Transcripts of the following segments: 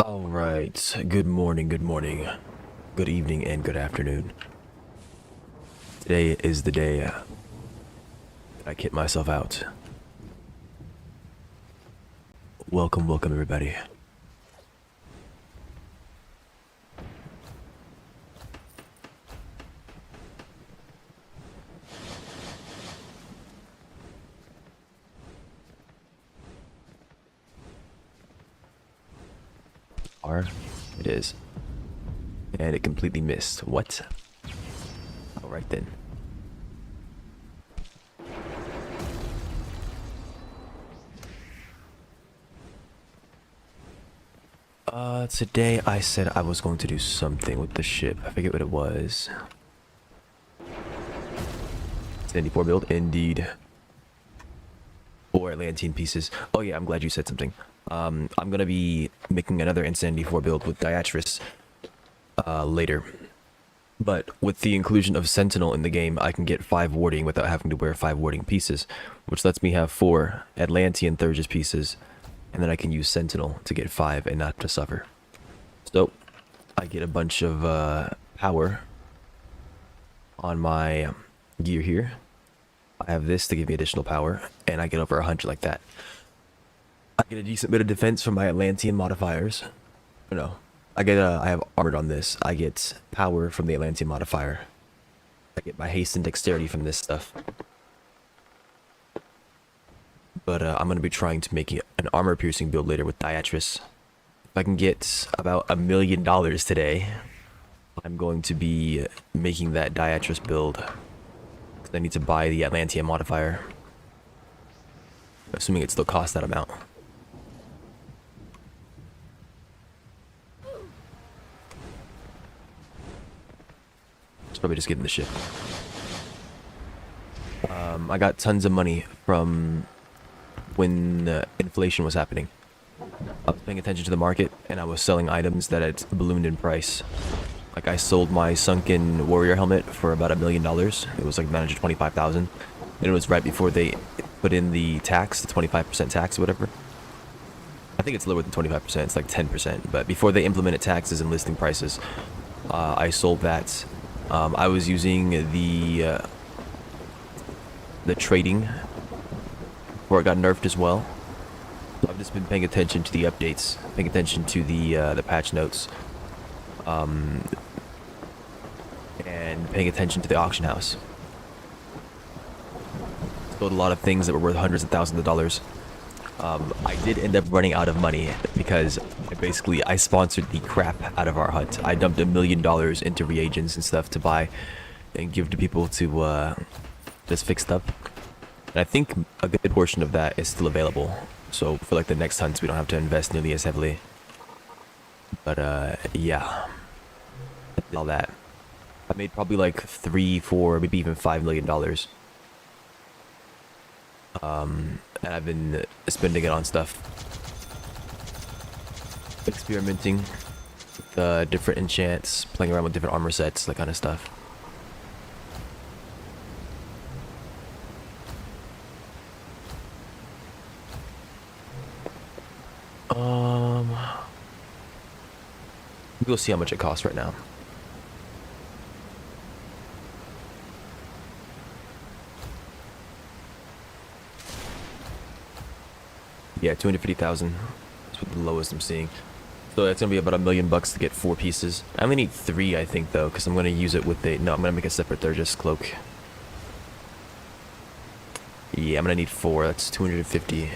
All right. Good morning, good evening, and good afternoon. Today is the day that I kit myself out. Welcome, everybody. It is. And it completely missed. What? All right then. Today I said I was going to do something with the ship. I forget what it was. 94 build, indeed. 4 Atlantean pieces. Oh yeah, I'm glad you said something. I'm gonna be making another Insanity 4 build with Diatris later. But with the inclusion of Sentinel in the game, I can get 5 warding without having to wear 5 warding pieces, which lets me have 4 Atlantean Thurges pieces, and then I can use Sentinel to get 5 and not to suffer. So, I get a bunch of power on my gear here. I have this to give me additional power, and I get over 100 like that. I get a decent bit of defense from my Atlantean modifiers. No, I have armored on this. I get power from the Atlantean modifier. I get my haste and dexterity from this stuff. But I'm going to be trying to make an armor piercing build later with Diatris. If I can get about $1 million today, I'm going to be making that Diatris build. Because I need to buy the Atlantean modifier. Assuming it still costs that amount. It's probably just getting the ship. I got tons of money from when inflation was happening. I was paying attention to the market, and I was selling items that had ballooned in price. Like, I sold my sunken warrior helmet for about $1 million. It was like $925,000. And it was right before they put in the tax, the 25% tax or whatever. I think it's lower than 25%, it's like 10%. But before they implemented taxes and listing prices, I sold that. I was using the trading before it got nerfed as well. So I've just been paying attention to the updates, paying attention to the patch notes, and paying attention to the auction house. Sold a lot of things that were worth hundreds of thousands of dollars. I did end up running out of money because I sponsored the crap out of our hunt. I dumped $1 million into reagents and stuff to buy and give to people to just fix stuff. And I think a good portion of that is still available. So for like the next hunts, we don't have to invest nearly as heavily. But yeah, all that. I made probably like $3, $4, maybe even $5 million. And I've been spending it on stuff. Experimenting with different enchants, playing around with different armor sets, that kind of stuff. We'll see how much it costs right now. Yeah, 250,000. That's what the lowest I'm seeing. So that's gonna be about $1 million to get 4 pieces. I only need 3, I think, though, because I'm gonna use it with I'm gonna make a separate Thurges cloak. Yeah, I'm gonna need 4. That's 250.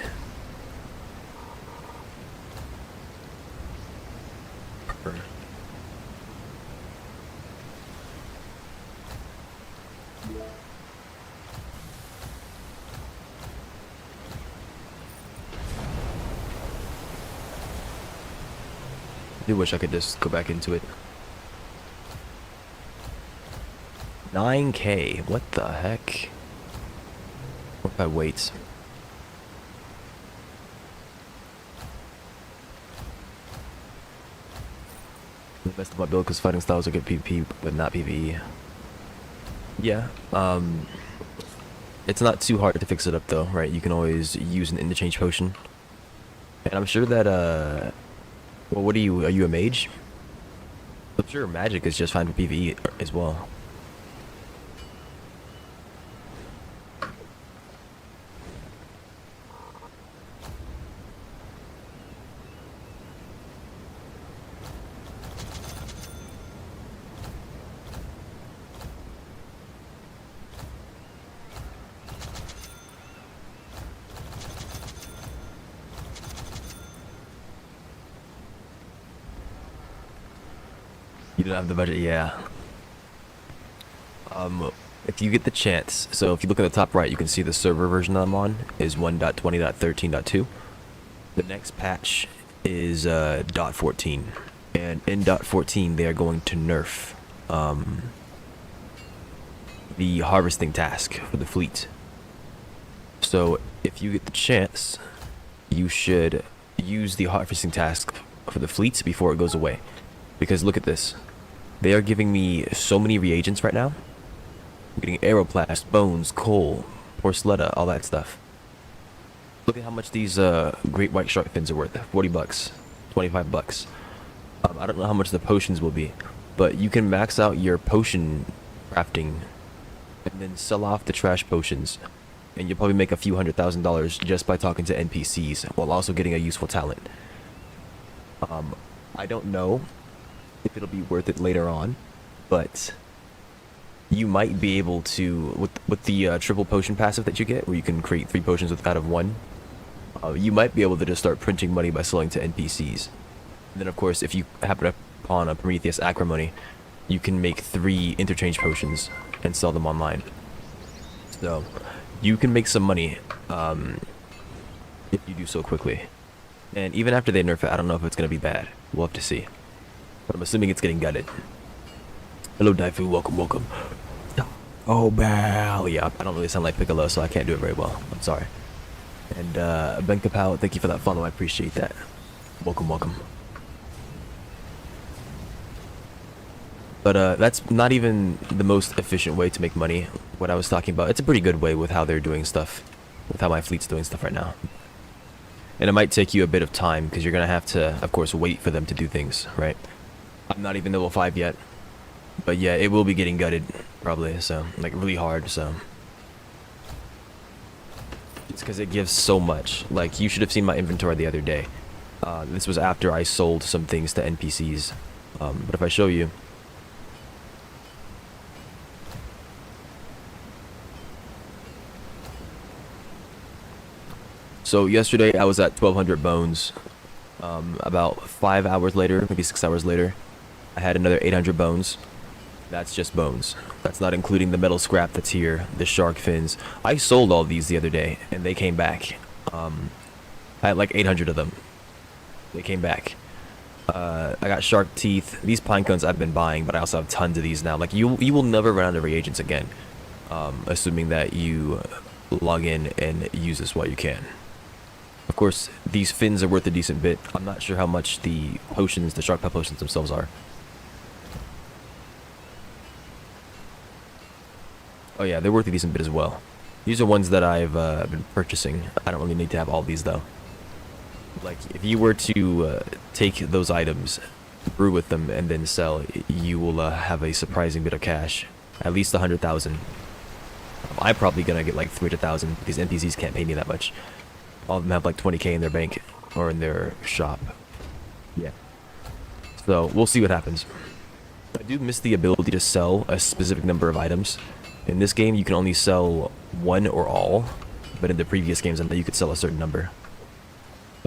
I do wish I could just go back into it. 9K, what the heck? What if I wait? The best of my build because fighting styles are good PvP, but not PvE. Yeah, it's not too hard to fix it up though, right? You can always use an interchange potion. And I'm sure that Well, what are you? Are you a mage? I'm sure magic is just fine for PvE as well. You don't have the budget, yeah. If you get the chance, so if you look at the top right, you can see the server version that I'm on is 1.20.13.2. The next patch is .14, and in .14 they are going to nerf the harvesting task for the fleet. So if you get the chance, you should use the harvesting task for the fleets before it goes away. Because look at this. They are giving me so many reagents right now. I'm getting aeroplast, bones, coal, porceletta, all that stuff. Look at how much these great white shark fins are worth. 40 bucks, 25 bucks. I don't know how much the potions will be, but you can max out your potion crafting and then sell off the trash potions. And you'll probably make a few $100,000 just by talking to NPCs while also getting a useful talent. I don't know if it'll be worth it later on, but you might be able to, with the triple potion passive that you get, where you can create 3 potions out of 1, you might be able to just start printing money by selling to NPCs. And then of course, if you happen upon a Prometheus Acrimony, you can make 3 interchange potions and sell them online. So you can make some money if you do so quickly. And even after they nerf it, I don't know if it's going to be bad. We'll have to see. But I'm assuming it's getting gutted. Hello, Daifu. Welcome, welcome. Oh, Bal. Yeah, I don't really sound like Piccolo, so I can't do it very well. I'm sorry. And Ben Kapow, thank you for that follow. I appreciate that. Welcome, welcome. But that's not even the most efficient way to make money. What I was talking about, it's a pretty good way with how they're doing stuff, with how my fleet's doing stuff right now. And it might take you a bit of time because you're gonna have to, of course, wait for them to do things, right? I'm not even level 5 yet, but yeah, it will be getting gutted probably. So like really hard. So it's because it gives so much. Like you should have seen my inventory the other day. This was after I sold some things to NPCs. But if I show you. So yesterday I was at 1200 bones. About 5 hours later, maybe 6 hours later, I had another 800 bones. That's just bones. That's not including the metal scrap that's here, the shark fins. I sold all these the other day and they came back. I had like 800 of them. They came back. I got shark teeth. These pine cones I've been buying, but I also have tons of these now. Like you will never run out of reagents again, assuming that you log in and use this while you can. Of course, these fins are worth a decent bit. I'm not sure how much the potions, the shark pet potions themselves are. Oh yeah, they're worth a decent bit as well. These are ones that I've been purchasing. I don't really need to have all these though. Like, if you were to take those items, brew with them, and then sell, you will have a surprising bit of cash. At least 100,000. I'm probably gonna get like 300,000. These NPCs can't pay me that much. All of them have like 20k in their bank or in their shop. Yeah. So we'll see what happens. I do miss the ability to sell a specific number of items. In this game, you can only sell 1 or all, but in the previous games, I know you could sell a certain number.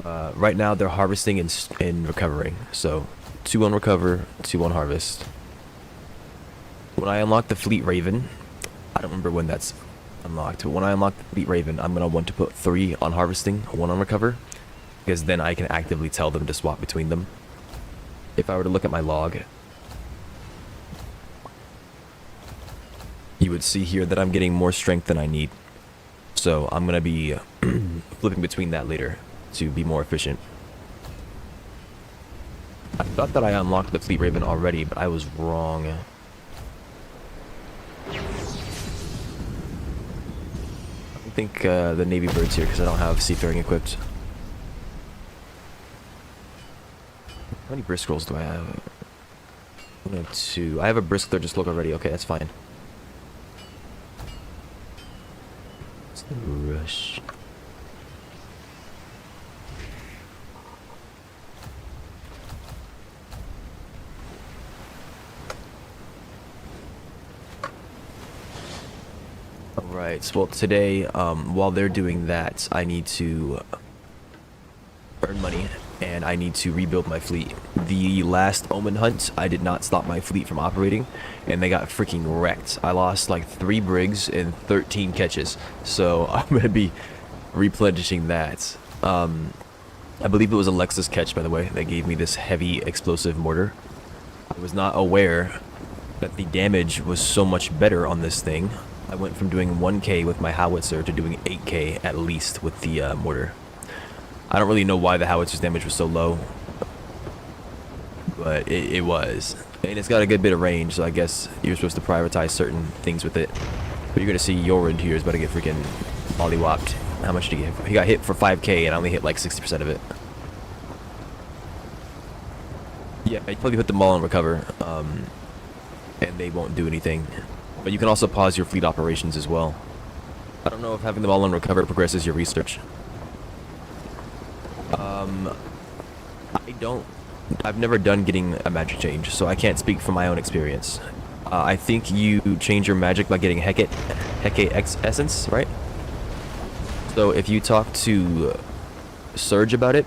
Right now, they're harvesting and recovering. So 2 on recover, 2 on harvest. When I unlock the Fleet Raven, I don't remember when that's unlocked, but when I unlock the Fleet Raven, I'm gonna want to put 3 on harvesting, 1 on recover, because then I can actively tell them to swap between them. If I were to look at my log, you would see here that I'm getting more strength than I need. So I'm gonna be flipping between that later to be more efficient. I thought that I unlocked the Fleet Raven already, but I was wrong. I think the Navy Bird's here because I don't have Seafaring equipped. How many brisk rolls do I have? 1 and 2. I have a brisk just look already. Okay, that's fine. What's the rush? Alright, so well, today, while they're doing that, I need to earn money, and I need to rebuild my fleet. The last Omen Hunt, I did not stop my fleet from operating, and they got freaking wrecked. I lost like 3 brigs and 13 catches, so I'm going to be replenishing that. I believe it was a Lexus catch, by the way, that gave me this heavy explosive mortar. I was not aware that the damage was so much better on this thing. I went from doing 1k with my howitzer to doing 8k at least with the mortar. I don't really know why the howitzer's damage was so low, but it was. And it's got a good bit of range, so I guess you're supposed to prioritize certain things with it. But you're going to see Yorin here is about to get freaking mollywopped. How much did he get? He got hit for 5k and I only hit like 60% of it. Yeah, I probably put them all on recover, and they won't do anything. But you can also pause your fleet operations as well. I don't know if having them all on recover progresses your research. I've never done getting a magic change, so I can't speak from my own experience. I think you change your magic by getting Hecate Essence, right? So if you talk to Surge about it,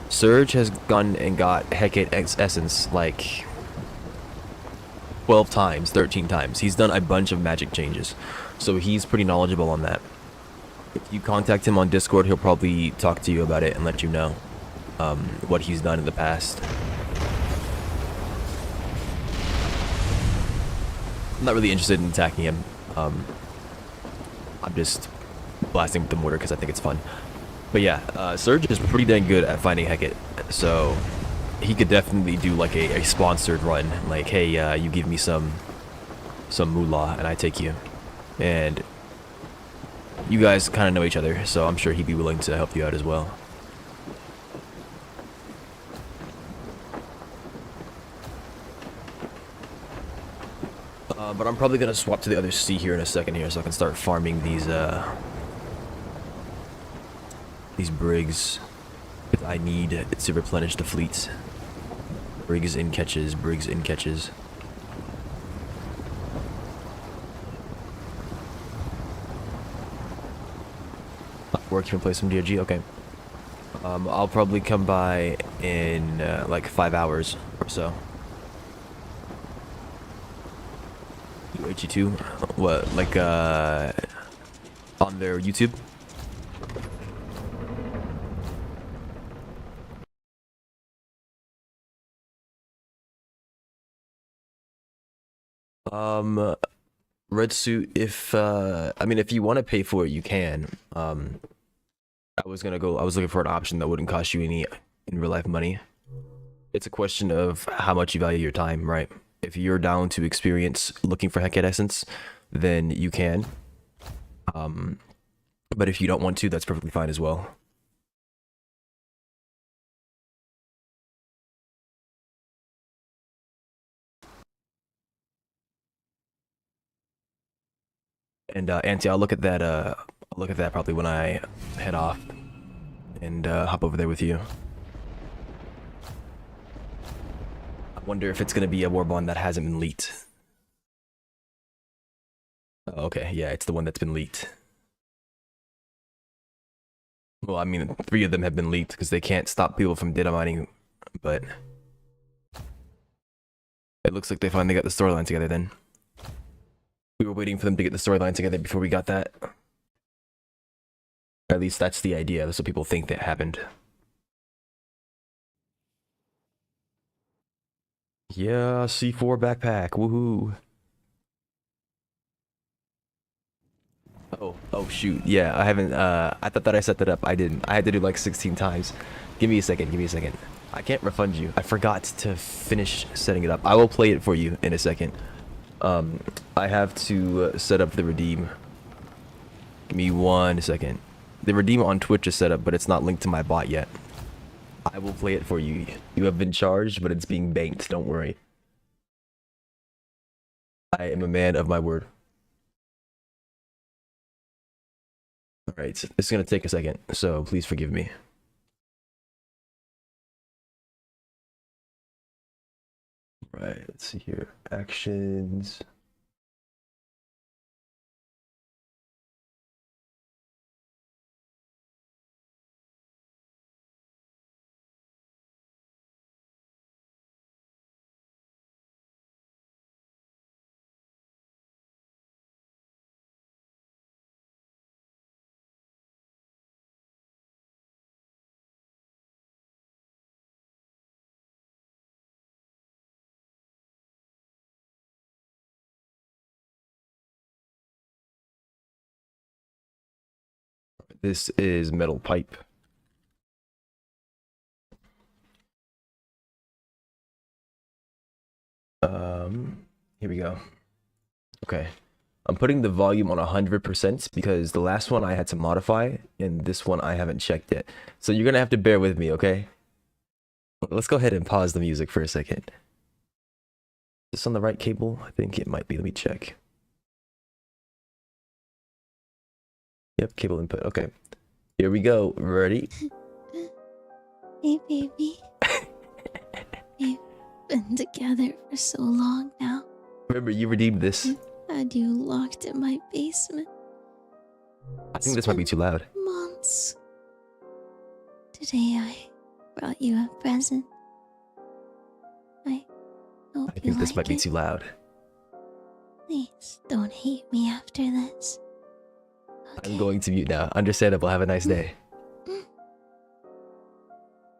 Surge has gone and got Hecate Essence like 12 times, 13 times. He's done a bunch of magic changes, so he's pretty knowledgeable on that. If you contact him on Discord, he'll probably talk to you about it and let you know what he's done in the past. I'm not really interested in attacking him. I'm just blasting with the mortar because I think it's fun. But yeah, Surge is pretty dang good at finding Hecate, so he could definitely do like a sponsored run. Like, hey, you give me some moolah and I take you. And you guys kind of know each other, so I'm sure he'd be willing to help you out as well. But I'm probably gonna swap to the other sea here in a second here, so I can start farming these brigs. Because I need to replenish the fleet. Brigs in catches, brigs in catches. Work, you can play some DRG, okay. I'll probably come by in like 5 hours or so. UHE2? What, like on their YouTube? Red suit, if I mean, if you want to pay for it, you can. I was looking for an option that wouldn't cost you any in real life money. It's a question of how much you value your time, right? If you're down to experience looking for Hecate Essence, then you can. But if you don't want to, that's perfectly fine as well. And Auntie, I'll look at that probably when I head off and hop over there with you. I wonder if it's gonna be a war bond that hasn't been leaked. Oh, okay, yeah, it's the one that's been leaked. Well, I mean, 3 of them have been leaked because they can't stop people from data mining, but it looks like they finally got the storyline together then. We were waiting for them to get the storyline together before we got that. At least that's the idea. That's what people think that happened. Yeah, C4 backpack. Woohoo. Oh shoot. Yeah, I haven't I thought that I set that up. I didn't. I had to do like 16 times. Give me a second. Give me a second. I can't refund you. I forgot to finish setting it up. I will play it for you in a second. I have to set up the redeem. Give me 1 second. The redeem on Twitch is set up, but it's not linked to my bot yet. I will play it for you. You have been charged, but it's being banked. Don't worry. I am a man of my word. Alright, it's gonna take a second, so please forgive me. Right, let's see here. Actions. This is metal pipe. Here we go. Okay. I'm putting the volume on 100% because the last one I had to modify, and this one I haven't checked yet. So you're gonna have to bear with me, okay? Let's go ahead and pause the music for a second. Is this on the right cable? I think it might be. Let me check. Yep, cable input. Okay. Here we go. Ready? Hey, baby. We've been together for so long now. Remember, you redeemed this. Had you locked in my basement. I think this might be too loud. Months. Today I brought you a present. I hope I think this like might be it. too loud. Please don't hate me after this. Okay. I'm going to mute now. Understandable. Have a nice day. Mm.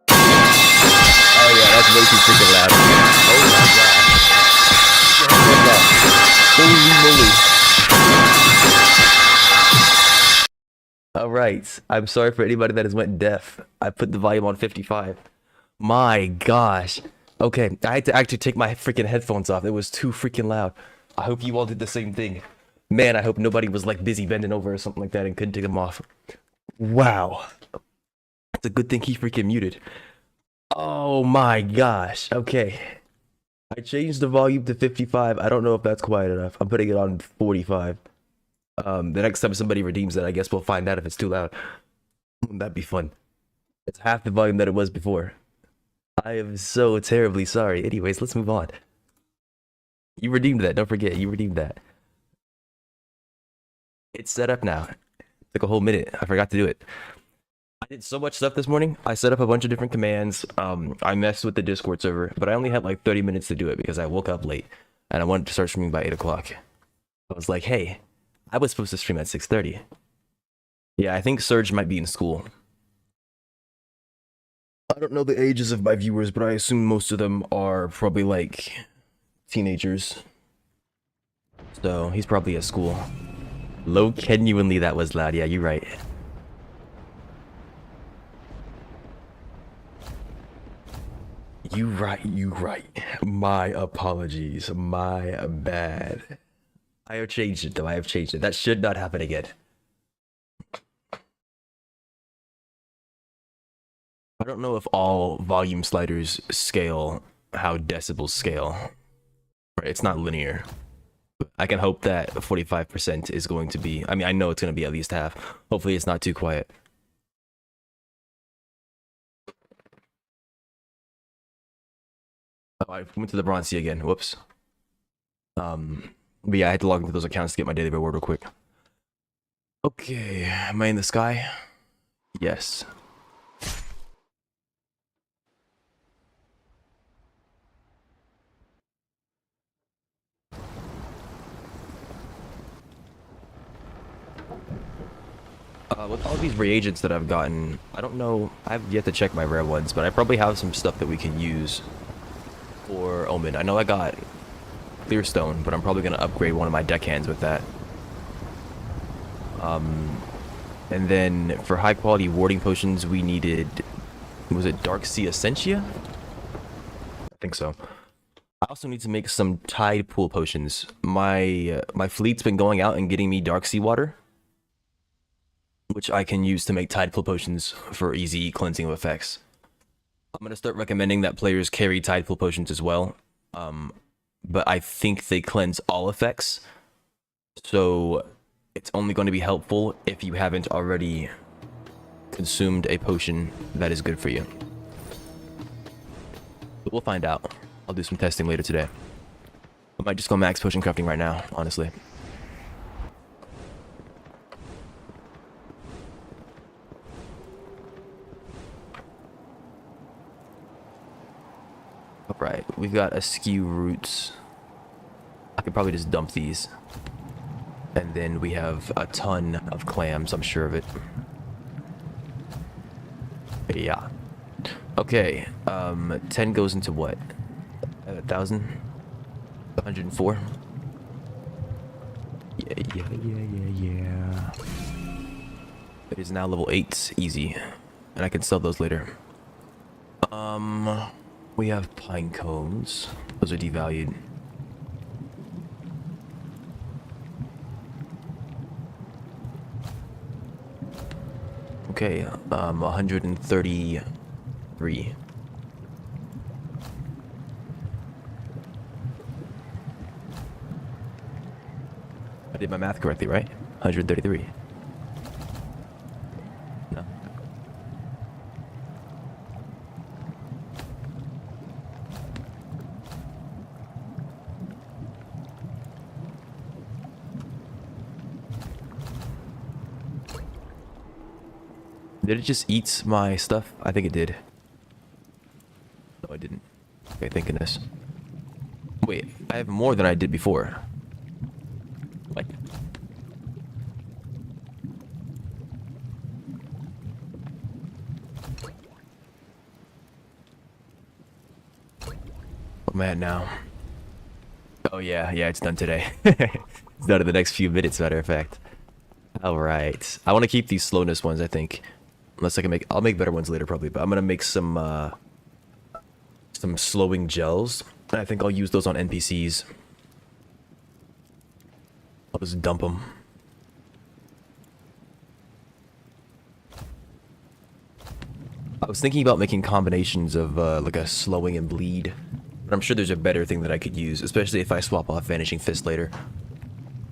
Oh yeah, that's way too freaking loud. Oh my god. Holy moly. Alright. I'm sorry for anybody that has went deaf. I put the volume on 55. My gosh. Okay, I had to actually take my freaking headphones off. It was too freaking loud. I hope you all did the same thing. Man, I hope nobody was like busy bending over or something like that and couldn't take them off. Wow. It's a good thing he freaking muted. Oh my gosh. Okay. I changed the volume to 55. I don't know if that's quiet enough. I'm putting it on 45. The next time somebody redeems it, I guess we'll find out if it's too loud. That'd be fun. It's half the volume that it was before. I am so terribly sorry. Anyways, let's move on. You redeemed that. Don't forget, you redeemed that. It's set up now. It took a whole minute. I forgot to do it. I did so much stuff this morning. I set up a bunch of different commands. I messed with the Discord server, but I only had like 30 minutes to do it because I woke up late and I wanted to start streaming by 8 o'clock. I was like, hey, I was supposed to stream at 6:30. Yeah, I think Surge might be in school. I don't know the ages of my viewers, but I assume most of them are probably like teenagers. So he's probably at school. Low, genuinely that was loud. Yeah, you're right. You right. My apologies. My bad. I have changed it though. I have changed it. That should not happen again. I don't know if all volume sliders scale how decibels scale. Right, it's not linear. I can hope that 45% is going to be, I mean, I know it's going to be at least half. Hopefully it's not too quiet. Oh, I went to the Bronze Sea again. Whoops. But yeah, I had to log into those accounts to get my daily reward real quick. Okay, am I in the sky? Yes. With all these reagents that I've gotten, I don't know, I've yet to check my rare ones, but I probably have some stuff that we can use for Omen. I know I got Clear Stone, but I'm probably going to upgrade one of my deckhands with that. And then for high quality warding potions, we needed, was it Dark Sea Essentia? I think so. I also need to make some tide pool potions. My fleet's been going out and getting me Dark Sea water, which I can use to make tide pool potions for easy cleansing of effects. I'm gonna start recommending that players carry tide pool potions as well. But I think they cleanse all effects, so it's only going to be helpful if you haven't already consumed a potion that is good for you. But we'll find out. I'll do some testing later today. I might just go max potion crafting right now, honestly. Alright, we've got askew roots. I could probably just dump these. And then we have a ton of clams, I'm sure of it. Yeah. Okay, 10 goes into what? 1,000? 104? Yeah. It is now level 8, easy. And I can sell those later. We have pine cones. Those are devalued. Okay, 133. I did my math correctly, right? 133. No. Did it just eat my stuff? I think it did. No, it didn't. Okay, thank goodness. Wait, I have more than I did before. What? I'm at now. Oh yeah, it's done today. It's done in the next few minutes, matter of fact. Alright. I want to keep these slowness ones, I think. Unless I can I'll make better ones later probably, but I'm gonna make some slowing gels. And I think I'll use those on NPCs. I'll just dump them. I was thinking about making combinations of like a slowing and bleed. But I'm sure there's a better thing that I could use, especially if I swap off Vanishing Fist later.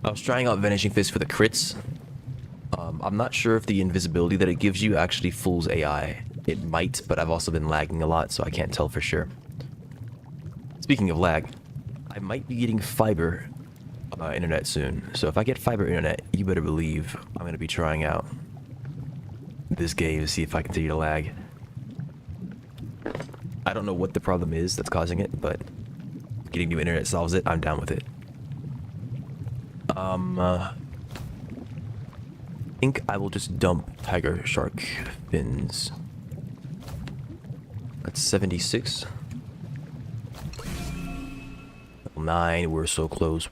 I was trying out Vanishing Fist for the crits. I'm not sure if the invisibility that it gives you actually fools AI. It might, but I've also been lagging a lot, so I can't tell for sure. Speaking of lag, I might be getting fiber internet soon. So if I get fiber internet, you better believe I'm going to be trying out this game to see if I continue to lag. I don't know what the problem is that's causing it, but getting new internet solves it. I'm down with it. I think I will just dump tiger shark fins. That's 76. Level 9, we're so close,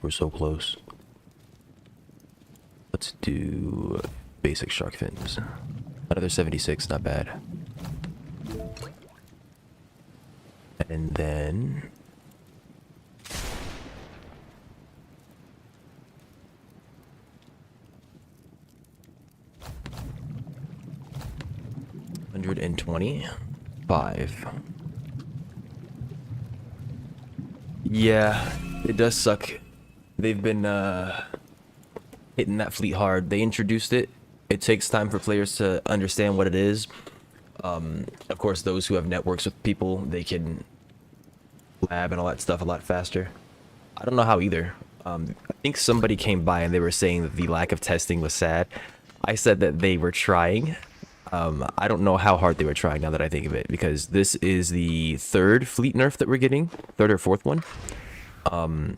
Let's do basic shark fins. Another 76, not bad. And then... $125. Yeah, it does suck. They've been hitting that fleet hard. They introduced it. It takes time for players to understand what it is. Of course, those who have networks with people, they can lab and all that stuff a lot faster. I don't know how either. I think somebody came by and they were saying that the lack of testing was sad. I said that they were trying. I don't know how hard they were trying now that I think of it, because this is the third fleet nerf that we're getting, third or fourth one. And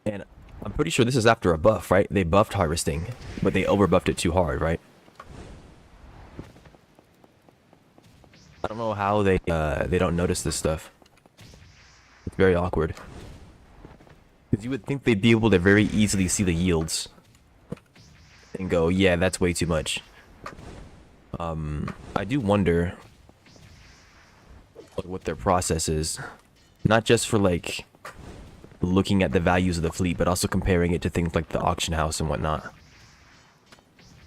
I'm pretty sure this is after a buff, right? They buffed harvesting, but they overbuffed it too hard, right? I don't know how they don't notice this stuff. It's very awkward. Because you would think they'd be able to very easily see the yields and go, yeah, that's way too much. I do wonder what their process is. Not just for like looking at the values of the fleet, but also comparing it to things like the auction house and whatnot.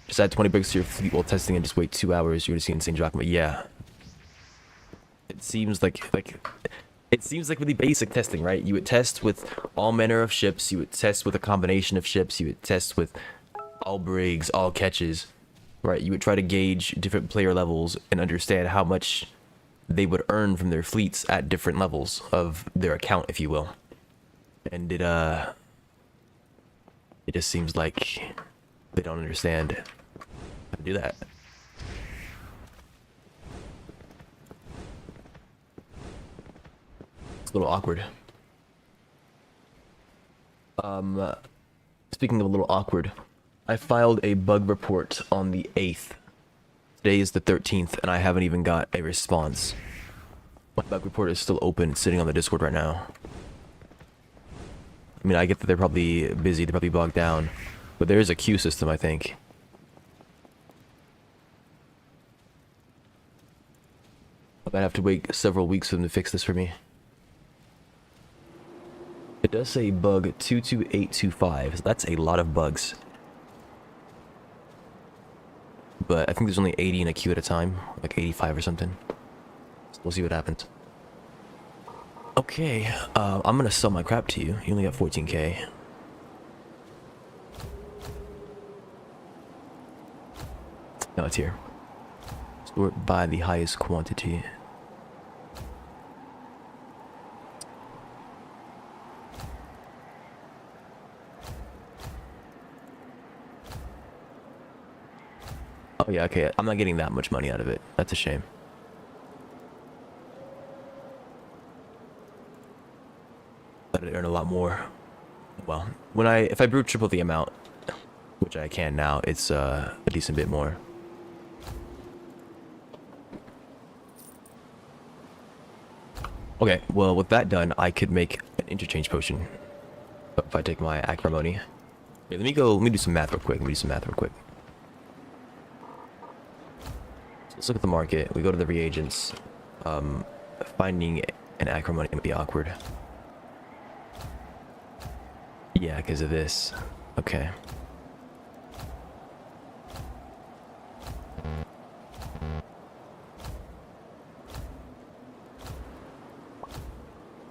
Just add 20 bricks to your fleet while testing and just wait 2 hours, you're gonna see insane drachma. Yeah. It seems like really basic testing, right? You would test with all manner of ships. You would test with a combination of ships. You would test with all brigs, all catches, right? You would try to gauge different player levels and understand how much they would earn from their fleets at different levels of their account, if you will. And it just seems like they don't understand how to do that. It's a little awkward. Speaking of a little awkward, I filed a bug report on the 8th. Today is the 13th, and I haven't even got a response. My bug report is still open. It's sitting on the Discord right now. I mean, I get that they're probably busy, they're probably bogged down, but there is a queue system, I think. I might have to wait several weeks for them to fix this for me. It does say bug 22825, so that's a lot of bugs. But I think there's only 80 in a queue at a time, like 85 or something. So we'll see what happens. Okay, I'm gonna sell my crap to you. You only got 14k. No, it's here. Sort by the highest quantity. Oh yeah, okay. I'm not getting that much money out of it. That's a shame. But I'd earn a lot more. Well, if I brew triple the amount, which I can now, it's a decent bit more. Okay, well with that done, I could make an interchange potion. If I take my acrimony. Wait, let me do some math real quick. So let's look at the market. We go to the reagents. Finding an acrimony would be awkward. Yeah, because of this. Okay.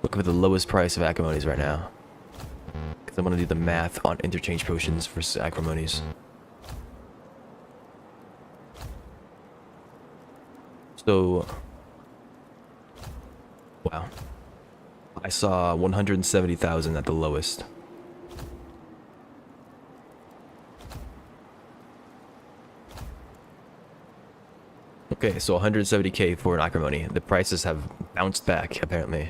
Look at the lowest price of acrimonies right now. Because I'm going to do the math on interchange potions versus acrimonies. So, wow. I saw 170,000 at the lowest. Okay, so 170k for an acrimony. The prices have bounced back, apparently.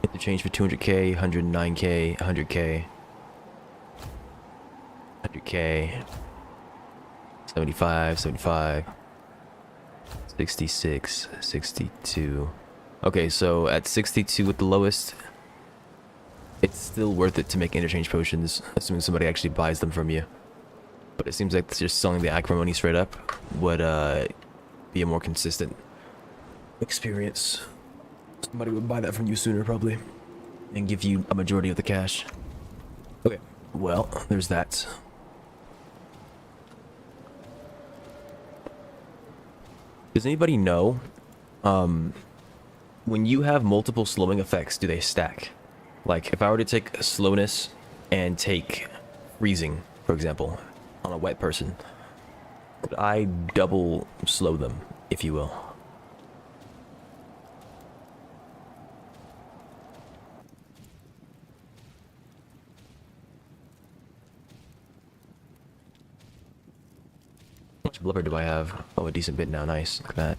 Interchange for 200k, 109k, 100k, 100k, 75, 75, 66, 62. Okay, so at 62 at the lowest, it's still worth it to make interchange potions, assuming somebody actually buys them from you. But it seems like just selling the acrimony straight up would be a more consistent experience. Somebody would buy that from you sooner, probably, and give you a majority of the cash. Okay, well, there's that. Does anybody know, when you have multiple slowing effects, do they stack? Like, if I were to take slowness and take freezing, for example, on a wet person, could I double slow them, if you will? How much blubber do I have? Oh, a decent bit now. Nice. Look at that.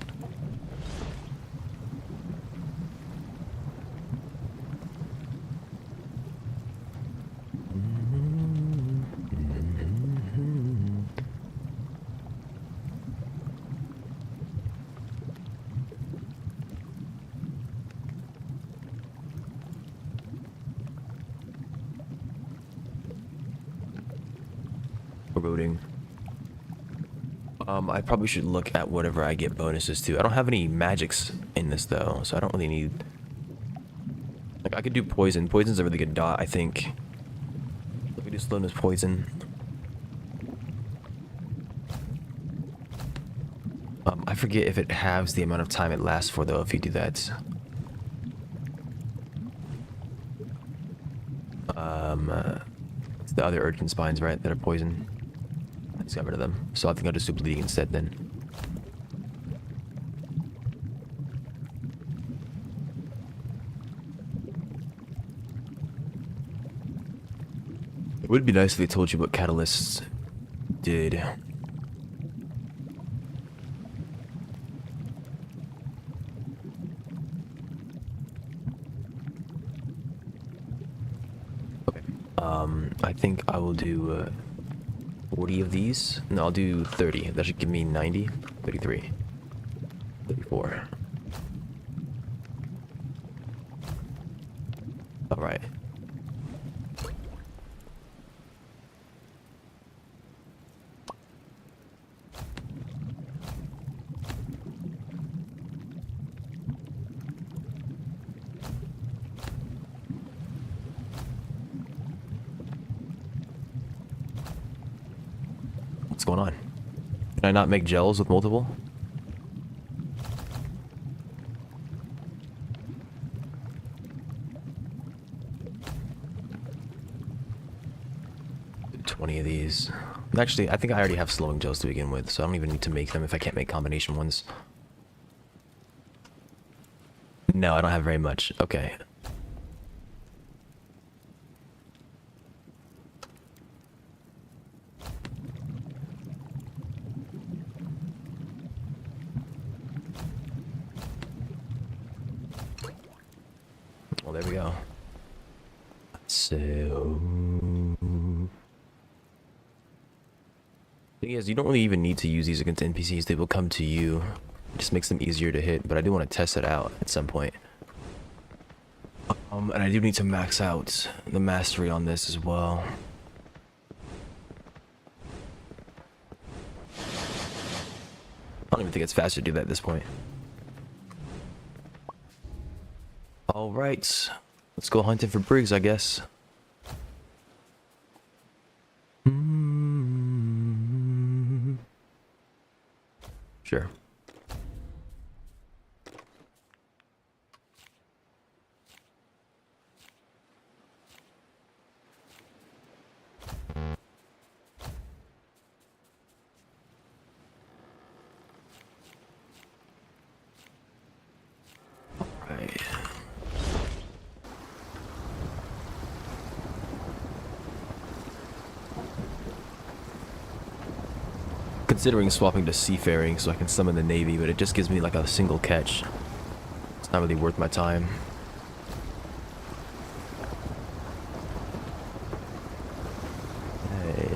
Eroding. I probably should look at whatever I get bonuses to. I don't have any magics in this though, so I don't really need Like I could do poison. Poison's a really good dot, I think. Let me do slowness poison. I forget if it halves the amount of time it lasts for though if you do that. It's the other urgent spines, right, that are poison. I just got rid of them. So I think I'll just do bleeding instead then. It would be nice if they told you what catalysts did. Okay. I think I will do 40 of these. No, I'll do 30. That should give me 90. 33. 34. Alright. What's going on? Can I not make gels with multiple? Do 20 of these. Actually, I think I already have slowing gels to begin with, so I don't even need to make them if I can't make combination ones. No, I don't have very much. Okay. Well, there we go. So... thing is, you don't really even need to use these against NPCs. They will come to you. It just makes them easier to hit, but I do want to test it out at some point. And I do need to max out the mastery on this as well. I don't even think it's faster to do that at this point. Alright, let's go hunting for Briggs, I guess. Sure. Alright. Considering swapping to seafaring so I can summon the Navy, but it just gives me like a single catch. It's not really worth my time. Hey.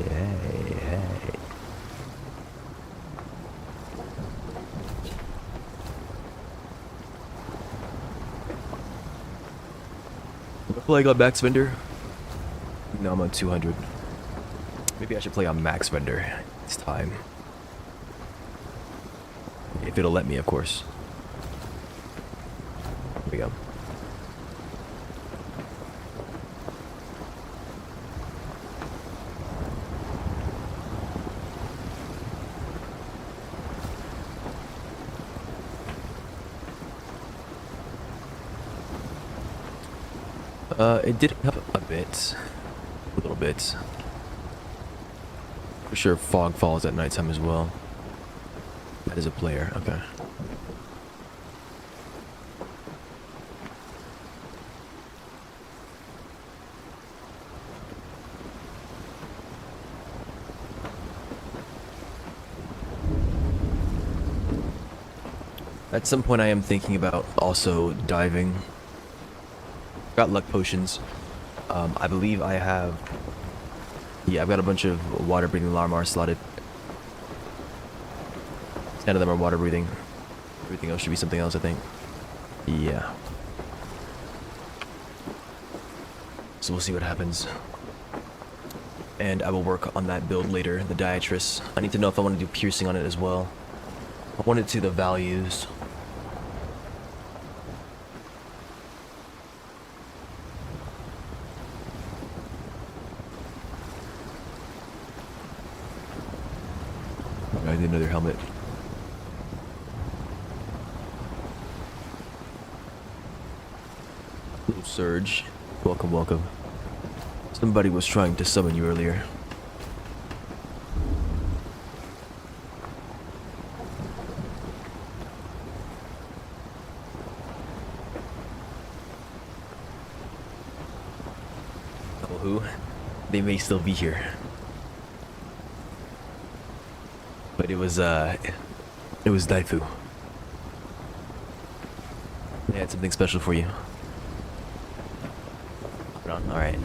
Am I playing on max vendor? No, I'm on 200. Maybe I should play on max vendor. It's time. If it'll let me, of course. Here we go. It did help a bit. A little bit. For sure fog falls at nighttime as well. That is a player, okay. At some point I am thinking about also diving. Got luck potions. I believe I have... yeah, I've got a bunch of water breathing Larmar slotted. 10 of them are water breathing. Everything else should be something else, I think. Yeah. So we'll see what happens. And I will work on that build later, the Diatrus. I need to know if I want to do piercing on it as well. I wanted to the values. I need another helmet. Little Surge. Welcome, welcome. Somebody was trying to summon you earlier. Oh, who? They may still be here. But it was Daifu. They had something special for you. Alright.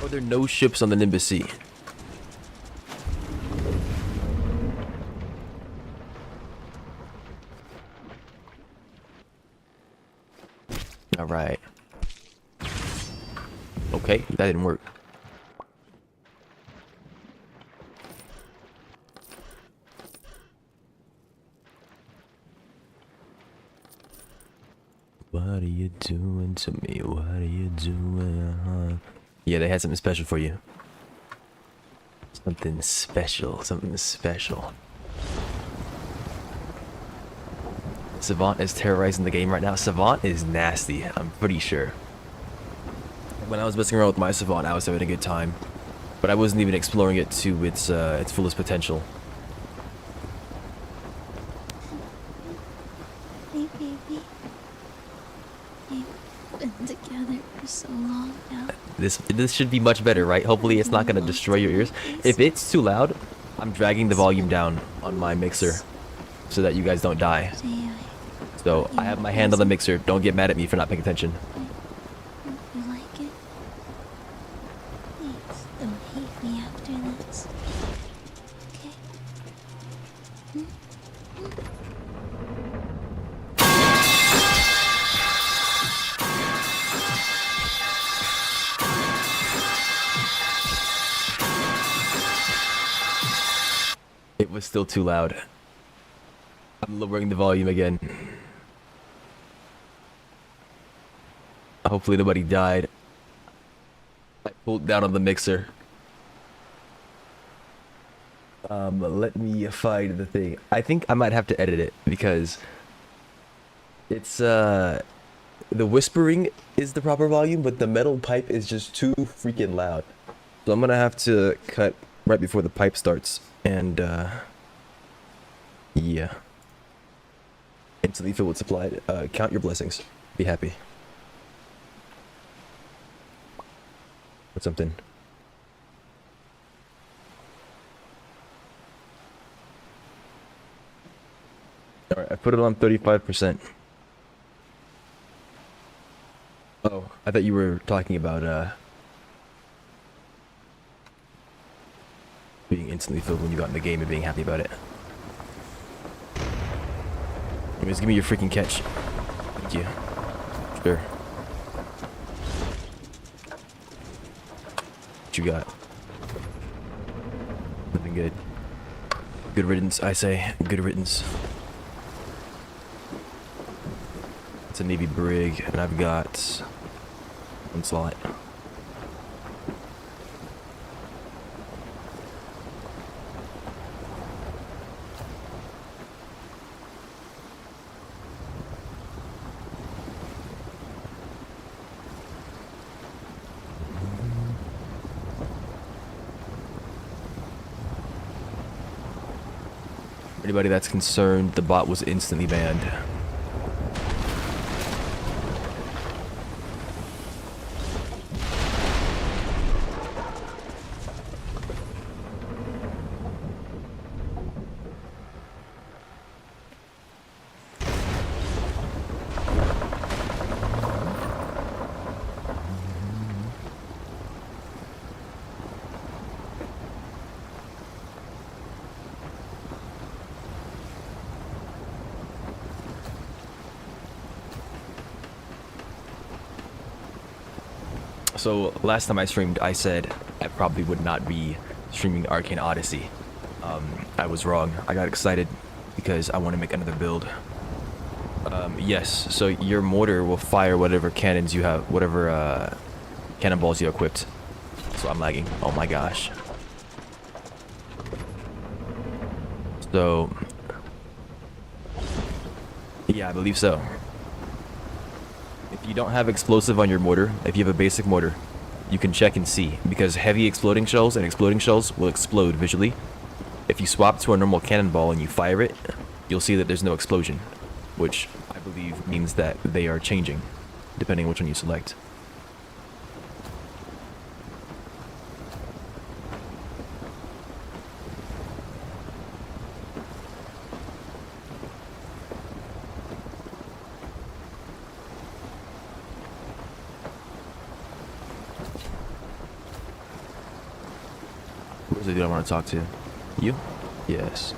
Oh, there are no ships on the Nimbus Sea. Alright. Okay, that didn't work. What are you doing to me? What are you doing? Yeah, they had something special for you. Something special. Something special. Savant is terrorizing the game right now. Savant is nasty, I'm pretty sure. When I was messing around with my Savant, I was having a good time. But I wasn't even exploring it to its fullest potential. Hey, baby. We've been together for so long now. This should be much better, right? Hopefully it's not going to destroy your ears. If it's too loud, I'm dragging the volume down on my mixer so that you guys don't die. So I have my hand on the mixer. Don't get mad at me for not paying attention. You like it? Please don't hate me after this. Okay? It was still too loud. I'm lowering the volume again. Hopefully nobody died. I pulled down on the mixer. Let me find the thing. I think I might have to edit it because it's the whispering is the proper volume, but the metal pipe is just too freaking loud. So I'm gonna have to cut right before the pipe starts, and yeah. Instantly filled with supply. Count your blessings. Be happy. What's something? Alright, I put it on 35%. Oh, I thought you were talking about being instantly filled when you got in the game and being happy about it. Anyways, give me your freaking catch. Thank you. Sure. What you got? Nothing good. Good riddance, I say. Good riddance. It's a Navy brig, and I've got one slot. Anybody that's concerned, the bot was instantly banned. So last time I streamed, I said I probably would not be streaming Arcane Odyssey. I was wrong. I got excited because I want to make another build. Yes, so your mortar will fire whatever cannons you have, whatever cannonballs you equipped. Also, I'm lagging. Oh my gosh. So, yeah, I believe so. If you don't have explosive on your mortar, if you have a basic mortar, you can check and see, because heavy exploding shells and exploding shells will explode visually. If you swap to a normal cannonball and you fire it, you'll see that there's no explosion, which I believe means that they are changing, depending on which one you select. Where's the dude I want to talk to? You? Yes.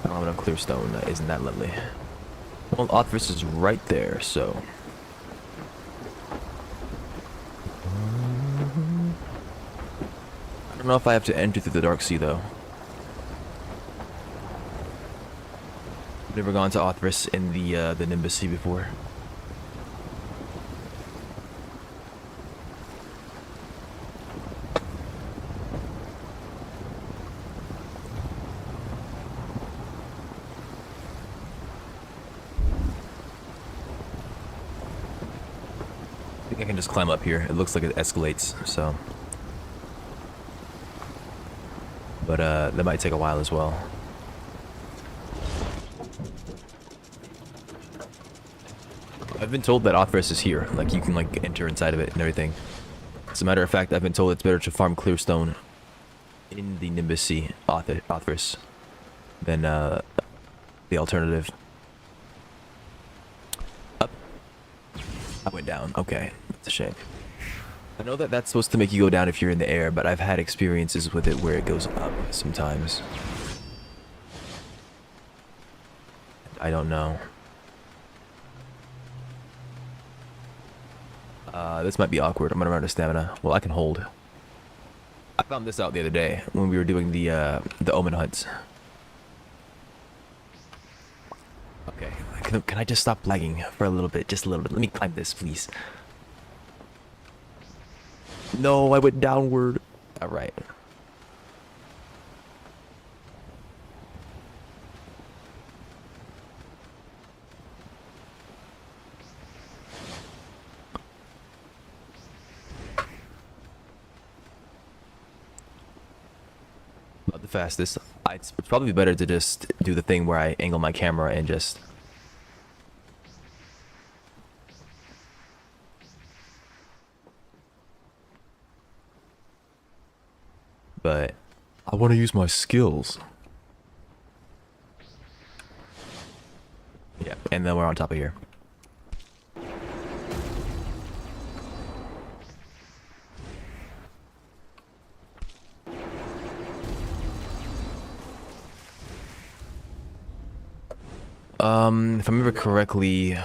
I don't have enough clear stone. Isn't that lovely? Well, Othris is right there, so... I don't know if I have to enter through the Dark Sea, though. I've never gone to Othris in the Nimbus Sea before. I think I can just climb up here. It looks like it escalates, so... But, that might take a while as well. I've been told that Othris is here. Like, you can, like, enter inside of it and everything. As a matter of fact, I've been told it's better to farm clear stone in the Nimbus Sea, Othris, than, the alternative. Up. I went down. Okay. That's a shame. I know that that's supposed to make you go down if you're in the air, but I've had experiences with it where it goes up sometimes. I don't know. This might be awkward. I'm gonna run out of stamina. Well, I can hold. I found this out the other day when we were doing the Omen Hunt. Okay. Can I just stop lagging for a little bit? Just a little bit. Let me climb this, please. No, I went downward. Alright. Not the fastest. It's probably better to just do the thing where I angle my camera and just... But I want to use my skills. Yeah, and then we're on top of here. If I remember correctly,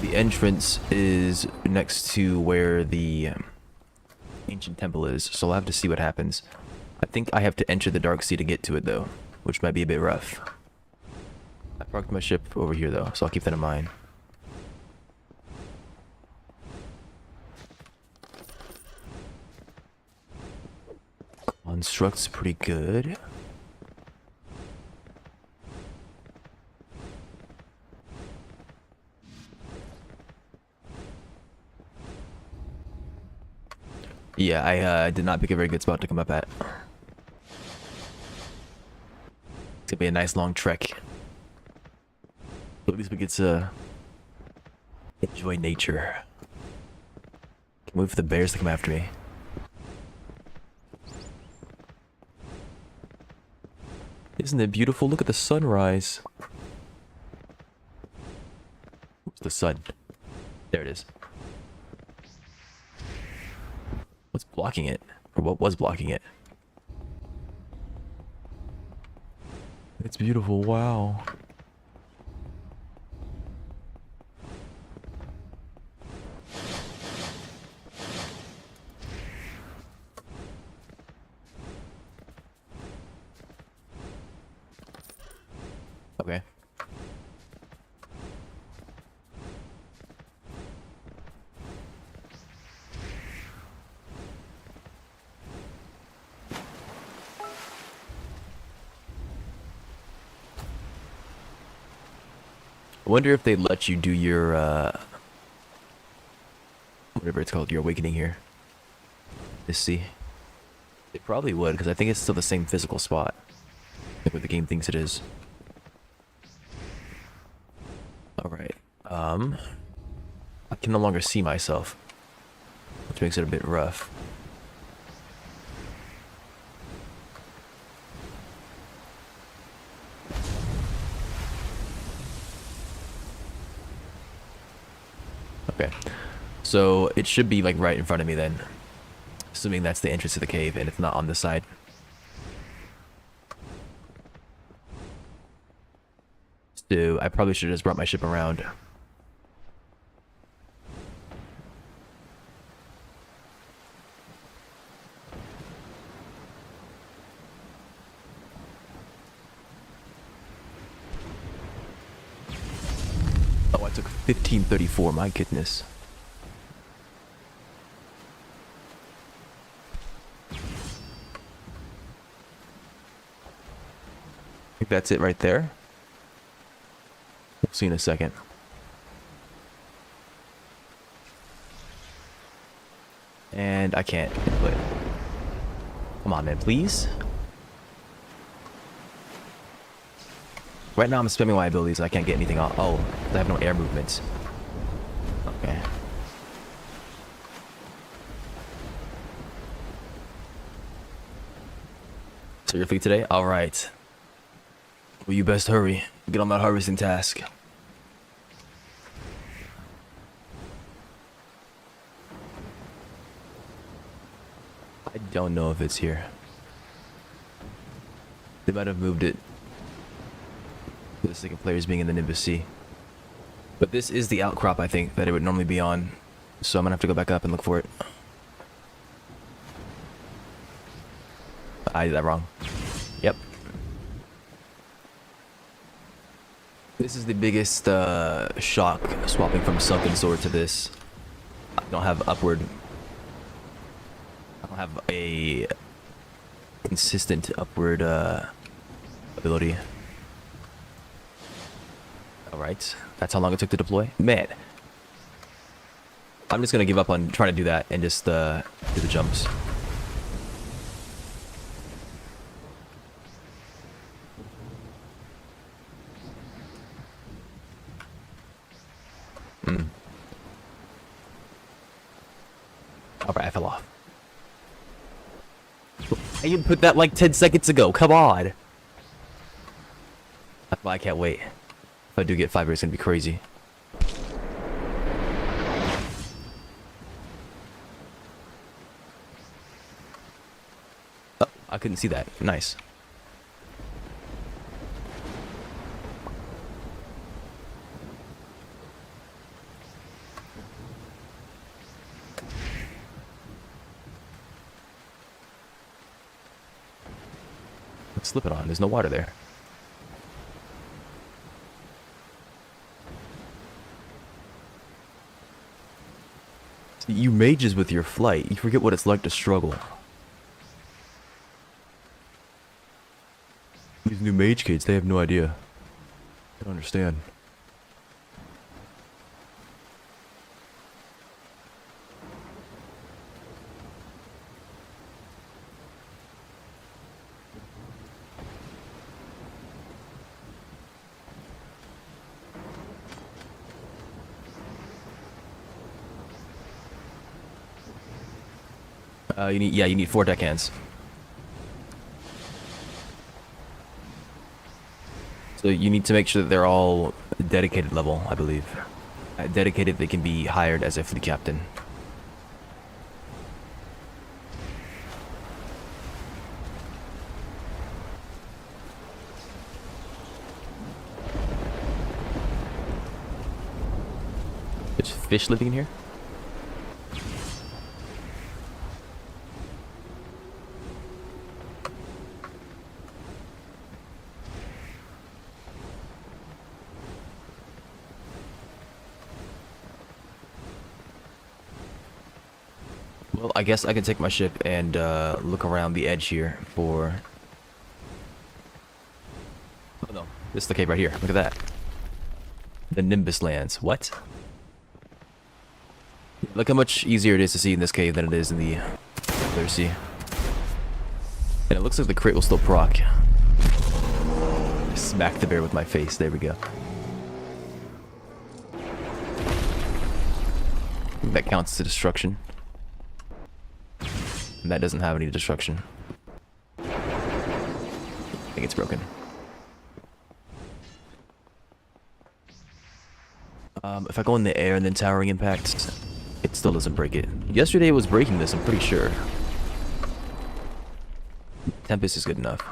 the entrance is next to where the ancient temple is, so I'll have to see what happens. I think I have to enter the Dark Sea to get to it, though, which might be a bit rough. I parked my ship over here, though, so I'll keep that in mind. Construct's pretty good. Yeah, I did not pick a very good spot to come up at. It's gonna be a nice long trek. But at least we get to enjoy nature. Can't wait for the bears to come after me. Isn't it beautiful? Look at the sunrise. Where's the sun? There it is. What's blocking it? Or what was blocking it? It's beautiful, wow. Okay. I wonder if they let you do your, whatever it's called, your awakening here. Let's see. It probably would, because I think it's still the same physical spot. Like what the game thinks it is. Alright. I can no longer see myself, which makes it a bit rough. Okay. So it should be like right in front of me then. Assuming that's the entrance to the cave and it's not on this side. So I probably should have just brought my ship around. Oh, I took 1534, my goodness. I think that's it right there. We'll see in a second. And I can't input. Come on, man, please. Right now I'm spamming my abilities. I can't get anything off. Oh, I have no air movements. Okay. So you're free today? Alright. Well, you best hurry. Get on that harvesting task. I don't know if it's here. They might have moved it for the sake of players being in the Nimbus Sea. But this is the outcrop, I think, that it would normally be on. So I'm gonna have to go back up and look for it. I did that wrong. Yep. This is the biggest shock swapping from Sunken Sword to this. I don't have upward. I don't have a consistent upward ability. Alright. That's how long it took to deploy? Man. I'm just gonna give up on trying to do that and just do the jumps. Alright, I fell off. I even put that like 10 seconds ago. Come on. That's why I can't wait. If I do get fiber, it's gonna be crazy. Oh, I couldn't see that. Nice. Slip it on. There's no water there. See, you mages with your flight. You forget what it's like to struggle. These new mage kids, they have no idea. They don't understand. You need 4 deckhands. So you need to make sure that they're all dedicated level, I believe. At dedicated, they can be hired as a fleet captain. There's fish living in here? Well, I guess I can take my ship and look around the edge here for... Oh no, this is the cave right here. Look at that. The Nimbus lands. What? Look how much easier it is to see in this cave than it is in the other sea. And it looks like the crit will still proc. Smack the bear with my face. There we go. That counts as destruction. And that doesn't have any destruction. I think it's broken. If I go in the air and then towering impact, it still doesn't break it. Yesterday it was breaking this, I'm pretty sure. Tempest is good enough.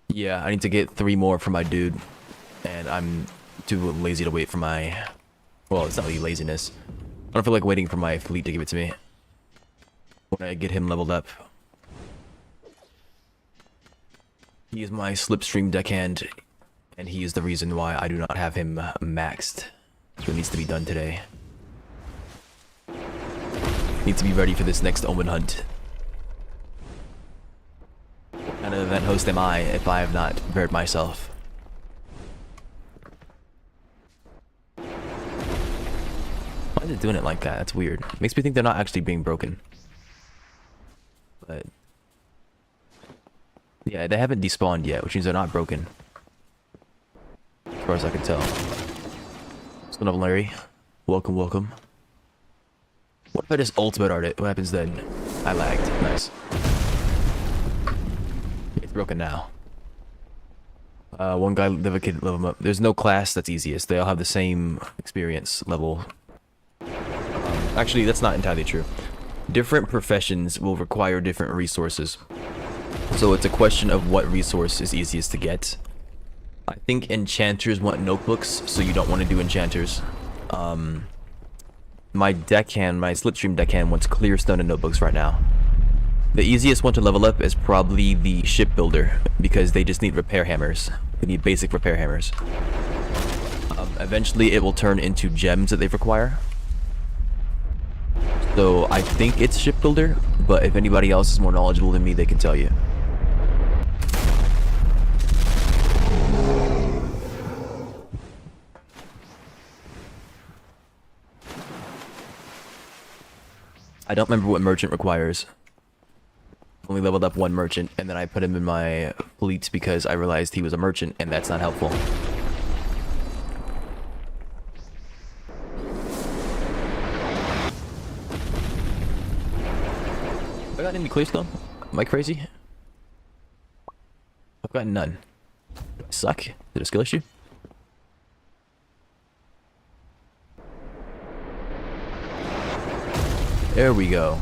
Yeah, I need to get 3 more for my dude. And I'm too lazy to wait for my... Well, it's not really laziness. I don't feel like waiting for my fleet to give it to me. When I get him leveled up. He is my slipstream deckhand. And he is the reason why I do not have him maxed. So it needs to be done today. Need to be ready for this next Omen Hunt. What kind of event host am I if I have not prepared myself? Why is it doing it like that? That's weird. Makes me think they're not actually being broken. But... yeah, they haven't despawned yet, which means they're not broken. As far as I can tell. What's going on, Larry? Welcome, welcome. What if I just ultimate art it? What happens then? I lagged. Nice. It's broken now. One guy, the kid, level him up. There's no class that's easiest. They all have the same experience level. Actually, that's not entirely true. Different professions will require different resources. So it's a question of what resource is easiest to get. I think enchanters want notebooks, so you don't want to do enchanters. My deckhand, my slipstream deckhand wants clear stone and notebooks right now. The easiest one to level up is probably the shipbuilder, because they just need repair hammers. They need basic repair hammers. Eventually it will turn into gems that they require. So I think it's shipbuilder, but if anybody else is more knowledgeable than me, they can tell you. I don't remember what merchant requires. Only leveled up 1 merchant, and then I put him in my fleet because I realized he was a merchant, and that's not helpful. Have I got any clearstone? Am I crazy? I've got none. Do I suck? Is it a skill issue? There we go.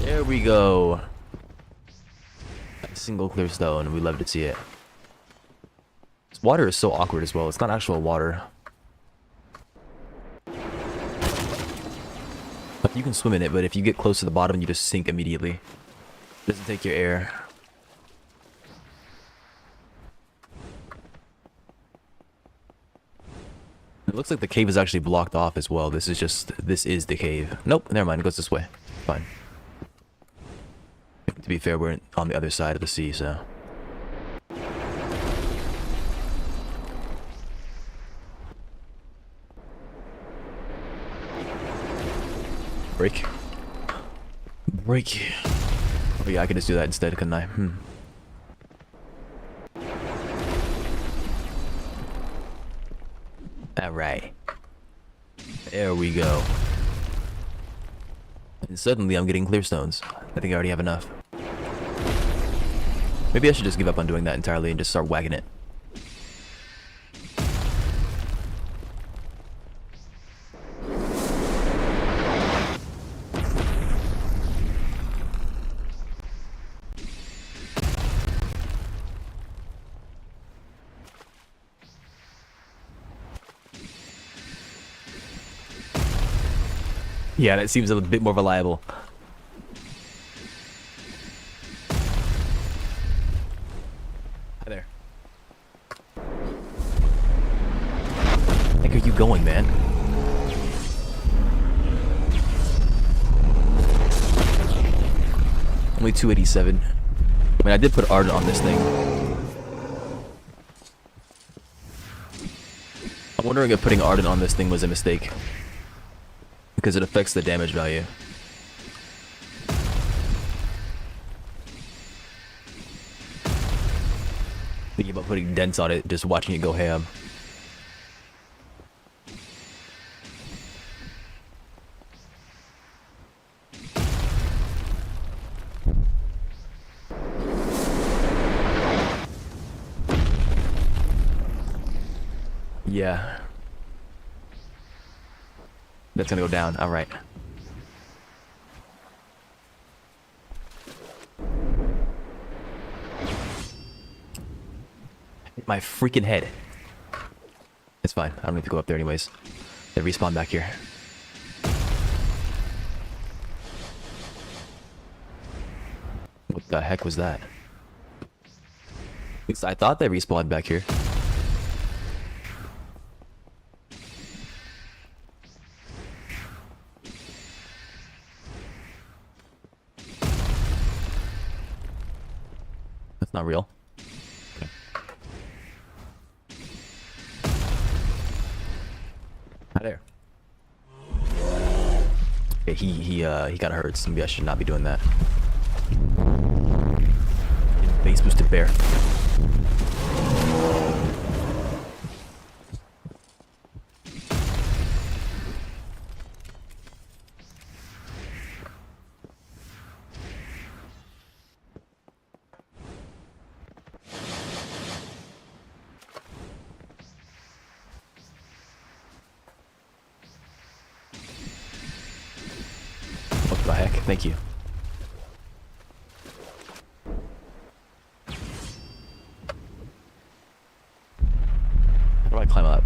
There we go. A single clear stone. We love to see it. This water is so awkward as well. It's not actual water. You can swim in it, but if you get close to the bottom, you just sink immediately. It doesn't take your air. It looks like the cave is actually blocked off as well. This is the cave. Nope, never mind. It goes this way. Fine. To be fair, we're on the other side of the sea, so... Break. Break. Oh yeah, I could just do that instead, couldn't I? Alright. There we go. And suddenly I'm getting clear stones. I think I already have enough. Maybe I should just give up on doing that entirely and just start whacking it. Yeah, that seems a bit more reliable. Hi there. Where the heck are you going, man? Only 287. I mean, I did put Ardent on this thing. I'm wondering if putting Ardent on this thing was a mistake. Because it affects the damage value. Thinking about putting Dents on it, just watching it go ham. Yeah. That's gonna go down, alright. Hit my freaking head. It's fine, I don't need to go up there anyways. They respawn back here. What the heck was that? At least I thought they respawned back here. That's not real. Okay. Hi there. Okay, he got hurt, so maybe I should not be doing that. Base boosted bear. What the heck? Thank you. How do I climb up?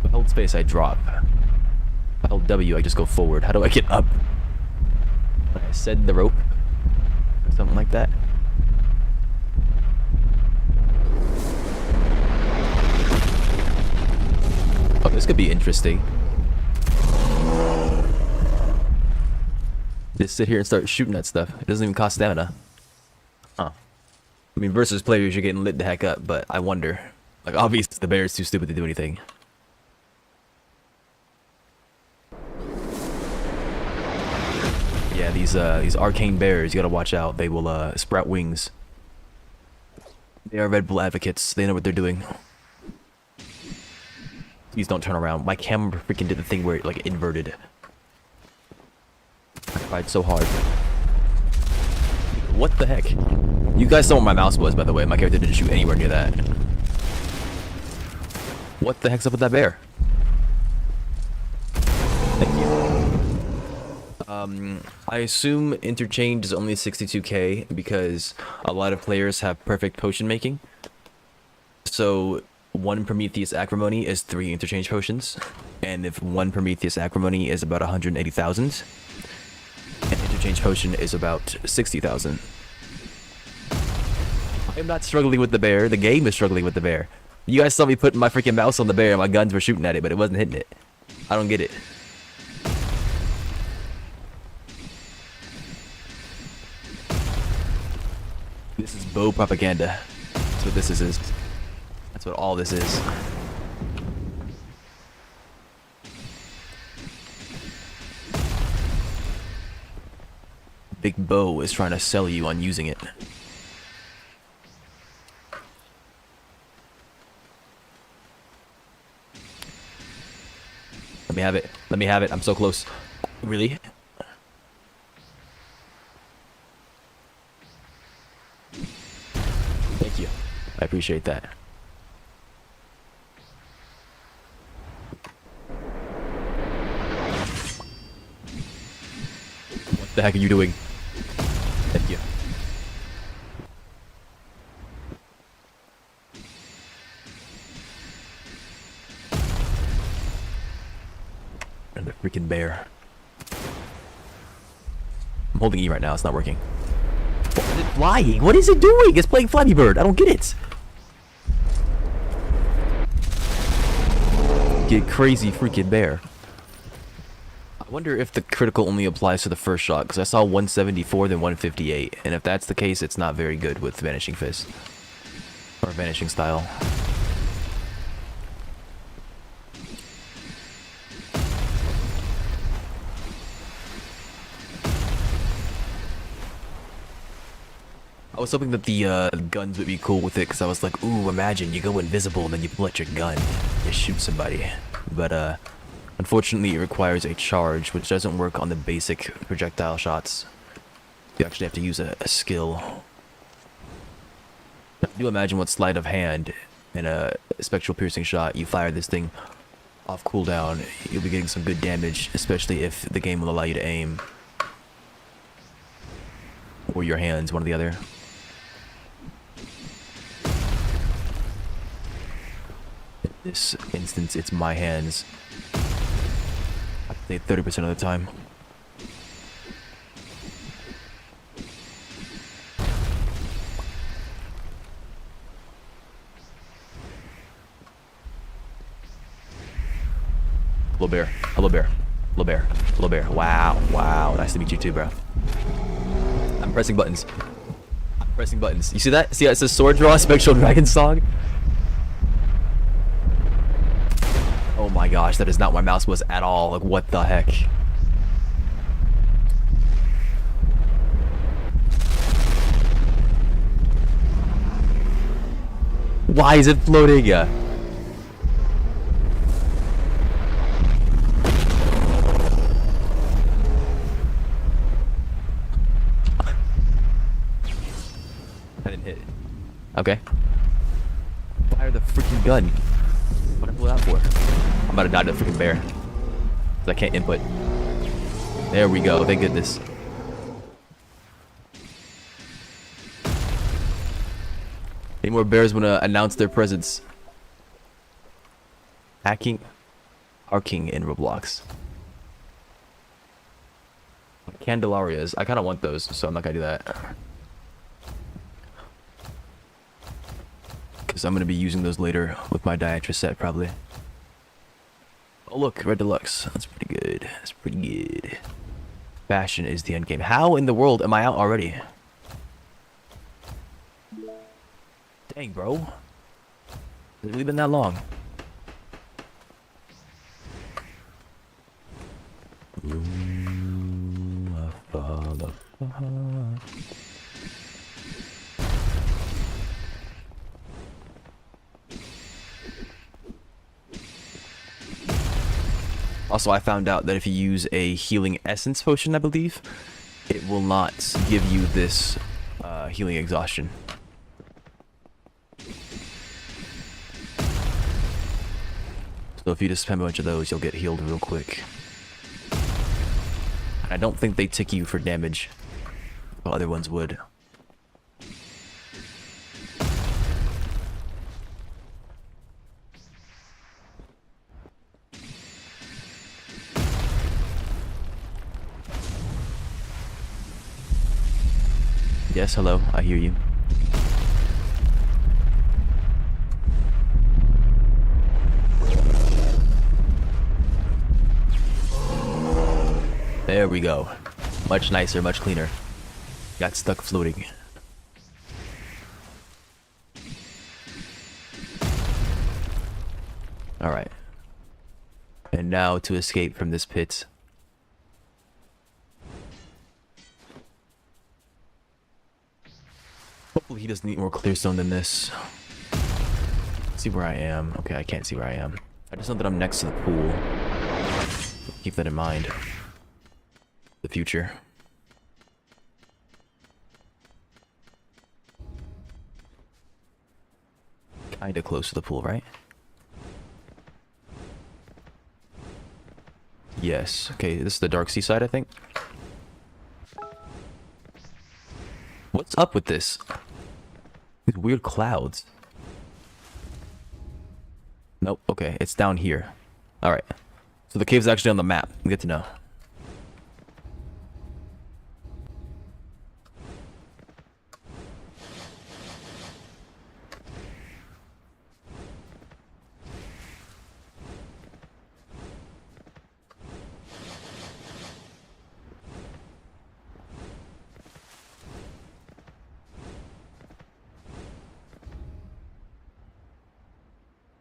If I hold space, I drop. If I hold W, I just go forward. How do I get up? I ascend the rope? Something like that? Oh, this could be interesting. Just sit here and start shooting that stuff. It doesn't even cost stamina. Huh. I mean, versus players, you're getting lit the heck up, but I wonder. Like, obviously, the bear is too stupid to do anything. Yeah, these arcane bears, you gotta watch out. They will sprout wings. They are Red Bull advocates. They know what they're doing. Please don't turn around. My camera freaking did the thing where it like inverted. I tried so hard. What the heck? You guys saw where my mouse was, by the way. My character didn't shoot anywhere near that. What the heck's up with that bear? Thank you. I assume interchange is only 62k because a lot of players have perfect potion making. So one Prometheus Acrimony is 3 interchange potions, and if one Prometheus Acrimony is about 180,000, an interchange potion is about 60,000. I am not struggling with the bear. The game is struggling with the bear. You guys saw me putting my freaking mouse on the bear and my guns were shooting at it, but it wasn't hitting it. I don't get it. This is bow propaganda. That's what this is. That's what all this is. Big Bo is trying to sell you on using it. Let me have it. Let me have it. I'm so close. Really? Thank you. I appreciate that. What the heck are you doing? Thank you. Another freaking bear. I'm holding E right now. It's not working. Why is it flying? What is it doing? It's playing Flappy Bird. I don't get it. Get crazy freaking bear. I wonder if the critical only applies to the first shot, because I saw 174 then 158, and if that's the case, it's not very good with Vanishing Fist. Or Vanishing Style. I was hoping that the guns would be cool with it, because I was like, ooh, imagine you go invisible and then you pull out your gun, you shoot somebody. But unfortunately it requires a charge, which doesn't work on the basic projectile shots. You actually have to use a skill. Do imagine what sleight of hand in a spectral piercing shot, you fire this thing off cooldown, you'll be getting some good damage, especially if the game will allow you to aim. Or your hands, one or the other. In this instance, it's my hands. I'd say 30% of the time. Hello bear. Hello bear. Hello bear. Hello bear. Wow. Wow. Nice to meet you too, bro. I'm pressing buttons. I'm pressing buttons. You see that? See how it says sword draw, spectral dragon song? Oh my gosh, that is not where my mouse was at all. Like, what the heck? Why is it floating? I didn't hit it. Okay. Fire the freaking gun. What did I pull it out for? I'm about to die to the freaking bear. 'Cause I can't input. There we go. Thank goodness. Any more bears want to announce their presence? Arcane in Roblox. Candelarias. I kind of want those, so I'm not going to do that. Because I'm going to be using those later with my Diatris set, probably. Oh, look. Red Deluxe. That's pretty good. That's pretty good. Fashion is the end game. How in the world am I out already? Dang, bro. Has it really been that long? Ooh, I fall apart. Also, I found out that if you use a healing essence potion, I believe, it will not give you this healing exhaustion. So if you just spam a bunch of those, you'll get healed real quick. I don't think they tick you for damage, while other ones would. Yes, hello, I hear you. There we go. Much nicer, much cleaner. Got stuck floating. Alright. And now to escape from this pit. Hopefully he doesn't need more clear stone than this. Let's see where I am. Okay, I can't see where I am. I just know that I'm next to the pool. Keep that in mind. The future. Kinda close to the pool, right? Yes. Okay, this is the Dark Sea side, I think. What's up with this? These weird clouds. Nope, okay, it's down here. Alright. So the cave's actually on the map. Good to know.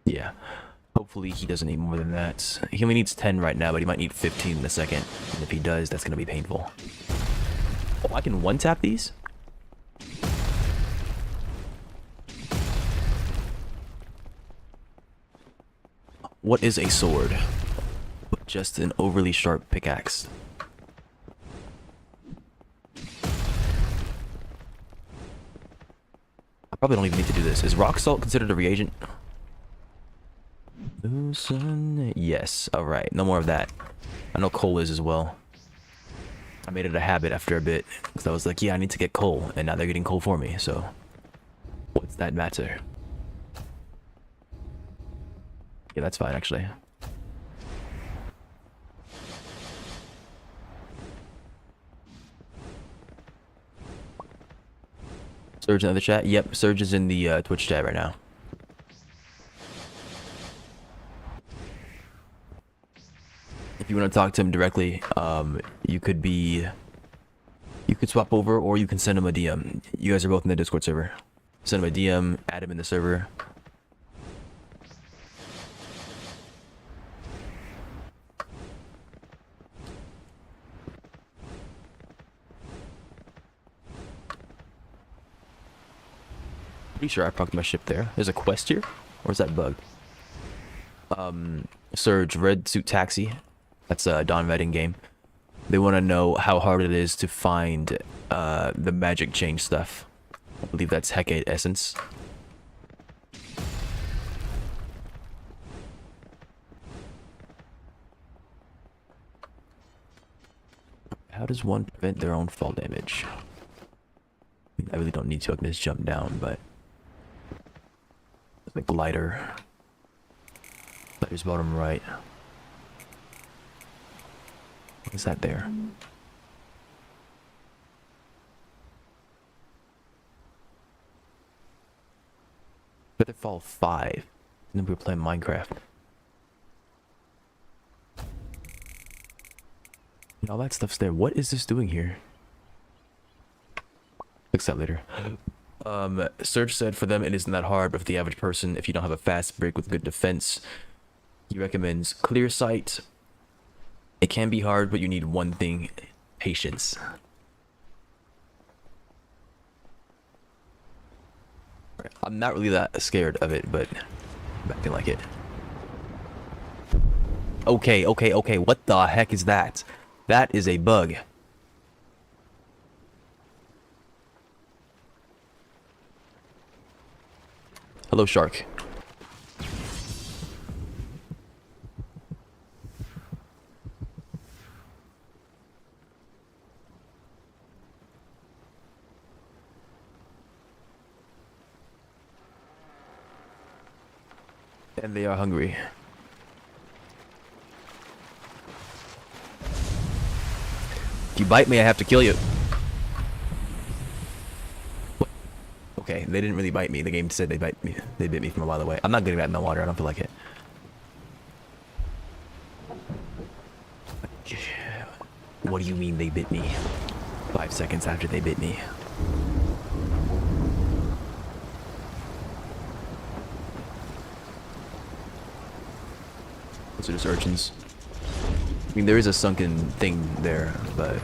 Yeah. Hopefully he doesn't need more than that. He only needs 10 right now, but he might need 15 in a second. And if he does, that's going to be painful. Oh, I can one-tap these? What is a sword? Just an overly sharp pickaxe. I probably don't even need to do this. Is rock salt considered a reagent? Yes. Alright, no more of that. I know coal is as well. I made it a habit after a bit. Because I was like, yeah, I need to get coal. And now they're getting coal for me, so... What's that matter? Yeah, that's fine, actually. Surge in the chat? Yep, Surge is in the Twitch chat right now. If you want to talk to him directly, you could swap over, or you can send him a DM. You guys are both in the Discord server. Send him a DM, add him in the server. Pretty sure I parked my ship there. There's a quest here? Or is that bugged? Surge, Red Suit Taxi. That's a Don Redding game. They want to know how hard it is to find the magic change stuff. I believe that's Hecate Essence. How does one prevent their own fall damage? I really don't need to. I can just jump down, but... The glider. Glider's bottom right. What is that there? Better fall 5. And then we're playing Minecraft. And all that stuff's there. What is this doing here? Fix that later. Surge said for them it isn't that hard, but for the average person, if you don't have a fast break with good defense, he recommends clear sight. It can be hard, but you need one thing: patience. I'm not really that scared of it, but I'm acting like it. Okay, what the heck is that? That is a bug. Hello, shark. And they are hungry. If you bite me, I have to kill you. What? Okay, they didn't really bite me. The game said they bite me. They bit me from a while away. I'm not getting that in the water. I don't feel like it. What do you mean they bit me? 5 seconds after they bit me. Those are just urchins. I mean, there is a sunken thing there, but...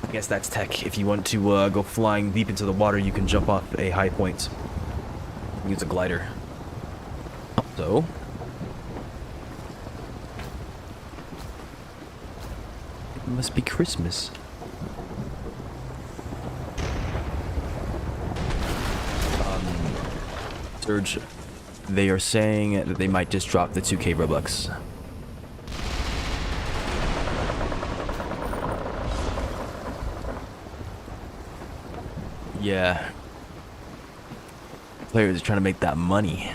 I guess that's tech. If you want to go flying deep into the water, you can jump off a high point. Use a glider. So... It must be Christmas. Surge, they are saying that they might just drop the 2K Robux. Yeah. Players are trying to make that money.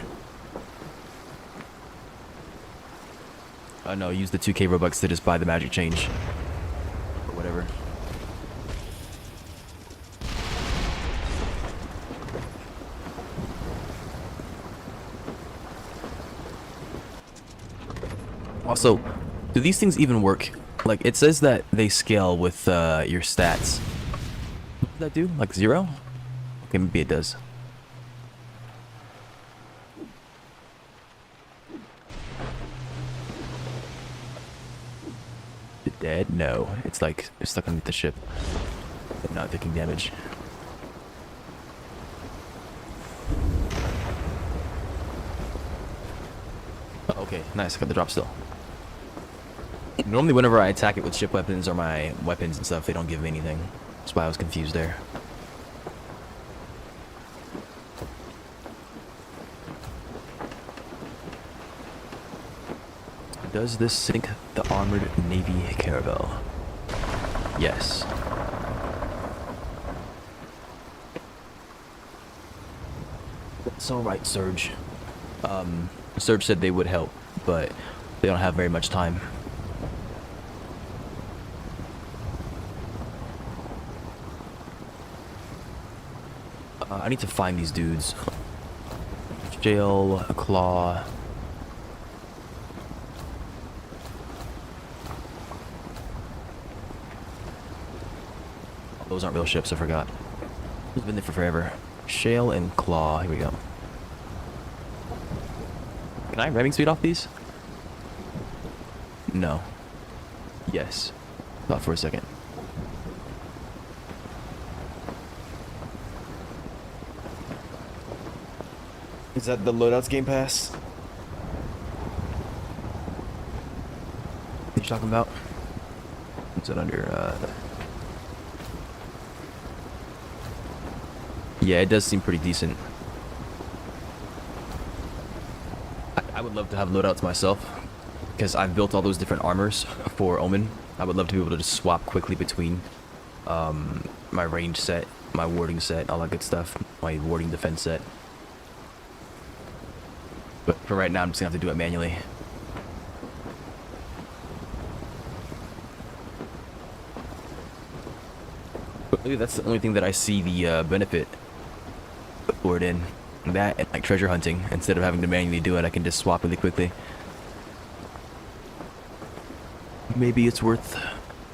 No, use the 2k Robux to just buy the magic change. Or whatever. Also, do these things even work? Like, it says that they scale with your stats. What does that do? Like 0? Okay, maybe it does. It dead? No. It's like, it's stuck underneath the ship. But not taking damage. Oh, okay, nice. I got the drop still. Normally whenever I attack it with ship weapons or my weapons and stuff, they don't give me anything. That's why I was confused there. Does this sink the armored Navy caravel? Yes. That's alright, Surge. Surge said they would help, but they don't have very much time. I need to find these dudes. Jail, a claw. Those aren't real ships, I forgot. It's been there for forever. Shale and claw, here we go. Can I ramming speed off these? No. Yes. Thought for a second. Is that the loadouts game pass? What are you talking about? What's it under, Yeah, it does seem pretty decent. I would love to have loadouts myself, because I've built all those different armors for Omen. I would love to be able to just swap quickly between my range set, my warding set, all that good stuff, my warding defense set. But for right now, I'm just gonna have to do it manually. But maybe that's the only thing that I see the benefit for it in. That and like treasure hunting. Instead of having to manually do it, I can just swap really quickly. Maybe it's worth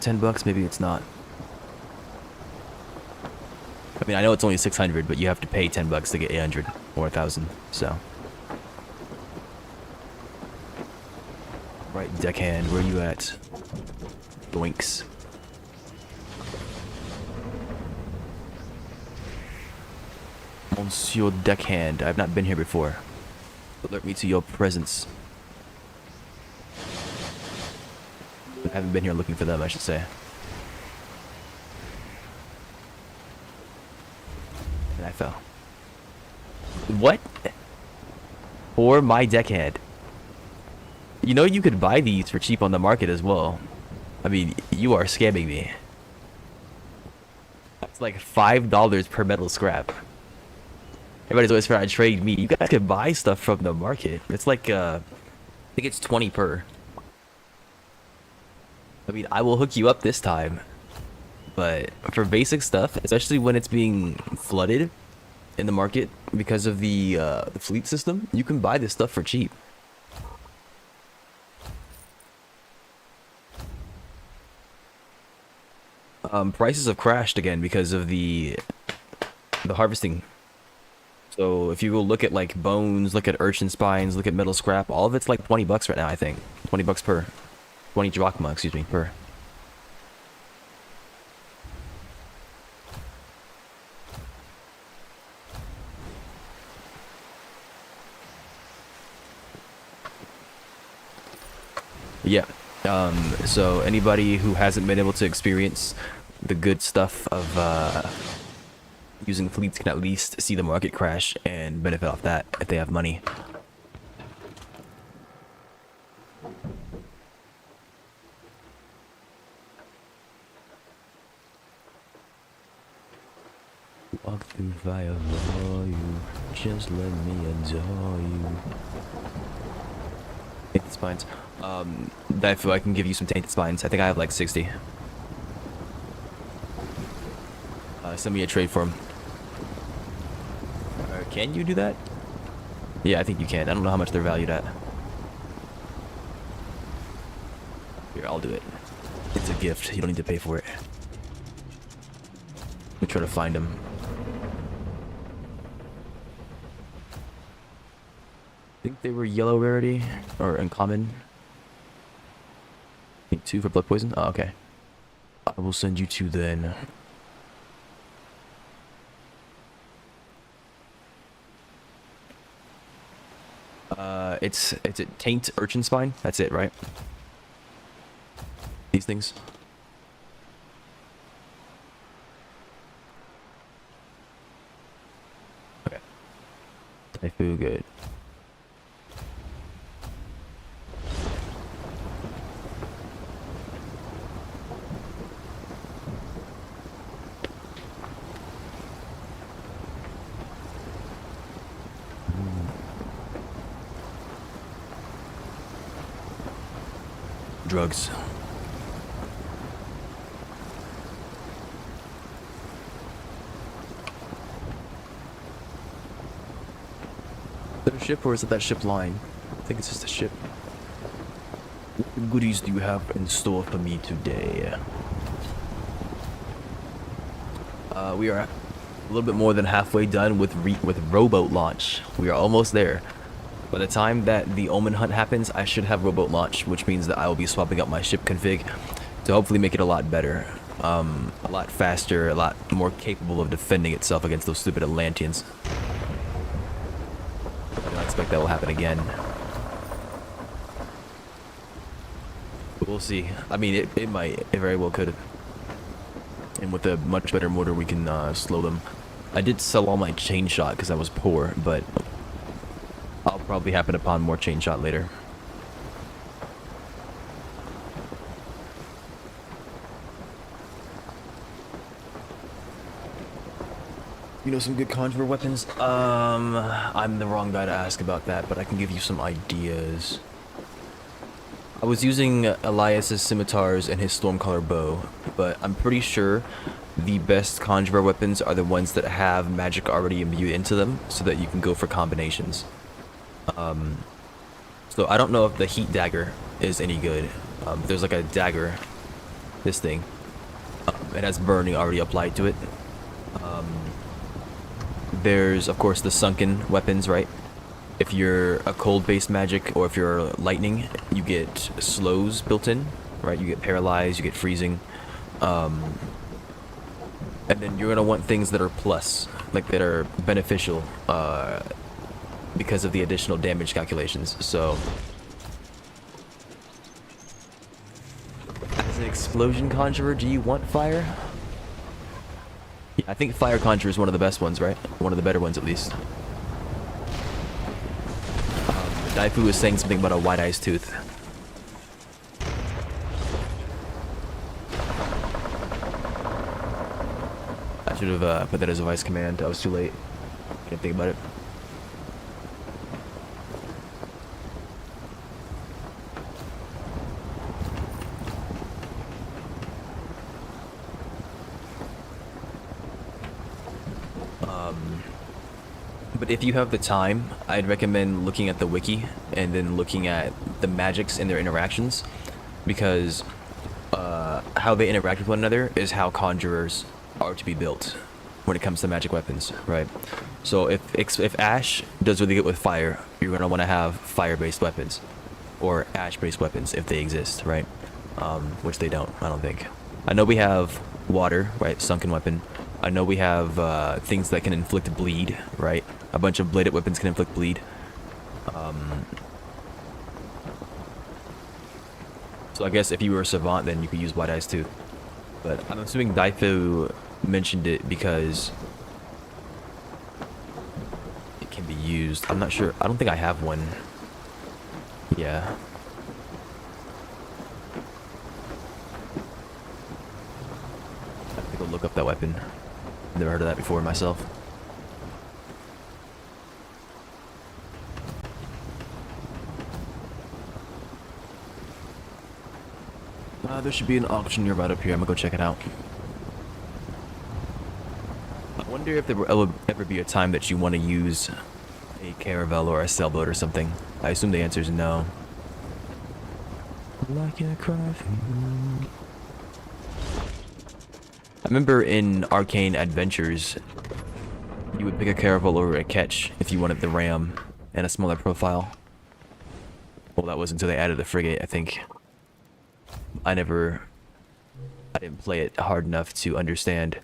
$10, maybe it's not. I mean, I know it's only 600, but you have to pay $10 to get 800 or 1,000, so. Right, deckhand, where you at? Doinks. Monsieur Deckhand, I've not been here before. Alert me to your presence. I haven't been here looking for them, I should say. And I fell. What? For my deckhand. You know you could buy these for cheap on the market as well. I mean, you are scamming me. That's like $5 per metal scrap. Everybody's always trying to trade me. You guys can buy stuff from the market. It's like, I think it's 20 per. I mean, I will hook you up this time. But for basic stuff, especially when it's being flooded in the market because of the fleet system, you can buy this stuff for cheap. Prices have crashed again because of the harvesting. So if you go look at like bones, look at urchin spines, look at metal scrap, all of it's like $20 right now, I think. $20 per. 20 drachma, excuse me, per. Yeah. So anybody who hasn't been able to experience the good stuff of using fleets can at least see the market crash and benefit off that if they have money. Walk through fire for you, just let me adore you. If tainted spines. Daifu, I can give you some tainted spines. I think I have like 60. Send me a trade for them. Can you do that? Yeah, I think you can. I don't know how much they're valued at. Here, I'll do it. It's a gift. You don't need to pay for it. Let me try to find them. I think they were yellow rarity or uncommon. I think 2 for blood poison. Oh, okay. I will send you 2 then. It's a taint urchin spine. That's it, right? These things. Okay. Taifu, good. Drugs. Is that a ship or is it that ship line? I think it's just a ship. What goodies do you have in store for me today? We are a little bit more than halfway done with rowboat launch. We are almost there. By the time that the Omen Hunt happens, I should have rowboat launch, which means that I will be swapping out my ship config to hopefully make it a lot better, a lot faster, a lot more capable of defending itself against those stupid Atlanteans. I don't expect that will happen again. But we'll see. I mean, it might. It very well could. And with a much better mortar, we can slow them. I did sell all my chain shot because I was poor, but I'll probably happen upon more chain shot later. You know some good conjurer weapons? I'm the wrong guy to ask about that, but I can give you some ideas. I was using Elias's scimitars and his stormcaller bow, but I'm pretty sure the best conjurer weapons are the ones that have magic already imbued into them, so that you can go for combinations. So I don't know if the heat dagger is any good. There's like a dagger, this thing. It has burning already applied to it. There's of course the sunken weapons, right? If you're a cold-based magic or if you're lightning, you get slows built in, right? You get paralyzed, you get freezing. And then you're gonna want things that are plus, like that are beneficial, because of the additional damage calculations. So as an explosion conjurer, do you want fire? Yeah, I think fire conjurer is one of the best ones, right? One of the better ones, at least. Daifu was saying something about a white-eyes tooth. I should have put that as a vice command. I was too late. Can't think about it. But if you have the time, I'd recommend looking at the wiki and then looking at the magics and their interactions, because how they interact with one another is how conjurers are to be built when it comes to magic weapons, right? So if Ash does really good with fire, you're gonna want to have fire-based weapons, or ash-based weapons if they exist, right? Which they don't, I don't think. I know we have water, right? Sunken weapon. I know we have things that can inflict bleed, right? A bunch of bladed weapons can inflict bleed. So I guess if you were a savant, then you could use white eyes too. But I'm assuming Daifu mentioned it because it can be used. I'm not sure. I don't think I have one. Yeah. I have to go look up that weapon. Never heard of that before myself. There should be an auction near right up here. I'm gonna go check it out. I wonder if there will ever be a time that you want to use a caravel or a sailboat or something. I assume the answer is no. Like a cry for you. I remember in Arcane Adventures, you would pick a caravel over a ketch if you wanted the ram and a smaller profile. Well, that was until they added the frigate, I think. I didn't play it hard enough to understand.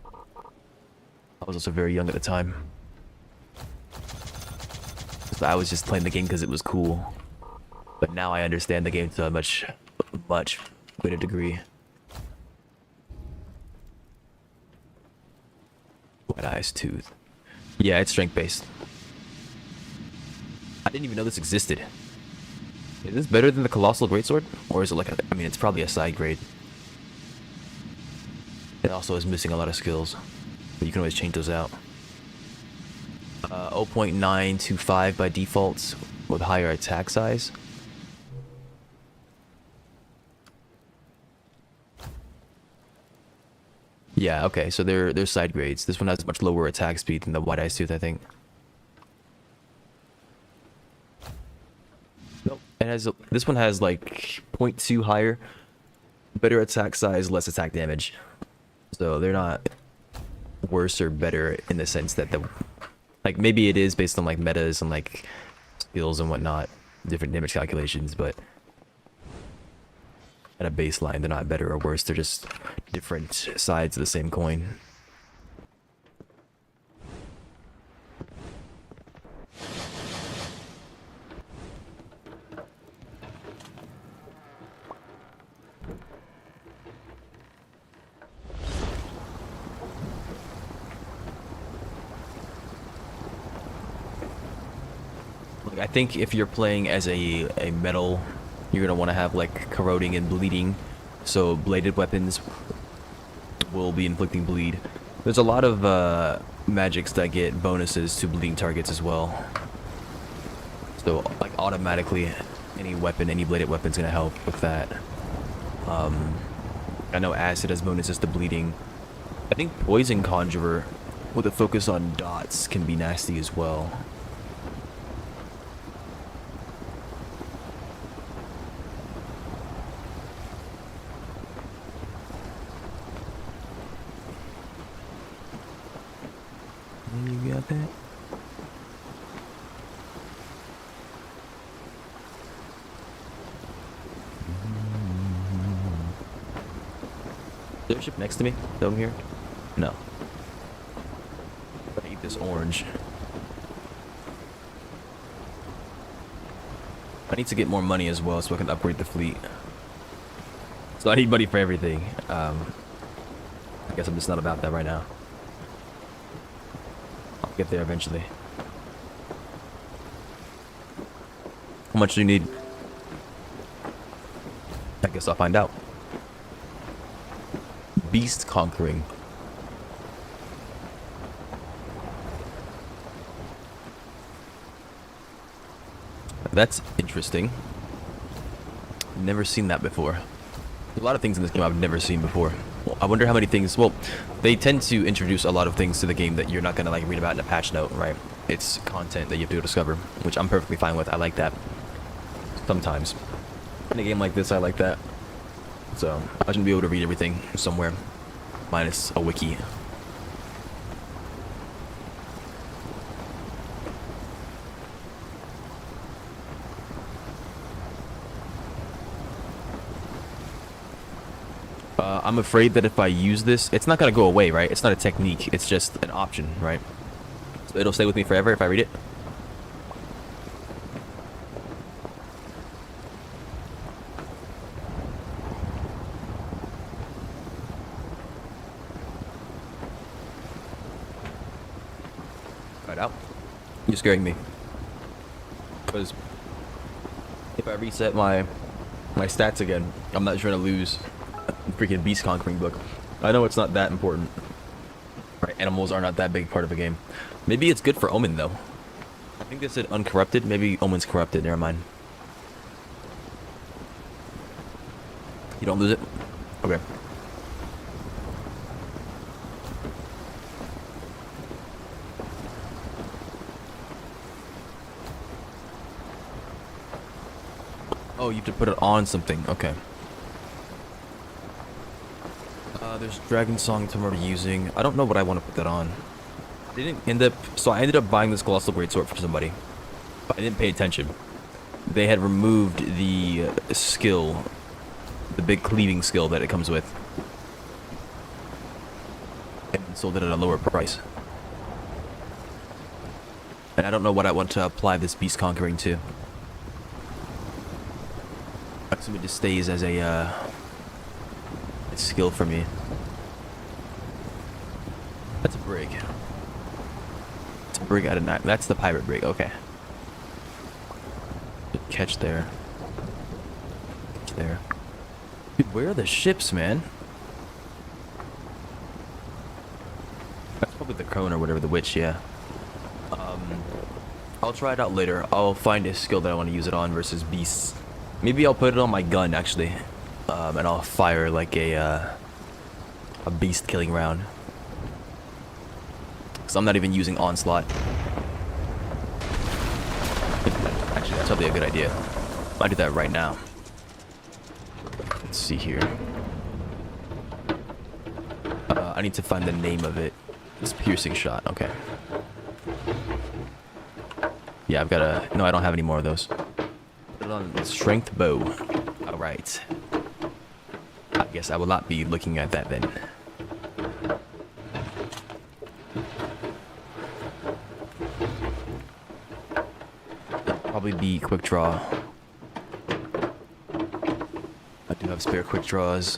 I was also very young at the time. So I was just playing the game because it was cool. But now I understand the game to a much greater degree. White Eyes Tooth. Yeah, it's strength based. I didn't even know this existed. Is this better than the Colossal Greatsword? Or is it like I mean, it's probably a side grade. It also is missing a lot of skills. But you can always change those out. 0.925 by default with higher attack size. Yeah, okay, so they're side grades. This one has much lower attack speed than the White Eyes Tooth, I think. Nope. This one has like 0.2 higher, better attack size, less attack damage. So they're not worse or better in the sense that like maybe it is based on like metas and like skills and whatnot, different damage calculations, but at a baseline they're not better or worse, they're just different sides of the same coin. I think if you're playing as a metal, you're gonna want to have like corroding and bleeding, so bladed weapons will be inflicting bleed. There's a lot of magics that get bonuses to bleeding targets as well, so like automatically any weapon, any bladed weapon is gonna help with that. I know acid has bonuses to bleeding. I think poison conjurer with a focus on dots can be nasty as well. You got that? Is there a ship next to me? Over here? No. I eat this orange. I need to get more money as well so I can upgrade the fleet. So I need money for everything. I guess I'm just not about that right now. I'll get there eventually. How much do you need? I guess I'll find out. Beast conquering. That's interesting. Never seen that before. There's a lot of things in this game I've never seen before. Well, I wonder how many things. Well, they tend to introduce a lot of things to the game that you're not gonna like read about in a patch note, right? It's content that you have to go discover, which I'm perfectly fine with. I like that. Sometimes in a game like this, I like that. So I shouldn't be able to read everything somewhere, minus a wiki. I'm afraid that if I use this, it's not gonna go away, right? It's not a technique, it's just an option, right? So it'll stay with me forever if I read it. Right out. You're scaring me. Because if I reset my stats again, I'm not trying to lose freaking beast conquering book. I know it's not that important, right? Animals are not that big part of the game. Maybe it's good for Omen though. I think they said uncorrupted. Maybe Omen's corrupted. Never mind. You don't lose it? Okay. Oh, you have to put it on something. Okay. There's Dragon Song I'm already using. I don't know what I want to put that on. I didn't end up... So I ended up buying this Colossal Greatsword for somebody. But I didn't pay attention. They had removed the skill. The big cleaving skill that it comes with. And sold it at a lower price. And I don't know what I want to apply this Beast Conquering to. I assume it just stays as a skill for me. That's a brig. It's a brig out of 9. That's the pirate brig. Okay. Catch there. Catch there. Dude, where are the ships, man? That's probably the crone or whatever, the witch, yeah. I'll try it out later. I'll find a skill that I want to use it on versus beasts. Maybe I'll put it on my gun, actually. And I'll fire like a beast killing round. Because I'm not even using onslaught. Actually, that's probably a good idea. Might do that right now. Let's see here. I need to find the name of it. It's piercing shot. Okay. Yeah, I've got a... No, I don't have any more of those. Put it on strength bow. Alright. I guess I will not be looking at that then. Probably be quick draw. I do have spare quick draws.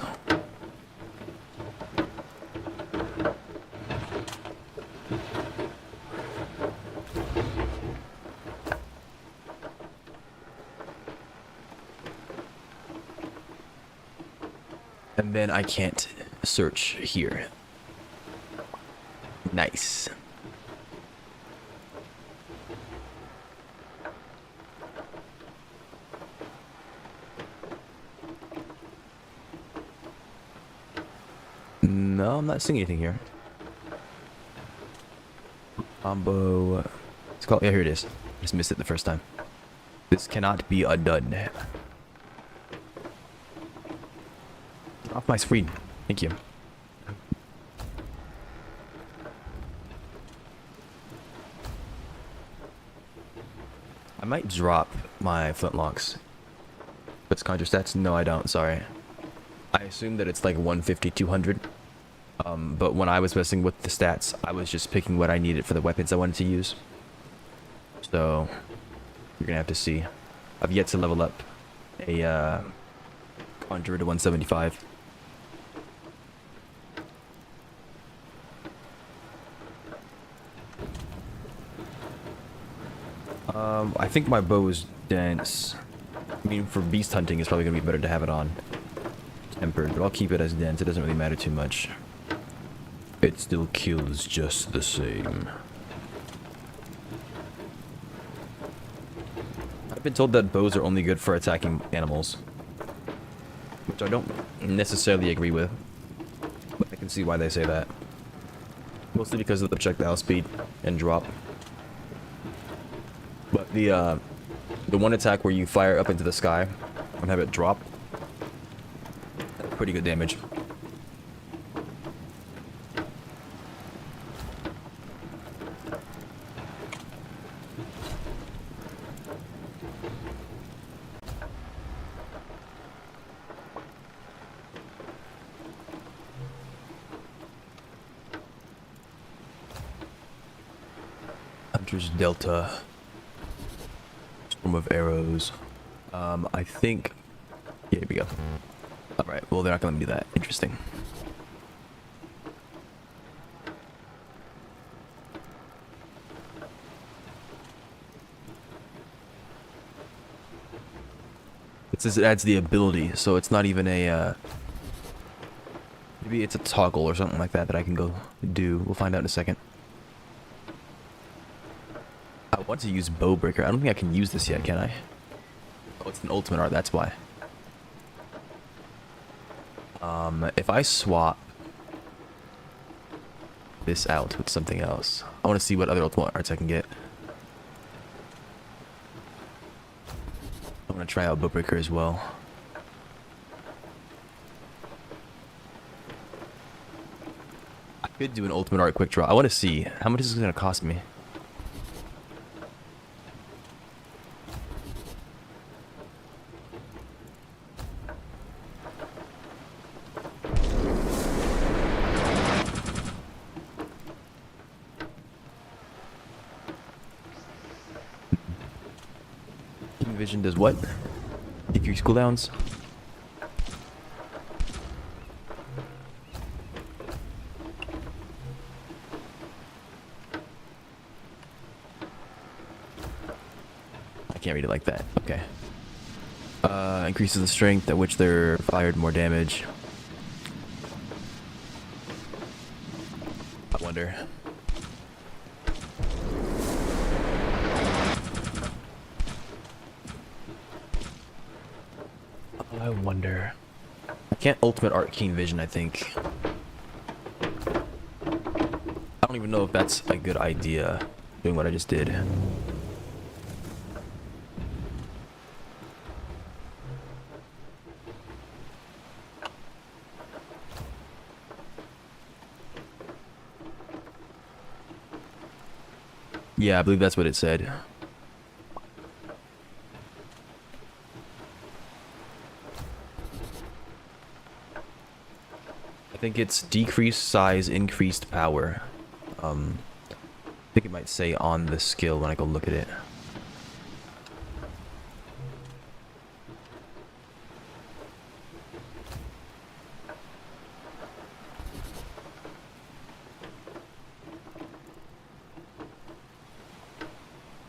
And then I can't search here. Nice. No, I'm not seeing anything here. Combo. It's called. Yeah, here it is. I just missed it the first time. This cannot be undone. Off my screen. Thank you. I might drop my flintlocks. What's conjure stats? No, I don't. Sorry. I assume that it's like 150, 200. But when I was messing with the stats, I was just picking what I needed for the weapons I wanted to use. So, you're gonna have to see. I've yet to level up a conjurer to 175. I think my bow is dense. I mean, for beast hunting, it's probably gonna be better to have it on tempered, but I'll keep it as dense. It doesn't really matter too much. It still kills just the same. I've been told that bows are only good for attacking animals, which I don't necessarily agree with, but I can see why they say that. Mostly because of the projectile speed and drop. But the one attack where you fire up into the sky and have it drop, pretty good damage. Hunter's Delta. Storm of arrows. I think... Yeah, here we go. Alright, well they're not gonna let me do that. Interesting. It says it adds the ability, so it's not even a, maybe it's a toggle or something like that that I can go do. We'll find out in a second. I want to use Bowbreaker. I don't think I can use this yet, can I? Oh, it's an ultimate art, that's why. If I swap this out with something else, I want to see what other ultimate arts I can get. I want to try out Boatbreaker as well. I could do an ultimate art quick draw. I want to see how much is this going to cost me. Vision does what? Decrease cooldowns? I can't read it like that. Okay. Increases the strength at which they're fired, more damage. I wonder. I wonder. I can't ultimate Arcane Vision, I think. I don't even know if that's a good idea, doing what I just did. Yeah, I believe that's what it said. I think it's decreased size, increased power. I think it might say on the skill when I go look at it.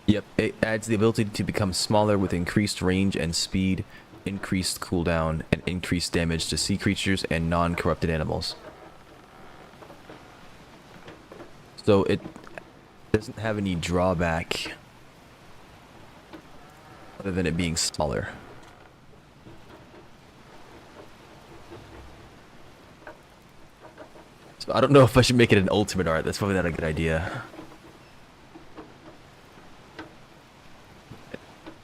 Yep, it adds the ability to become smaller with increased range and speed, increased cooldown, and increased damage to sea creatures and non-corrupted animals. So it doesn't have any drawback other than it being smaller. So I don't know if I should make it an ultimate art. That's probably not a good idea.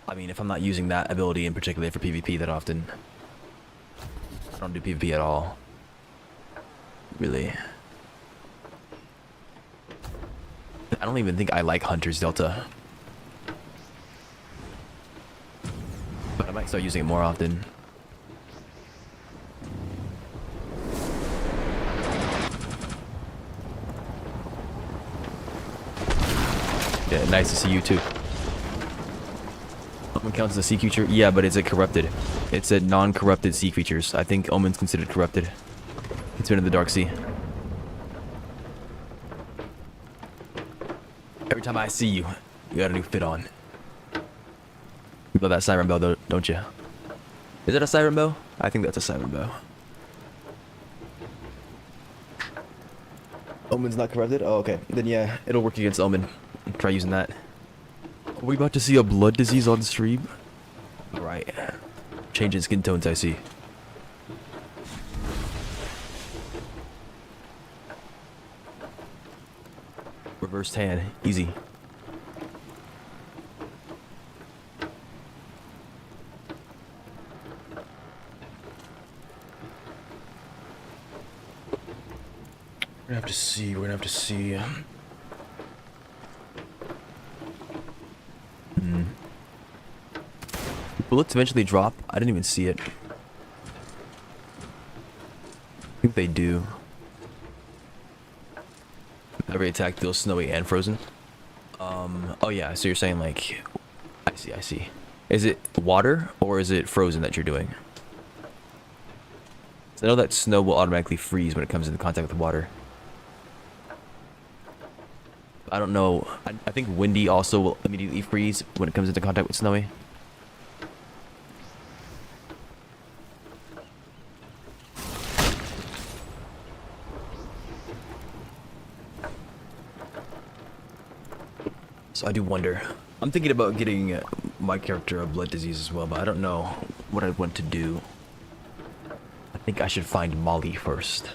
I mean, if I'm not using that ability in particular for PvP that often. I don't do PvP at all. Really. I don't even think I like Hunter's Delta. But I might start using it more often. Yeah, nice to see you too. Omen counts as a sea creature? Yeah, but is it corrupted? It said non-corrupted sea creatures. I think Omen's considered corrupted. It's been in the Dark Sea. Every time I see you, you got a new fit on. You love that siren bell, though, don't you? Is it a siren bell? I think that's a siren bell. Omen's not corrupted? Oh, okay. Then yeah, it'll work against Omen. Try using that. Are we about to see a blood disease on stream? Alright. Changing skin tones, I see. Reversed hand. Easy. We're gonna have to see. We're gonna have to see. Bullets eventually drop? I didn't even see it. I think they do. Every attack feels snowy and frozen. Oh yeah, so you're saying like... I see. Is it water or is it frozen that you're doing? So I know that snow will automatically freeze when it comes into contact with water. I don't know. I think windy also will immediately freeze when it comes into contact with snowy. So I do wonder. I'm thinking about getting my character a blood disease as well, but I don't know what I'd want to do. I think I should find Molly first.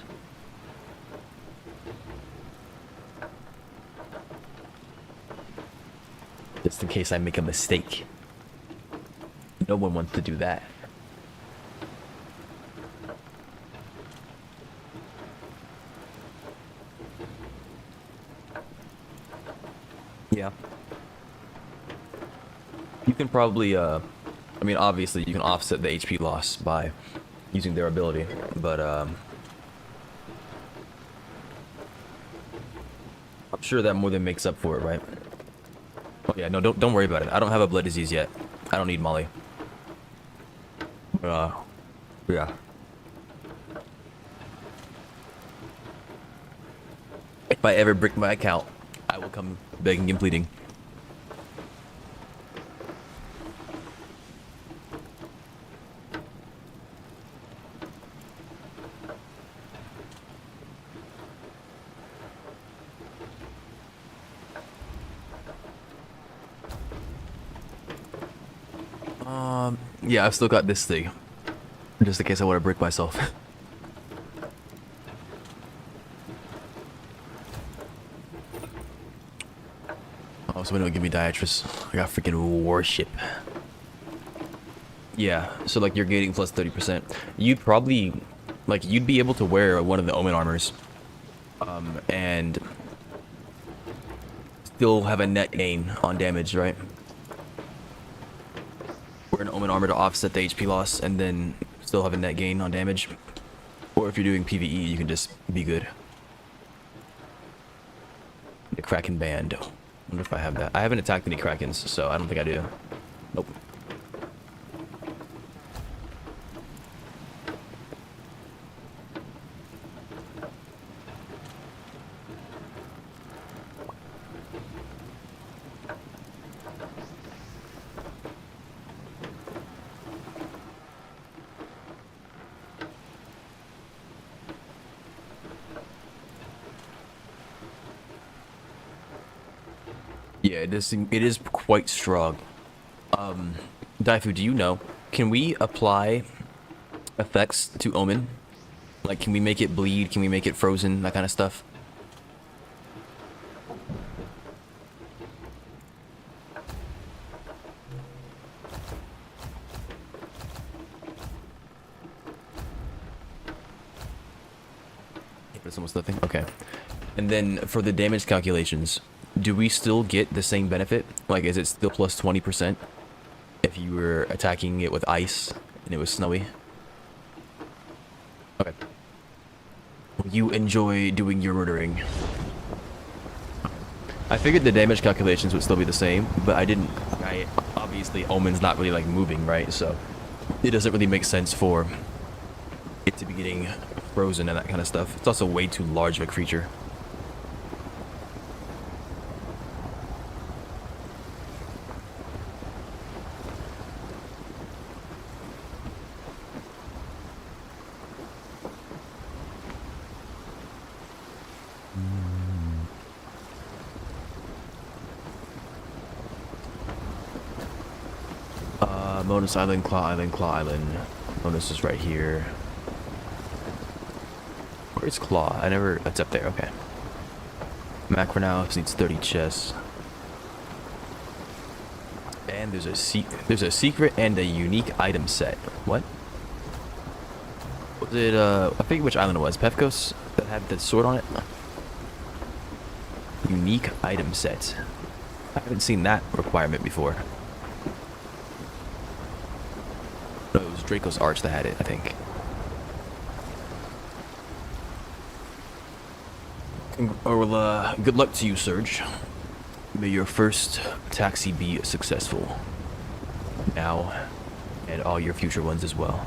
Just in case I make a mistake. No one wants to do that. Yeah. You can probably, I mean, obviously you can offset the HP loss by using their ability, but, I'm sure that more than makes up for it, right? Oh yeah, no, don't worry about it. I don't have a blood disease yet. I don't need Molly. Yeah. If I ever brick my account, I will come begging and pleading. Yeah, I've still got this thing. Just in case I want to brick myself. Oh, somebody don't give me Diatrus. I got freaking Warship. Yeah, so like you're gaining plus 30%. You'd probably, like, you'd be able to wear one of the Omen armors. And still have a net gain on damage, right? Wear an Omen armor to offset the HP loss and then still have a net gain on damage. Or if you're doing PvE, you can just be good. The Kraken Band. Wonder if I have that. I haven't attacked any Krakens, so I don't think I do. Nope. Yeah, it is quite strong. Daifu, do you know? Can we apply effects to Omen? Like, can we make it bleed? Can we make it frozen? That kind of stuff? It's almost nothing. Okay. And then for the damage calculations, do we still get the same benefit? Like, is it still plus 20% if you were attacking it with ice and it was snowy? Okay. You enjoy doing your murdering. I figured the damage calculations would still be the same, but obviously Omen's not really like moving, right? So it doesn't really make sense for it to be getting frozen and that kind of stuff. It's also way too large of a creature. Bonus Island, Claw Island, Claw Island. Bonus is right here. Where's Claw? It's up there, okay. Macro now needs 30 chests. And there's a secret and a unique item set. What? Was it, I forget which island it was. Pefkos that had the sword on it? Unique item set. I haven't seen that requirement before. No, it was Draco's Arch that had it, I think. Well, good luck to you, Surge. May your first taxi be successful. Now, and all your future ones as well.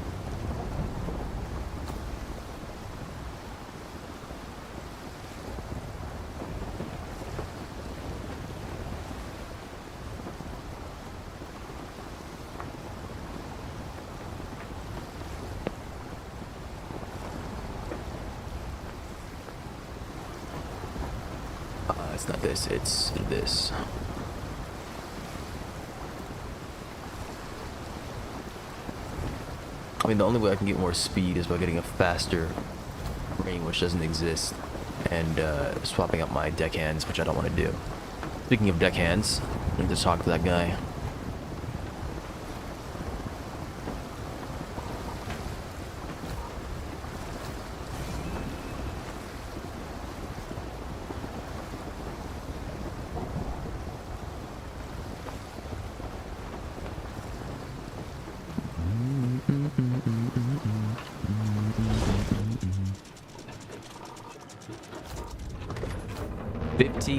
It's not this, it's this. I mean, the only way I can get more speed is by getting a faster ring, which doesn't exist, and swapping out my deckhands, which I don't want to do. Speaking of deckhands, I need to talk to that guy.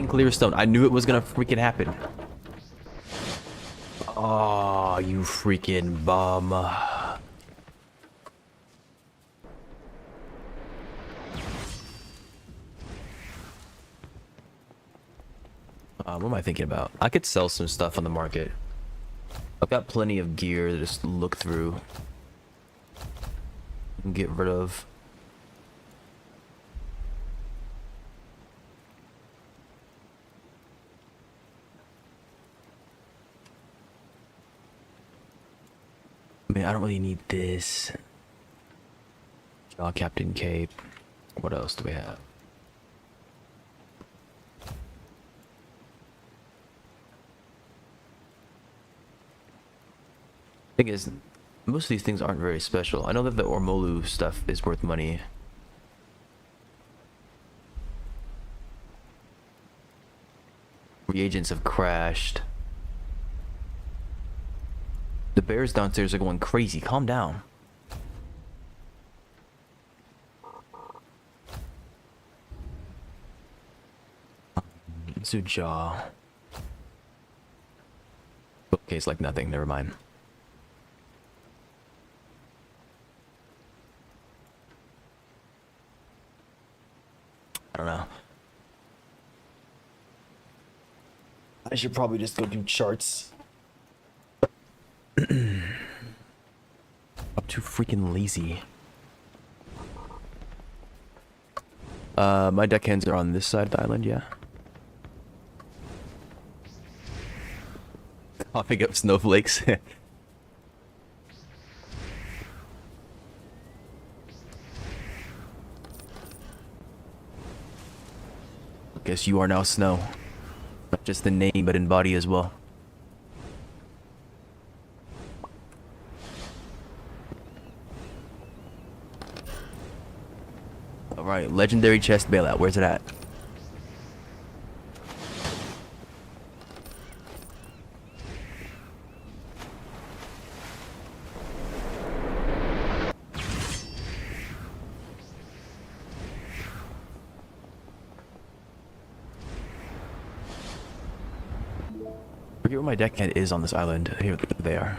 Clear stone. I knew it was gonna freaking happen. Oh, you freaking bum. What am I thinking about? I could sell some stuff on the market. I've got plenty of gear to just look through and get rid of. I mean, I don't really need this. Jaw Captain Cape. What else do we have? Thing is, most of these things aren't very special. I know that the Ormolu stuff is worth money. Reagents have crashed. The bears downstairs are going crazy. Calm down. Zujaw. Okay, it's like nothing. Never mind. I don't know. I should probably just go do charts. I'm too freaking lazy. My deckhands are on this side of the island, yeah. Coughing up snowflakes. Guess you are now snow. Not just in name, but in body as well. Alright, legendary chest bailout. Where's it at? I forget where my deckhand is on this island. Here they are.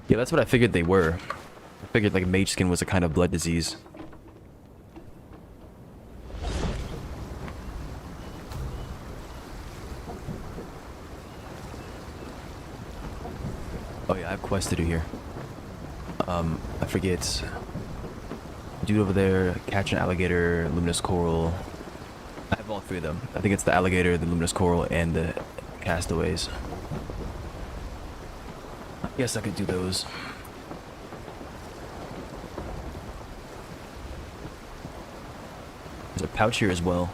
Yeah, that's what I figured they were. I figured like mage skin was a kind of blood disease. Oh yeah, I have quests to do here. I forget. Dude over there, catch an alligator, luminous coral. I have all three of them. I think it's the alligator, the luminous coral, and the castaways. I guess I could do those. There's a pouch here as well.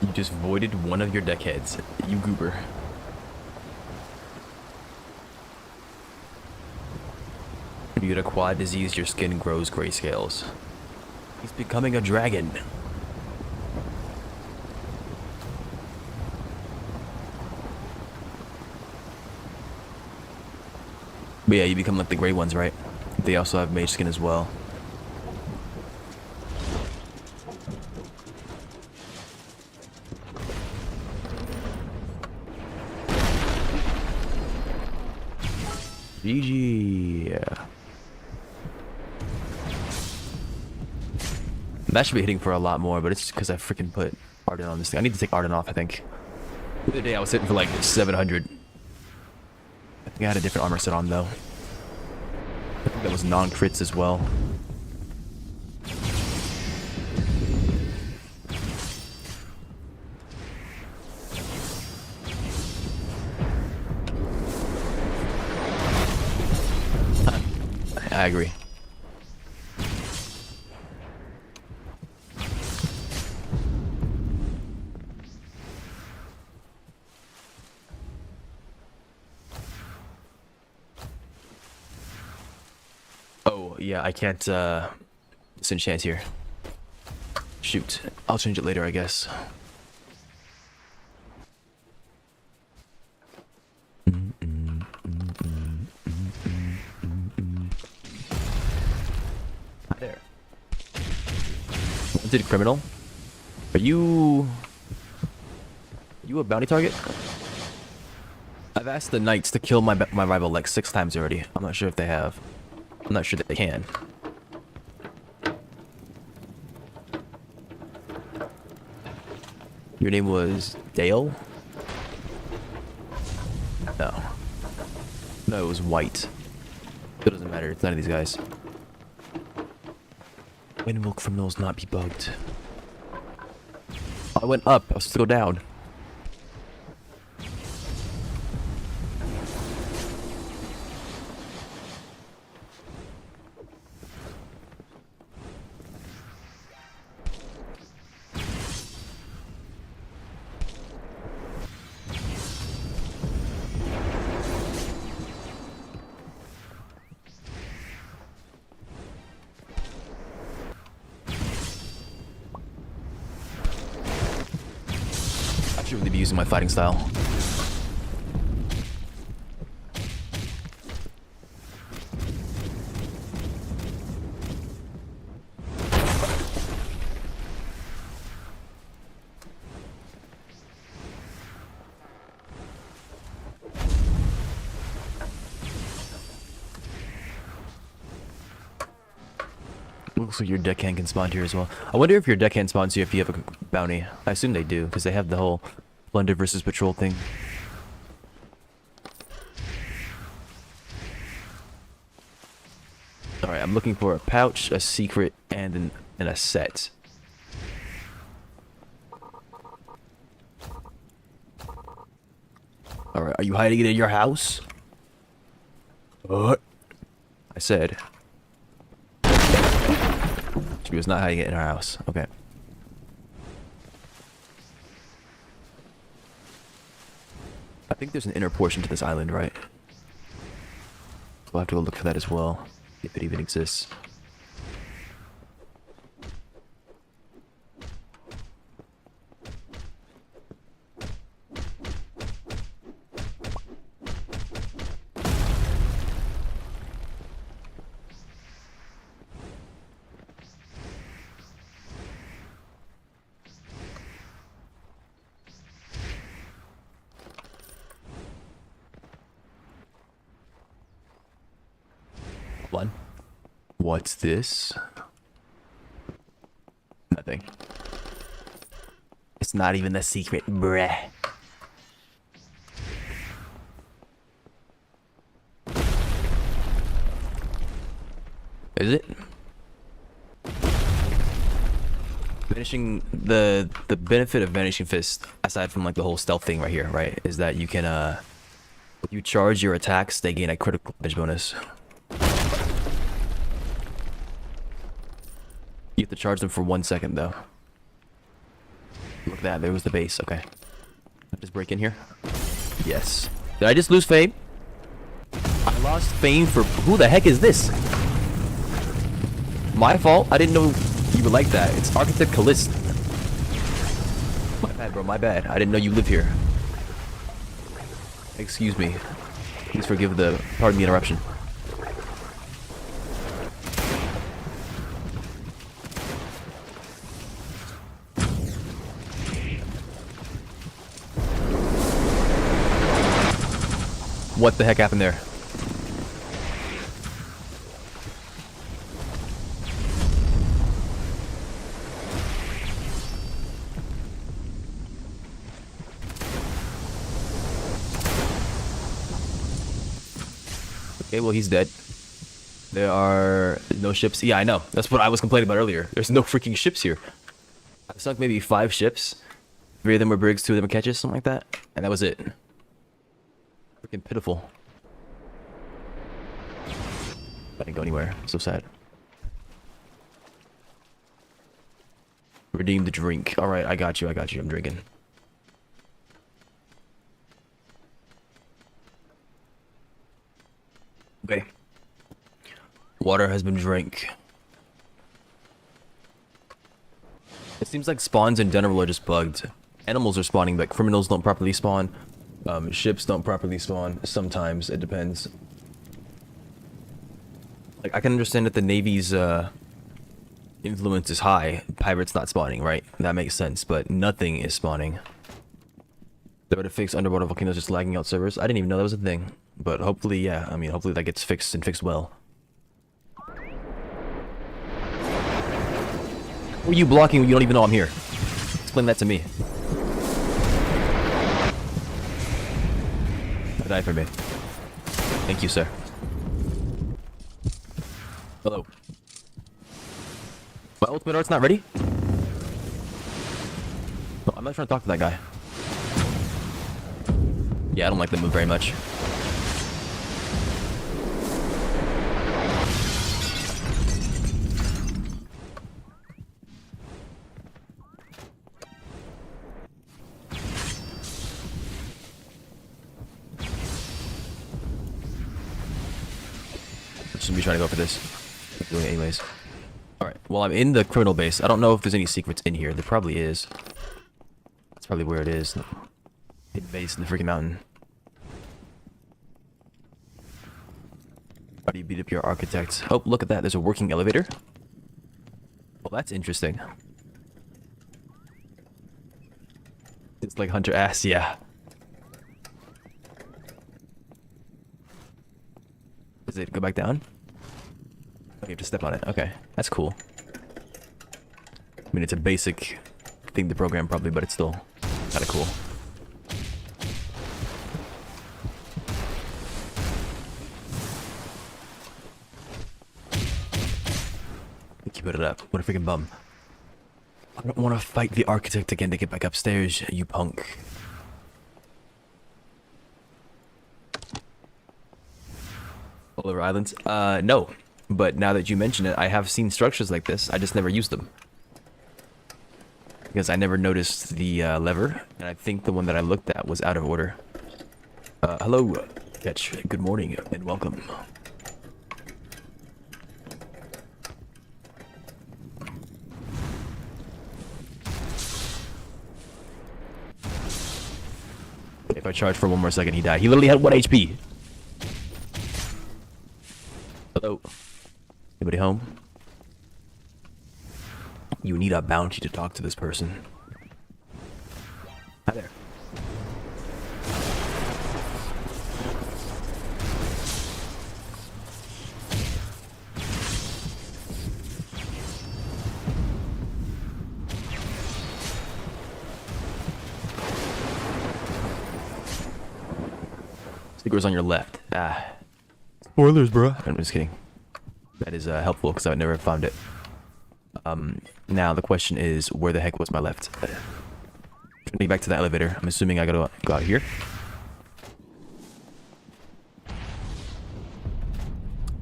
You just voided one of your deckheads, you goober. You get a quad disease, your skin grows grayscales. He's becoming a dragon. But yeah, you become like the gray ones, right? They also have mage skin as well. GG. That should be hitting for a lot more, but it's because I freaking put Arden on this thing. I need to take Arden off, I think. The other day I was hitting for like 700. I think I had a different armor set on though. I think that was non-crits as well. I agree. Oh, yeah, I can't, disenchant here. Shoot. I'll change it later, I guess. Hi there. Wanted criminal? Are you a bounty target? I've asked the knights to kill my rival like 6 times already. I'm not sure if they have. I'm not sure that they can. Your name was Dale? No. No, it was White. It doesn't matter. It's none of these guys. When will criminals not be bugged? I went up. I was supposed to go down. I should really be using my fighting style. Looks like your deckhand can spawn here as well. I wonder if your deckhand spawns here if you have a bounty. I assume they do, because they have the whole plunder versus patrol thing. Alright, I'm looking for a pouch, a secret, and a set. Alright, are you hiding it in your house? What? I said. She was not hiding it in our house. Okay. I think there's an inner portion to this island, right? We'll have to go look for that as well, if it even exists. One. What's this? Nothing. It's not even the secret, bruh. Is it? Vanishing the benefit of Vanishing Fist, aside from like the whole stealth thing right here, right, is that you can if you charge your attacks, they gain a critical damage bonus. You have to charge them for 1 second though. Look at that, there was the base, okay. Just break in here. Yes. Did I just lose fame? I lost fame for who the heck is this? My fault? I didn't know you were like that. It's Architect Callist. My bad, bro, my bad. I didn't know you live here. Excuse me. Please forgive pardon the interruption. What the heck happened there? Okay, well, he's dead. There are no ships. Yeah, I know. That's what I was complaining about earlier. There's no freaking ships here. I've sunk maybe 5 ships. 3 of them were brigs, 2 of them were catches, something like that. And that was it. Freaking pitiful. I didn't go anywhere. So sad. Redeem the drink. Alright, I got you. I'm drinking. Okay. Water has been drank. It seems like spawns in general are just bugged. Animals are spawning, but criminals don't properly spawn. Ships don't properly spawn. Sometimes. It depends. Like, I can understand that the Navy's, influence is high. Pirates not spawning, right? That makes sense, but nothing is spawning. They were to fix underwater volcanoes just lagging out servers. I didn't even know that was a thing. But hopefully, yeah. I mean, hopefully that gets fixed and fixed well. Who are you blocking when you don't even know I'm here? Explain that to me. Die for me. Thank you, sir. Hello. My ultimate art's not ready? No, I'm not trying to talk to that guy. Yeah, I don't like that move very much. Just gonna be trying to go for this. I'm doing it anyways. Alright, well, I'm in the criminal base. I don't know if there's any secrets in here. There probably is. That's probably where it is. Hidden base in the freaking mountain. How do you beat up your architect? Oh, look at that. There's a working elevator. Well, that's interesting. It's like Hunter ass, yeah. Does it go back down? Oh, you have to step on it. Okay, that's cool. I mean, it's a basic thing to program probably, but it's still kind of cool. Keep it up. What a freaking bum. I don't want to fight the architect again to get back upstairs, you punk. All over islands? No. But now that you mention it, I have seen structures like this. I just never used them. Because I never noticed the lever. And I think the one that I looked at was out of order. Hello, Ketch. Good morning and welcome. If I charge for 1 more second, he died. He literally had 1 HP. Hello. Anybody home? You need a bounty to talk to this person. Hi there. Stickers on your left. Ah. Spoilers, bro. I'm just kidding. That is helpful because I would never have found it. Now the question is, where the heck was my left? Trying to get back to the elevator. I'm assuming I gotta go out here.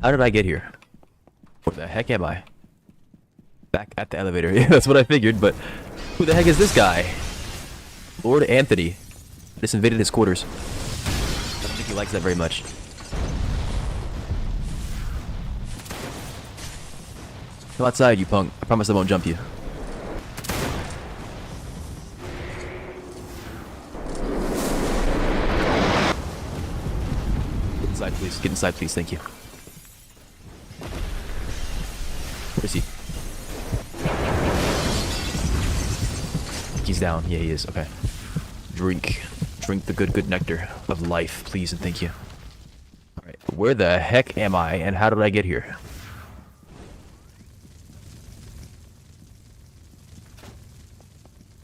How did I get here? Where the heck am I? Back at the elevator. Yeah, that's what I figured, but who the heck is this guy? Lord Anthony. I just invaded his quarters. I don't think he likes that very much. Come outside, you punk. I promise I won't jump you. Get inside, please. Get inside, please. Thank you. Where is he? He's down. Yeah, he is. Okay. Drink. Drink the good nectar of life, please, and thank you. Alright. Where the heck am I, and how did I get here?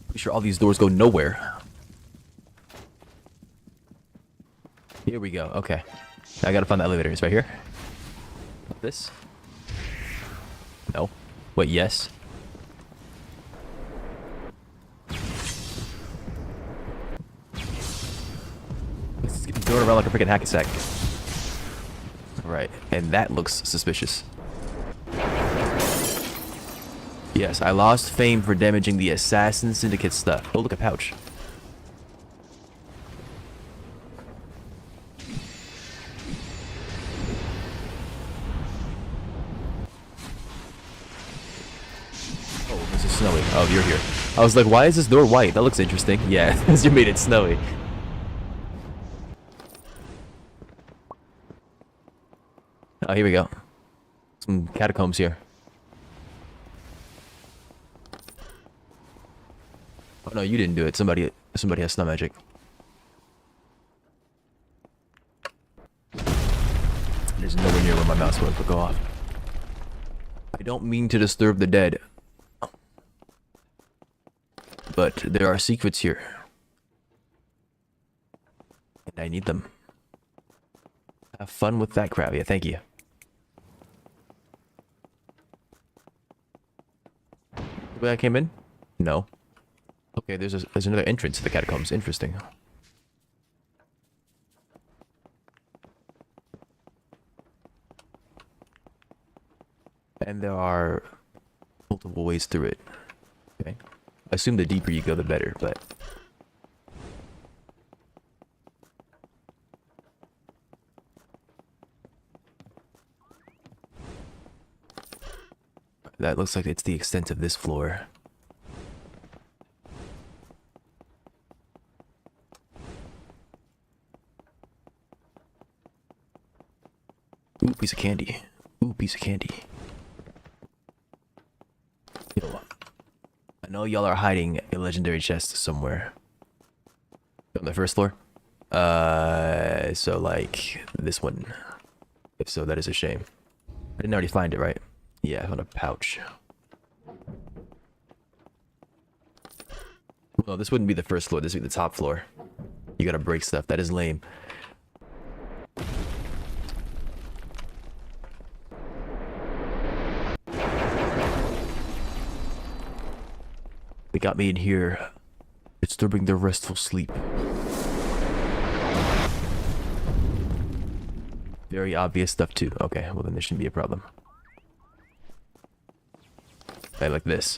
Pretty sure all these doors go nowhere. Here we go. Okay. I gotta find the elevator. It's right here. This? No. Wait, yes. It's going around like a freaking hacky sack. Right, and that looks suspicious. Yes, I lost fame for damaging the Assassin Syndicate stuff. Oh, look, a pouch. Oh, this is snowy. Oh, you're here. I was like, why is this door white? That looks interesting. Yeah, because you made it snowy. Oh, here we go. Some catacombs here. Oh no, you didn't do it. Somebody has snow magic. There's nowhere near where my mouse was to go off. I don't mean to disturb the dead, but there are secrets here, and I need them. Have fun with that crab. Yeah, thank you. The way I came in? No. Okay, there's another entrance to the catacombs. Interesting. And there are multiple ways through it. Okay. I assume the deeper you go, the better, but... That looks like it's the extent of this floor. Ooh, piece of candy. Ooh, piece of candy. Yo, I know y'all are hiding a legendary chest somewhere. On the first floor? So like this one. If so, that is a shame. I didn't already find it, right? Yeah, I found a pouch. Well, this wouldn't be the first floor, this would be the top floor. You gotta break stuff, that is lame. They got me in here, disturbing their restful sleep. Very obvious stuff too. Okay, well then there shouldn't be a problem. I like this.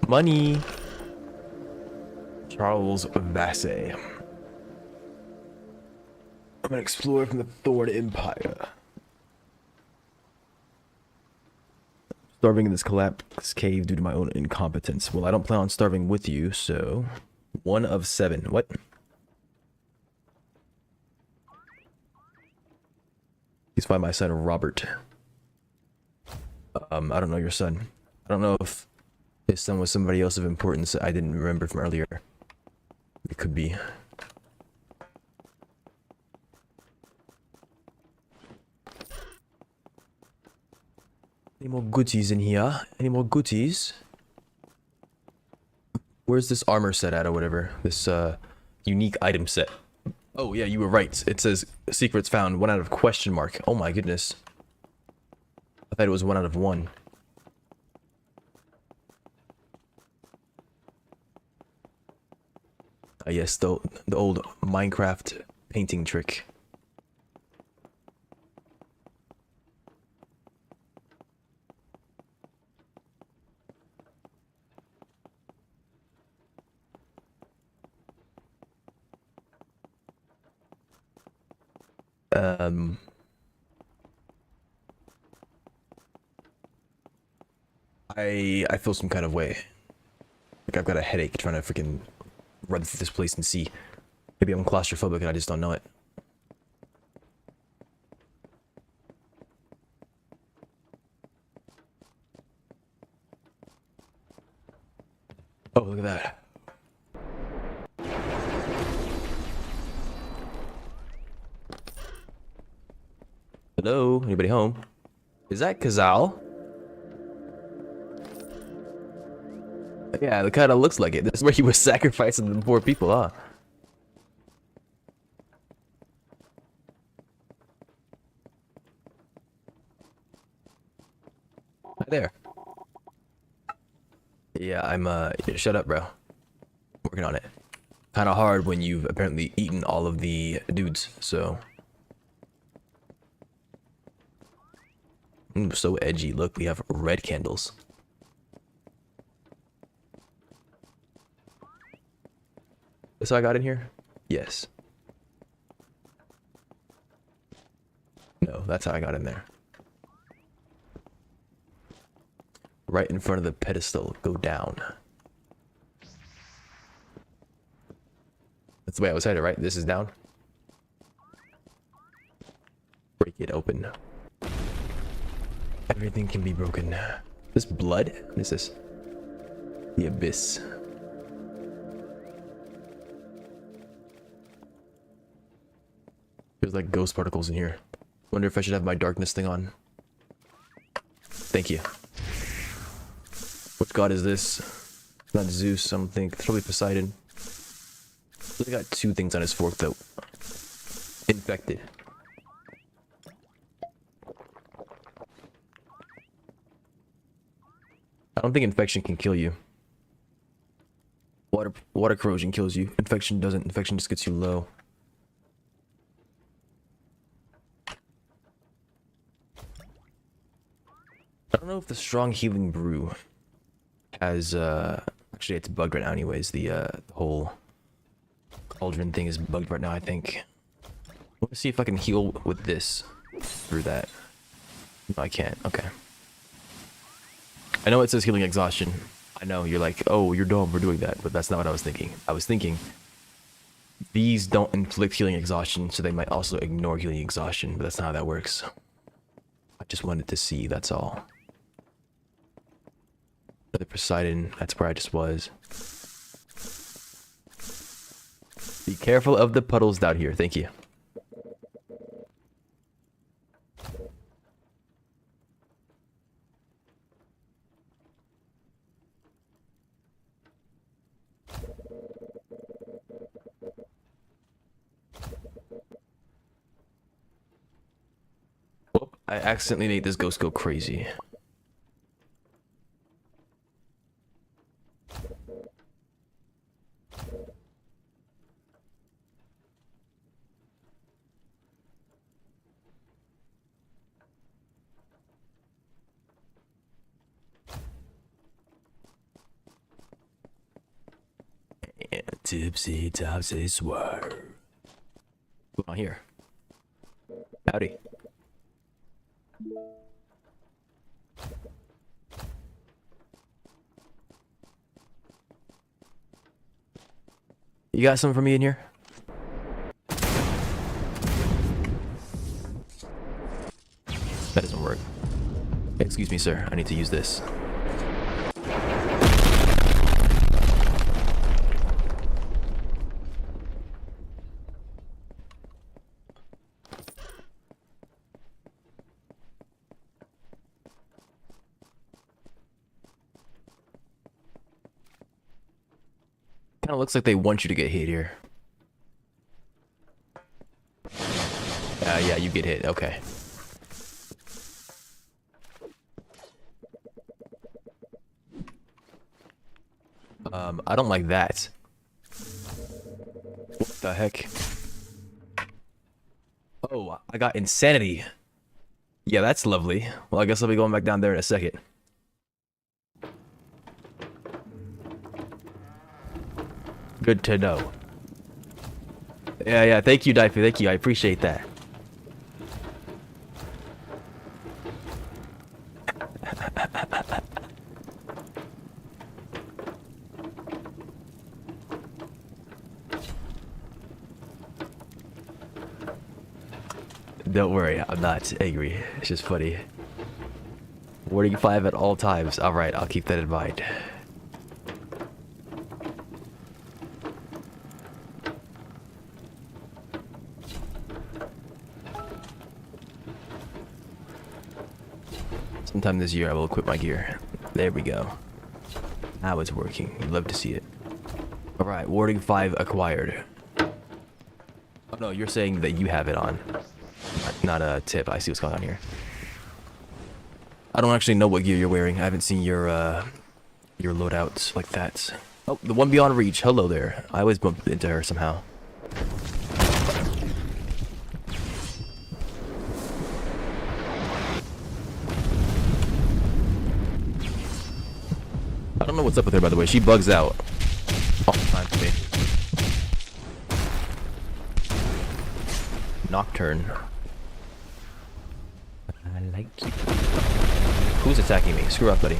Money. Charles Vassay. I'm an explorer from the Thorn Empire. Starving in this collapsed cave due to my own incompetence. Well, I don't plan on starving with you, so... 1 of 7. What? Please find my son, Robert. I don't know your son. I don't know if his son was somebody else of importance I didn't remember from earlier. It could be. Any more goodies in here? Any more goodies? Where's this armor set at or whatever? This unique item set. Oh yeah, you were right. It says secrets found 1 out of question mark. Oh my goodness. I thought it was 1 out of 1. Yes, the old Minecraft painting trick. I feel some kind of way. Like I've got a headache trying to freaking run through this place and see. Maybe I'm claustrophobic and I just don't know it. Oh, look at that. Hello? Anybody home? Is that Kazal? Yeah, it kind of looks like it. This is where he was sacrificing the poor people, huh? Hi there. Yeah, I'm shut up, bro. Working on it. Kind of hard when you've apparently eaten all of the dudes, so. Ooh, so edgy. Look, we have red candles. This how I got in here? Yes. No, that's how I got in there. Right in front of the pedestal. Go down. That's the way I was headed, right? This is down. Break it open. Everything can be broken. This blood? What is this? The abyss. There's like ghost particles in here. Wonder if I should have my darkness thing on. Thank you. Which god is this? It's not Zeus, I don't think. It's probably Poseidon. He got two things on his fork though. Infected. I don't think infection can kill you. Water corrosion kills you. Infection doesn't. Infection just gets you low. I don't know if the strong healing brew has actually it's bugged right now anyways. The whole cauldron thing is bugged right now, I think. Let me see if I can heal with this through that. No, I can't. Okay. I know it says healing exhaustion. I know you're like, oh, you're dumb for doing that, but that's not what I was thinking. I was thinking these don't inflict healing exhaustion, so they might also ignore healing exhaustion, but that's not how that works. I just wanted to see, that's all. The Poseidon, that's where I just was. Be careful of the puddles down here, thank you. Whoop, I accidentally made this ghost go crazy. Tipsy topsy swerve. What's going on here? Howdy. You got something for me in here? That doesn't work. Excuse me, sir. I need to use this. Kind of looks like they want you to get hit here. Yeah, you get hit. Okay. I don't like that. What the heck? Oh, I got insanity. Yeah, that's lovely. Well, I guess I'll be going back down there in a second. Good to know. Yeah, thank you, Daifu. Thank you. I appreciate that. Don't worry, I'm not angry. It's just funny. Warning 5 at all times. Alright, I'll keep that in mind. Sometime this year I will equip my gear. There we go. Now it's working. You'd love to see it. Alright, warding 5 acquired. Oh no, you're saying that you have it on. Not a tip. I see what's going on here. I don't actually know what gear you're wearing. I haven't seen your loadouts like that. Oh, the one beyond reach. Hello there. I always bump into her somehow. I don't know what's up with her, by the way. She bugs out all the time for me. Nocturne. I like you. Who's attacking me? Screw up, buddy.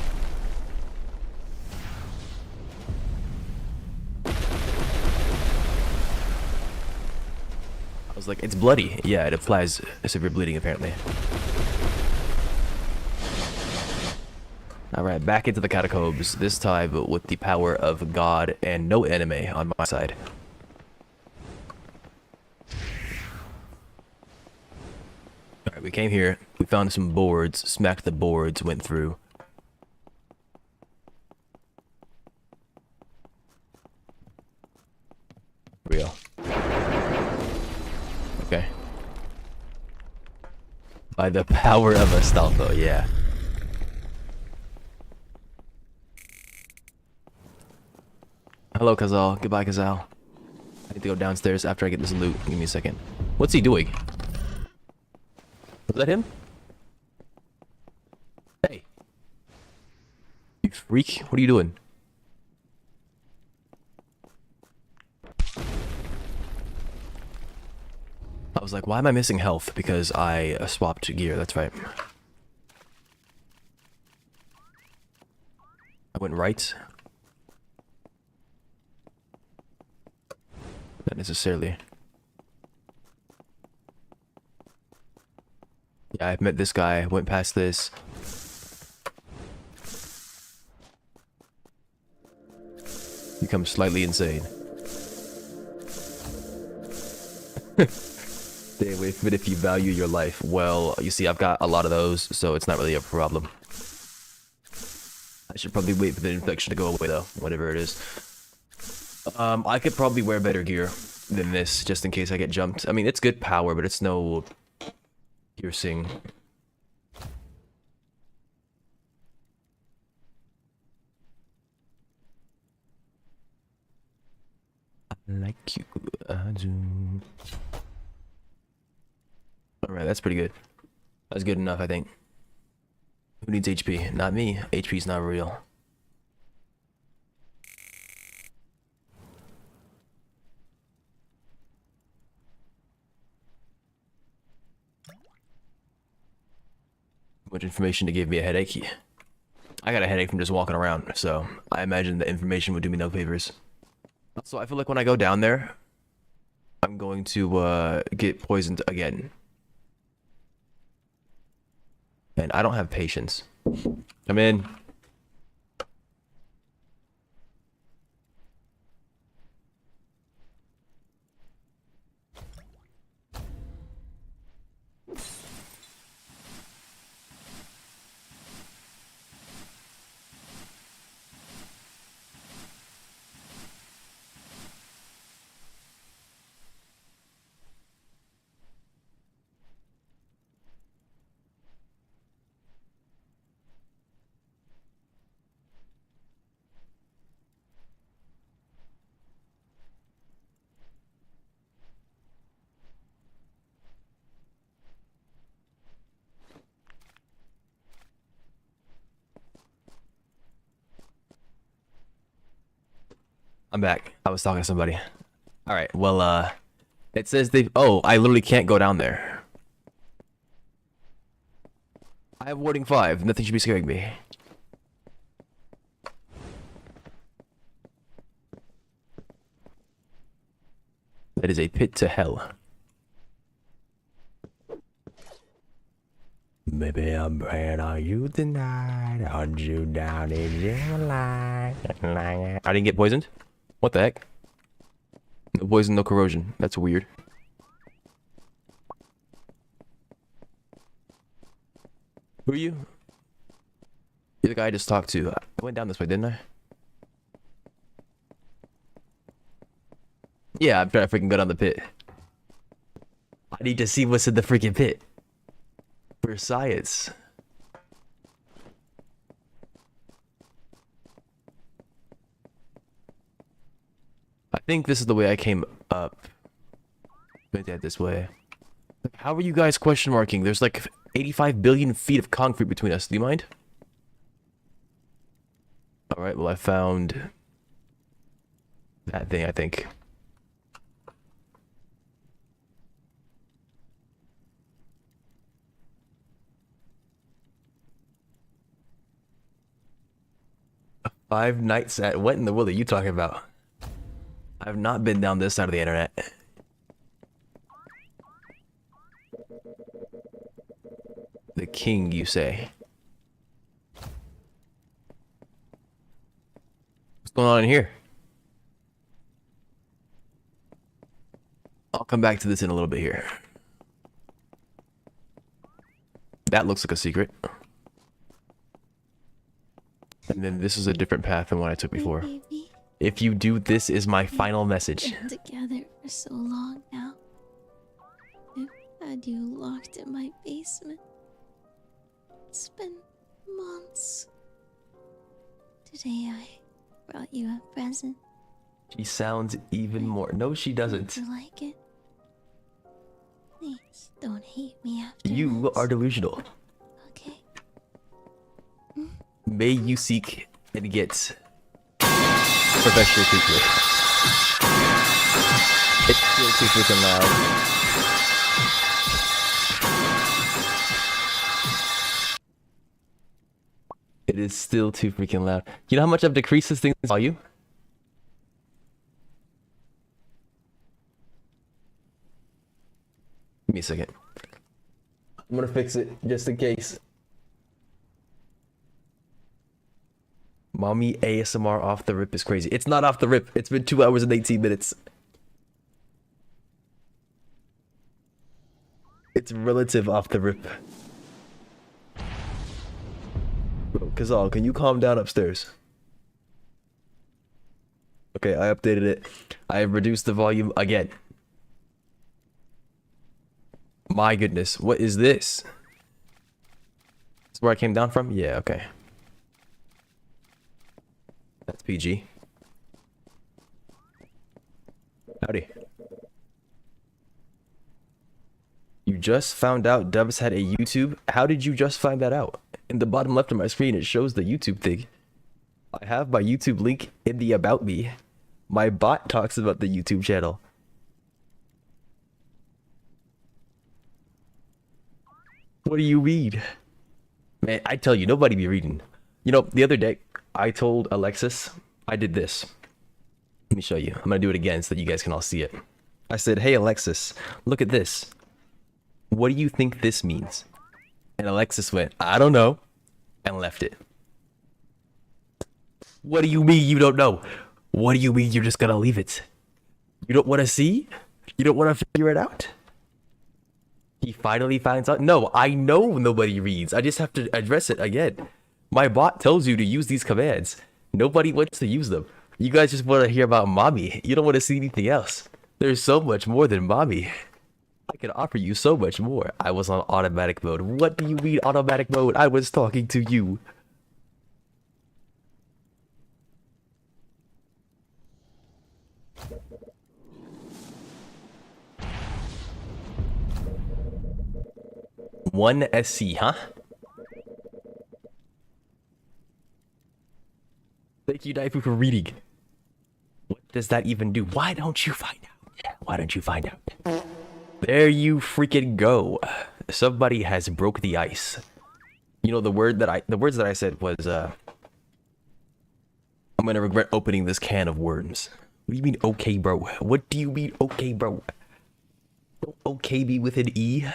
I was like, it's bloody. Yeah, it applies severe bleeding, apparently. Alright, back into the catacombs. This time with the power of God and no anime on my side. Alright, we came here. We found some boards. Smacked the boards. Went through. Here we go. Okay. By the power of a Astolfo, yeah. Hello, Kazal. Goodbye, Kazal. I need to go downstairs after I get this loot. Give me a second. What's he doing? Was that him? Hey. You freak. What are you doing? I was like, why am I missing health? Because I swapped gear. That's right. I went right. Not necessarily. Yeah, I've met this guy. Went past this. Become slightly insane. Stay away from it if you value your life. Well, you see, I've got a lot of those, so it's not really a problem. I should probably wait for the infection to go away, though, whatever it is. I could probably wear better gear than this, just in case I get jumped. I mean, it's good power, but it's no piercing. I like you, I do. Alright, that's pretty good. That's good enough, I think. Who needs HP? Not me. HP's not real. Much information to give me a headache. I got a headache from just walking around, so I imagine the information would do me no favors. So I feel like when I go down there, I'm going to get poisoned again. And I don't have patience. Come in. I'm back. I was talking to somebody. Alright, well, it says they... Oh, I literally can't go down there. I have warding 5. Nothing should be scaring me. That is a pit to hell. Maybe I'm praying on you tonight. Hunt you down in your life. I didn't get poisoned? What the heck? No poison, no corrosion. That's weird. Who are you? You're the guy I just talked to. I went down this way, didn't I? Yeah, I'm trying to freaking go down the pit. I need to see what's in the freaking pit. For science. I think this is the way I came up. Went that this way. How are you guys question marking? There's like 85 billion feet of concrete between us. Do you mind? Alright, well I found that thing, I think. Five Nights at... What in the world are you talking about? I've not been down this side of the internet. The king, you say? What's going on in here? I'll come back to this in a little bit here. That looks like a secret. And then this is a different path than what I took before. Baby, If you do, this is my final message. we've been together for so long now. I've had you locked in my basement. It's been months. Today I brought you a present. She sounds even more... No, she doesn't. You like it? Please don't hate me after. You are delusional. Okay. May you seek and get professional treatment. It's still too freaking loud. It is still too freaking loud. You know how much I've decreased this thing's volume? Give me a second. I'm gonna fix it just in case. Mommy ASMR off the rip is crazy. It's not off the rip. It's been 2 hours and 18 minutes. It's relative off the rip. Bro, Kazal, can you calm down upstairs? Okay, I updated it. I have reduced the volume again. My goodness, what is this? This is where I came down from? Yeah, okay. That's PG. Howdy. You just found out Dubs had a YouTube? How did you just find that out? In the bottom left of my screen, it shows the YouTube thing. I have my YouTube link in the About Me. My bot talks about the YouTube channel. What do you mean? Man, I tell you, nobody be reading. You know, the other day, I told Alexis, I did this. Let me show you. I'm gonna do it again so that you guys can all see it. I said, hey Alexis, look at this. What do you think this means? And Alexis went, I don't know, and left it. What do you mean you don't know? What do you mean you're just gonna leave it? You don't want to see? You don't want to figure it out? He finally finds out. No, I know nobody reads. I just have to address it again. My bot tells you to use these commands. Nobody wants to use them. You guys just want to hear about mommy. You don't want to see anything else. There's so much more than mommy. I can offer you so much more. I was on automatic mode. What do you mean automatic mode? I was talking to you. One SC, huh? Thank you, Daifu, for reading. What does that even do? Why don't you find out? Why don't you find out? There you freaking go. Somebody has broke the ice. You know, the words that I said was, I'm gonna regret opening this can of worms. What do you mean, okay, bro? What do you mean, okay, bro? Don't okay be with an E?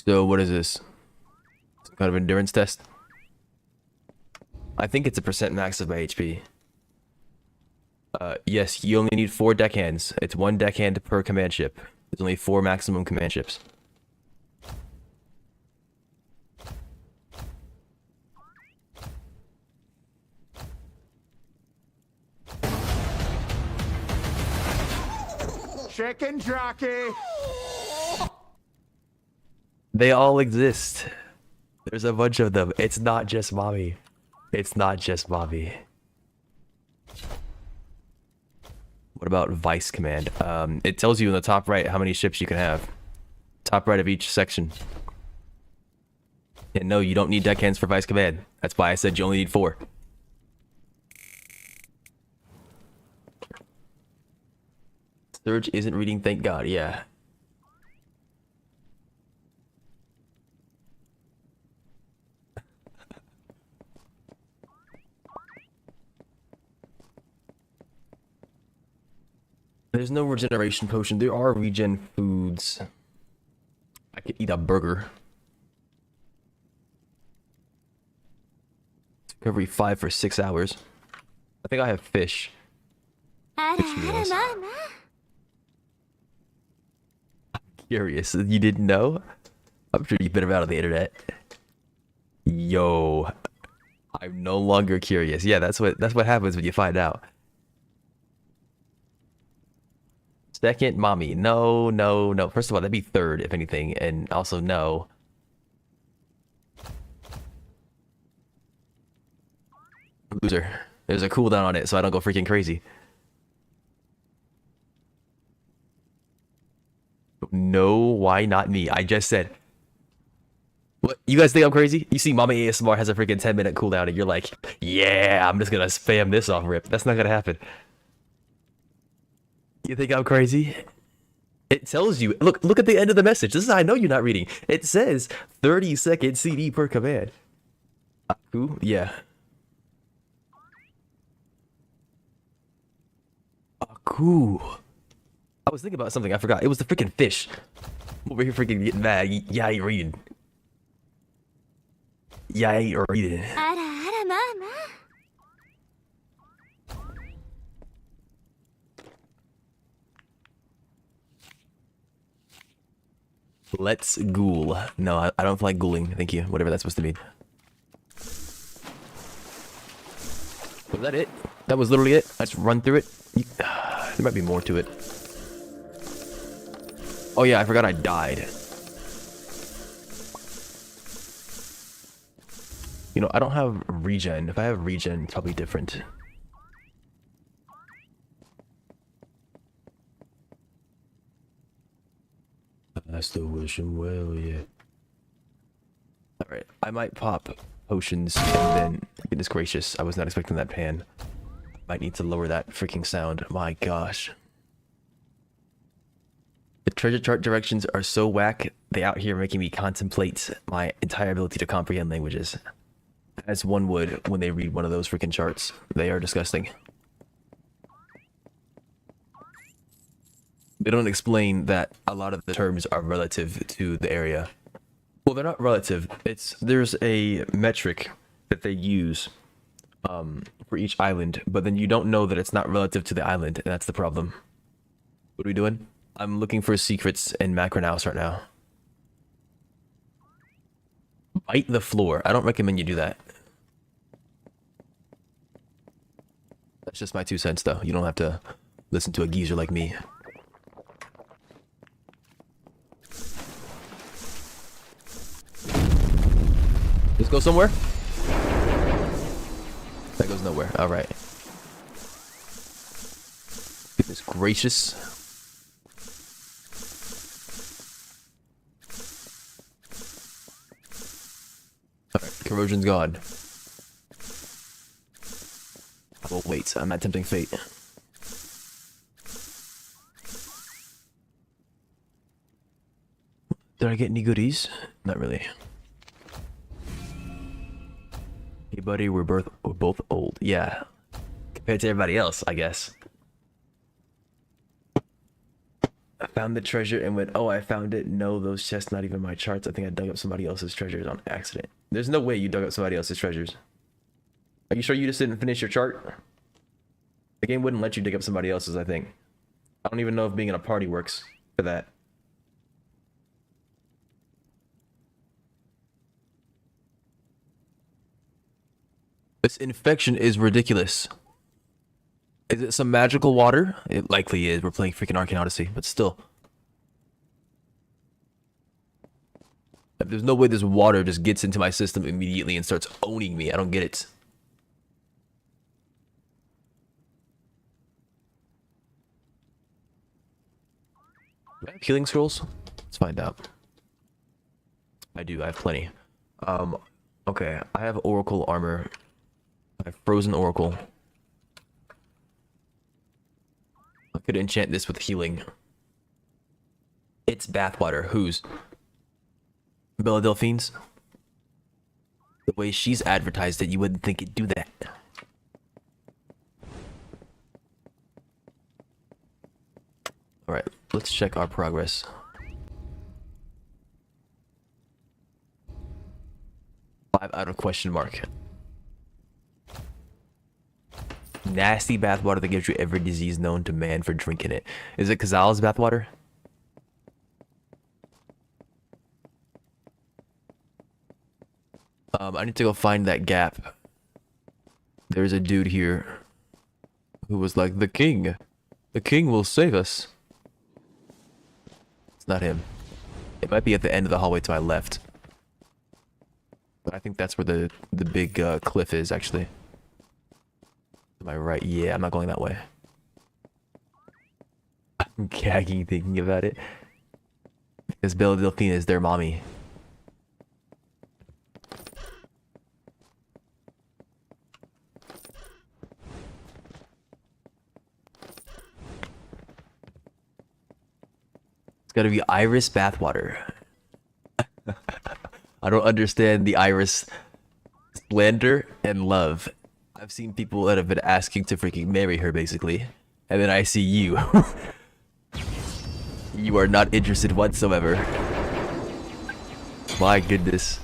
So what is this? Some kind of endurance test? I think it's a percent max of my HP. Yes, you only need 4 deckhands. It's 1 deckhand per command ship. There's only 4 maximum command ships. Chicken jockey. They all exist. There's a bunch of them. It's not just mommy. It's not just mommy. What about Vice Command? It tells you in the top right how many ships you can have. Top right of each section. And no, you don't need deckhands for Vice Command. That's why I said you only need 4. Surge isn't reading, thank God, yeah. There's no regeneration potion. There are regen foods. I could eat a burger. Recovery 5 for 6 hours. I think I have fish. Fish meals. Curious. You didn't know? I'm sure you've been around on the internet. Yo. I'm no longer curious. Yeah, that's what happens when you find out. Second, mommy. No, no, no. First of all, that'd be third, if anything. And also, no. Loser. There's a cooldown on it, so I don't go freaking crazy. No, why not me? I just said... What? You guys think I'm crazy? You see Mama ASMR has a freaking 10-minute cooldown and you're like, yeah, I'm just gonna spam this off rip. That's not gonna happen. You think I'm crazy? It tells you. Look at the end of the message. This is how I know you're not reading. It says 30-second CD per command. Who? Yeah. Cool. I was thinking about something. I forgot. It was the freaking fish. I'm over here freaking getting mad. Yeah, I ain't reading. Yeah, I ain't reading. Let's ghoul. No, I don't feel like ghouling. Thank you. Whatever that's supposed to mean. Was that it? That was literally it? Let's run through it. There might be more to it. Oh yeah, I forgot I died. You know, I don't have regen. If I have regen, it's probably different. I still wish him well, yeah. Alright, I might pop potions and then... Goodness gracious, I was not expecting that pan. Might need to lower that freaking sound. My gosh. The treasure chart directions are so whack, they out here making me contemplate my entire ability to comprehend languages. As one would when they read one of those freaking charts. They are disgusting. They don't explain that a lot of the terms are relative to the area. Well, they're not relative. There's a metric that they use for each island, but then you don't know that it's not relative to the island, and that's the problem. What are we doing? I'm looking for secrets in Macronaus right now. Bite the floor. I don't recommend you do that. That's just my 2 cents, though. You don't have to listen to a geezer like me. Let's go somewhere. That goes nowhere. All right. Goodness gracious. All right, corrosion's gone. Oh wait, I'm not tempting fate. Did I get any goodies? Not really. Hey buddy, we're both old. Yeah. Compared to everybody else, I guess. I found the treasure and went, oh, I found it. No, those chests not even my charts. I think I dug up somebody else's treasures on accident. There's no way you dug up somebody else's treasures. Are you sure you just didn't finish your chart? The game wouldn't let you dig up somebody else's, I think. I don't even know if being in a party works for that. This infection is ridiculous. Is it some magical water? It likely is. We're playing freaking Arcane Odyssey, but still. There's no way this water just gets into my system immediately and starts owning me. I don't get it. Do I have healing scrolls? Let's find out. I do. I have plenty. Okay. I have Oracle armor. I have Frozen Oracle. I could enchant this with healing. It's bathwater. Whose? Bella Delphine's? The way she's advertised it, you wouldn't think it'd do that. Alright, let's check our progress. Five out of question mark. Nasty bathwater that gives you every disease known to man for drinking it. Is it Kazal's bathwater? I need to go find that gap. There's a dude here who was like, the king will save us. It's not him. It might be at the end of the hallway to my left. But I think that's where the big cliff is, actually. Am I right? Yeah, I'm not going that way. I'm gagging thinking about it. Because Bella Delphine is their mommy. It's gotta be Iris bathwater. I don't understand the Iris slander and love. I've seen people that have been asking to freaking marry her, basically. And then I see you. You are not interested whatsoever. My goodness.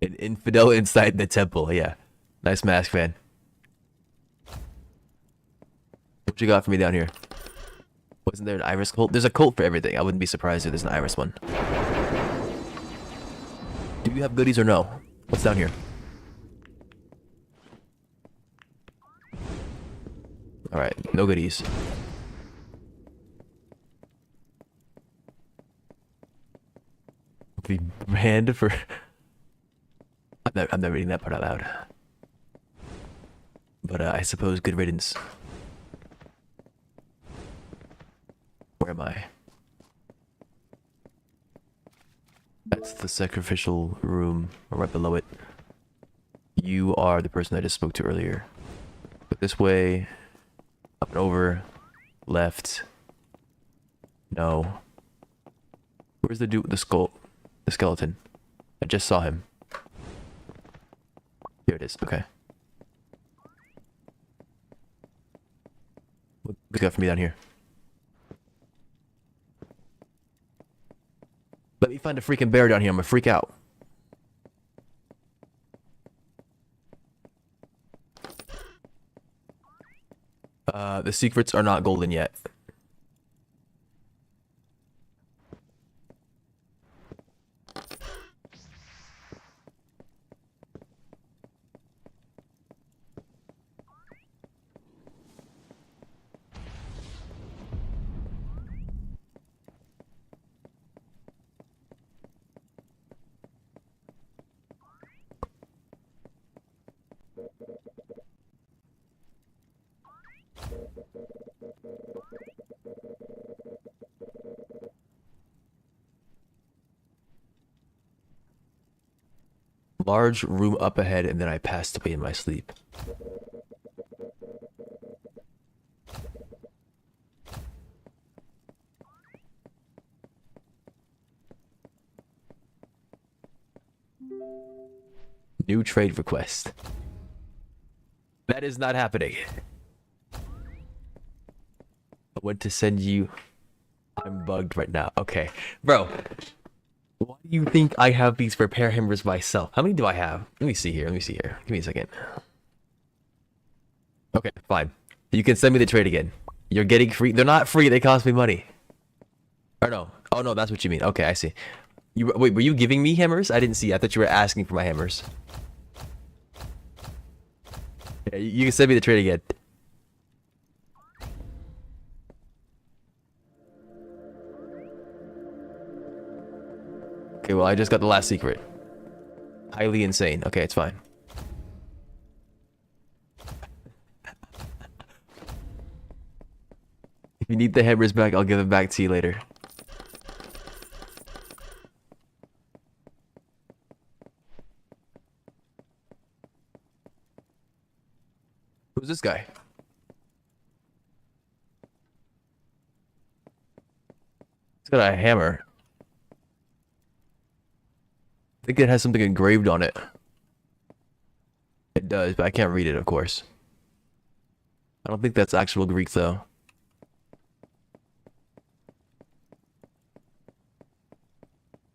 An infidel inside the temple, yeah. Nice mask, fan. What you got for me down here? Wasn't there an Iris cult? There's a cult for everything. I wouldn't be surprised if there's an Iris one. Do you have goodies or no? What's down here? Alright, no goodies. Be banned for... I'm not reading that part out loud. But I suppose good riddance. Where am I? That's the sacrificial room, right below it. You are the person I just spoke to earlier. But this way, up and over, left. No. Where's the dude with the skull? The skeleton. I just saw him. Here it is, okay. What you got for me down here? Let me find a freaking bear down here, I'm gonna freak out. The secrets are not golden yet. Large room up ahead, and then I passed away in my sleep. New trade request. That is not happening. I went to send you... I'm bugged right now. Okay. Bro. Why do you think I have these repair hammers myself? How many do I have? Let me see here. Let me see here. Give me a second. Okay, fine. You can send me the trade again. You're getting free. They're not free. They cost me money. Or no. Oh no, that's what you mean. Okay, I see. Wait, were you giving me hammers? I didn't see. I thought you were asking for my hammers. Yeah, you can send me the trade again. Okay, well, I just got the last secret. Highly insane. Okay, it's fine. If you need the hammers back, I'll give them back to you later. Who's this guy? He's got a hammer. I think it has something engraved on it. It does, but I can't read it, of course. I don't think that's actual Greek, though.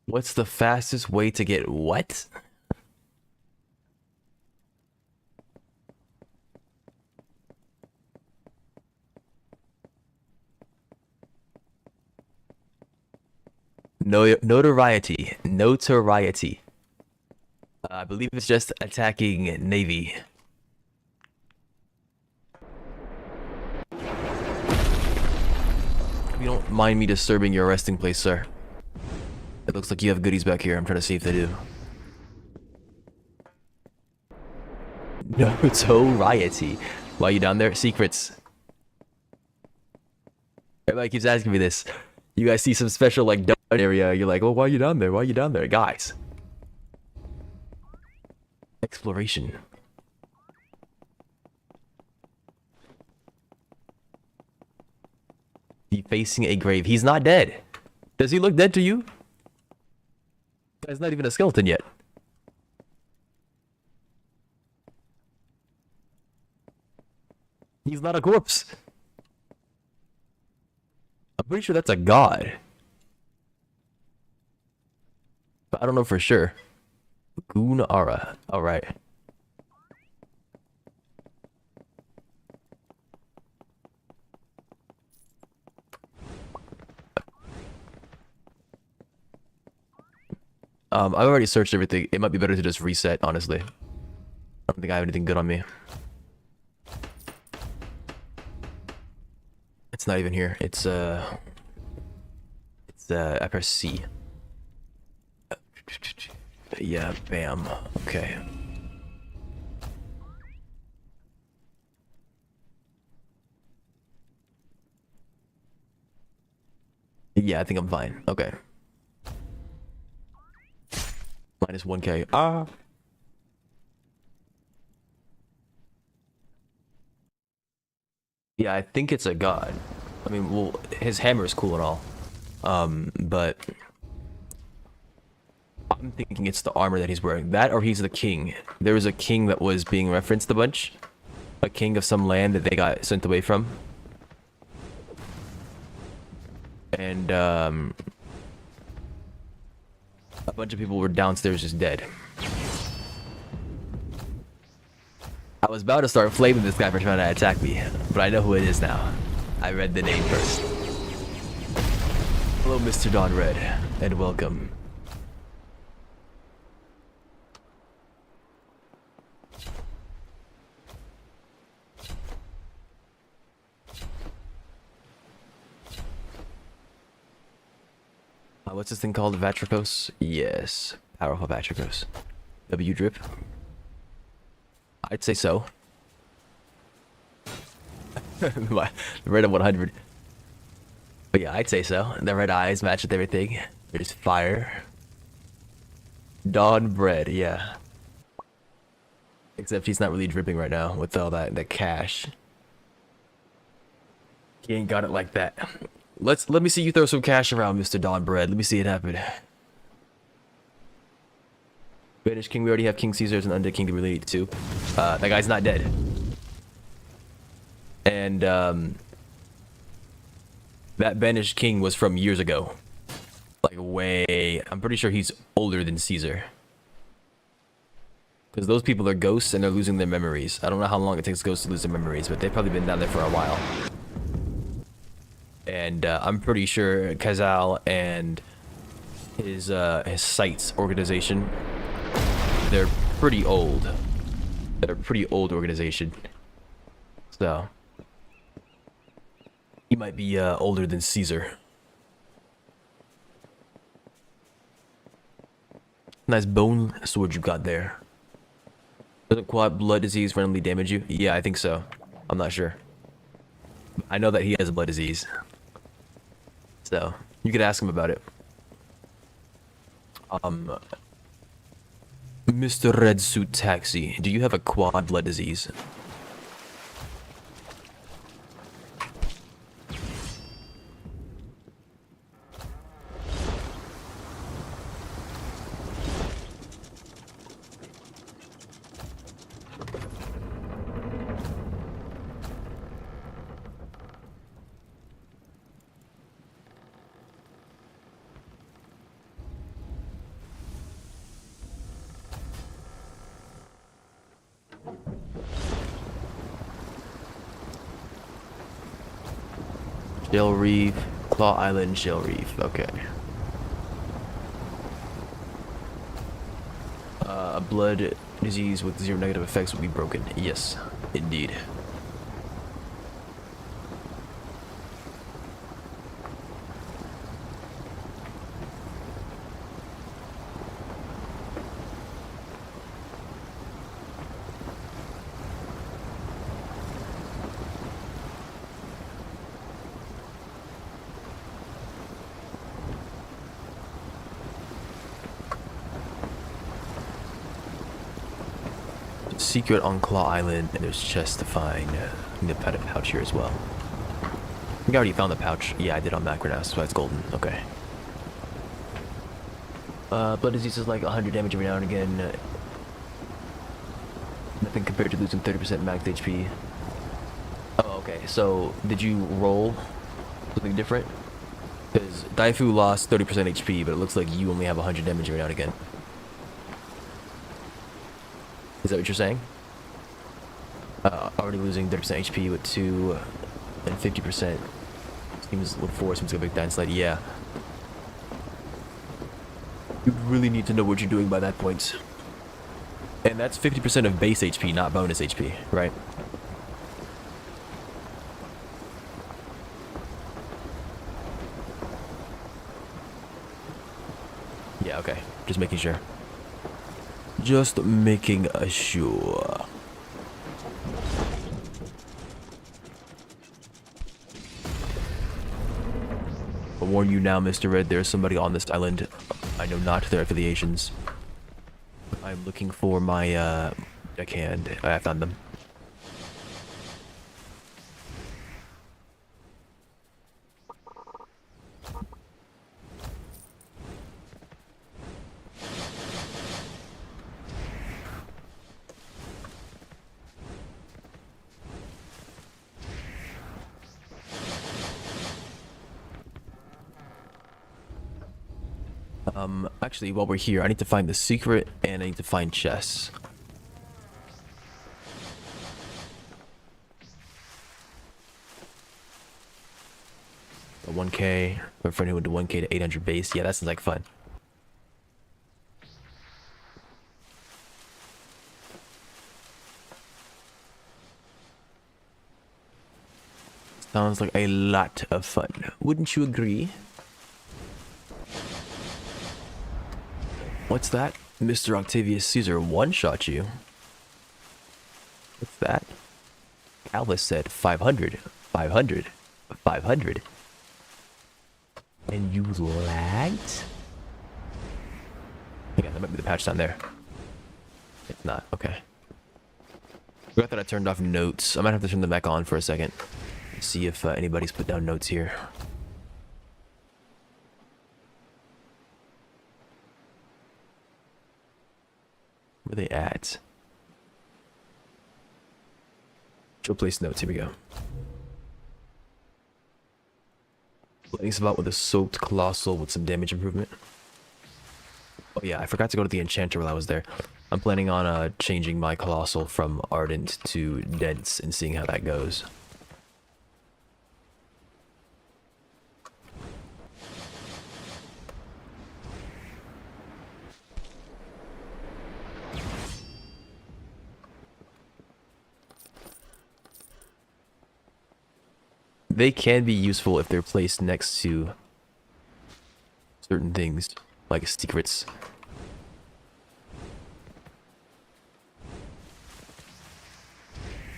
What's the fastest way to get what? No, notoriety. Notoriety. I believe it's just attacking Navy. If you don't mind me disturbing your resting place, sir. It looks like you have goodies back here. I'm trying to see if they do. Notoriety. Why are you down there? Secrets. Everybody keeps asking me this. You guys see some special, like, area. You're like, well, why are you down there? Why are you down there? Guys. Exploration. Defacing a grave. He's not dead. Does he look dead to you? Guy's not even a skeleton yet. He's not a corpse. I'm pretty sure that's a god. But I don't know for sure. Gunara. Alright. I've already searched everything. It might be better to just reset, honestly. I don't think I have anything good on me. It's not even here. It's I press C. Yeah, bam. Okay. Yeah, I think I'm fine. Okay. Minus 1k. Ah. Yeah, I think it's a god. I mean, well, his hammer is cool and all. But I'm thinking it's the armor that he's wearing. That or he's the king. There was a king that was being referenced a bunch. A king of some land that they got sent away from. And a bunch of people were downstairs just dead. I was about to start flaming this guy for trying to attack me, but I know who it is now. I read the name first. Hello, Mr. Don Red, and welcome. What's this thing called? Vatricos? Yes. Powerful Vatricos. W drip? I'd say so. The red of 100. But yeah, I'd say so. The red eyes match with everything. There's fire. Dawn bread, yeah. Except he's not really dripping right now with all that cash. He ain't got it like that. Let me see you throw some cash around, Mr. Dawn Bread. Let me see it happen. Banished King, we already have King Caesar's and Undead King to relate to. That guy's not dead. And that Banished King was from years ago. Like way. I'm pretty sure he's older than Caesar. Because those people are ghosts and they're losing their memories. I don't know how long it takes ghosts to lose their memories, but they've probably been down there for a while. And I'm pretty sure Kazal and his site's organization, they're pretty old. They're a pretty old organization. So he might be older than Caesar. Nice bone sword you got there. Doesn't quad blood disease randomly damage you? Yeah, I think so. I'm not sure. I know that he has a blood disease. So, you could ask him about it. Mr. Red Suit Taxi, do you have a quad blood disease? Shell Reef, Claw Island, Shell Reef. Okay. A blood disease with 0 negative effects will be broken. Yes, indeed. Secret on Claw Island, and there's chests to find. I need to find a pouch here as well. I think I already found the pouch. Yeah, I did on Macronas, so that's golden. Okay. Blood disease is like 100 damage every now and again. Nothing compared to losing 30% max HP. Oh, okay. So, did you roll something different? Because Daifu lost 30% HP, but it looks like you only have 100 damage every now and again. Is that what you're saying? Already losing 30% HP with 2 and 50%. Seems with 4 seems like a big downside. Yeah. You really need to know what you're doing by that point. And that's 50% of base HP, not bonus HP, right? Yeah, okay. Just making sure. Just making sure. I'll warn you now, Mr. Red, there's somebody on this island. I know not their affiliations. I'm looking for my deckhand. I found them. Actually, while we're here, I need to find the secret and I need to find chests. A 1k, my friend who went to 1k to 800 base. Yeah, that sounds like fun. Sounds like a lot of fun. Wouldn't you agree? What's that? Mr. Octavius Caesar one-shot you. What's that? Calvis said 500, 500, 500. And you lagged? Yeah, that might be the patch down there. It's not. Okay. Forgot that I turned off notes. I might have to turn them back on for a second. See if anybody's put down notes here. Where are they at? Show place notes. Here we go. Playing spot with a soaked colossal with some damage improvement. Oh yeah, I forgot to go to the enchanter while I was there. I'm planning on changing my colossal from ardent to dense and seeing how that goes. They can be useful if they're placed next to certain things, like secrets.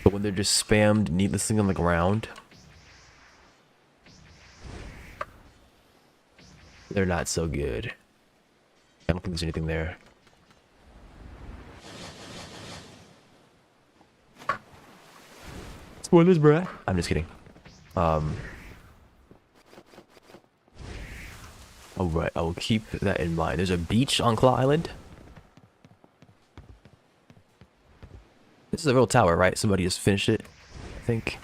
But when they're just spammed needlessly on the ground, they're not so good. I don't think there's anything there. Spoilers, bruh. I'm just kidding. Alright, I will keep that in mind. There's a beach on Claw Island. This is a real tower, right? Somebody just finished it, I think.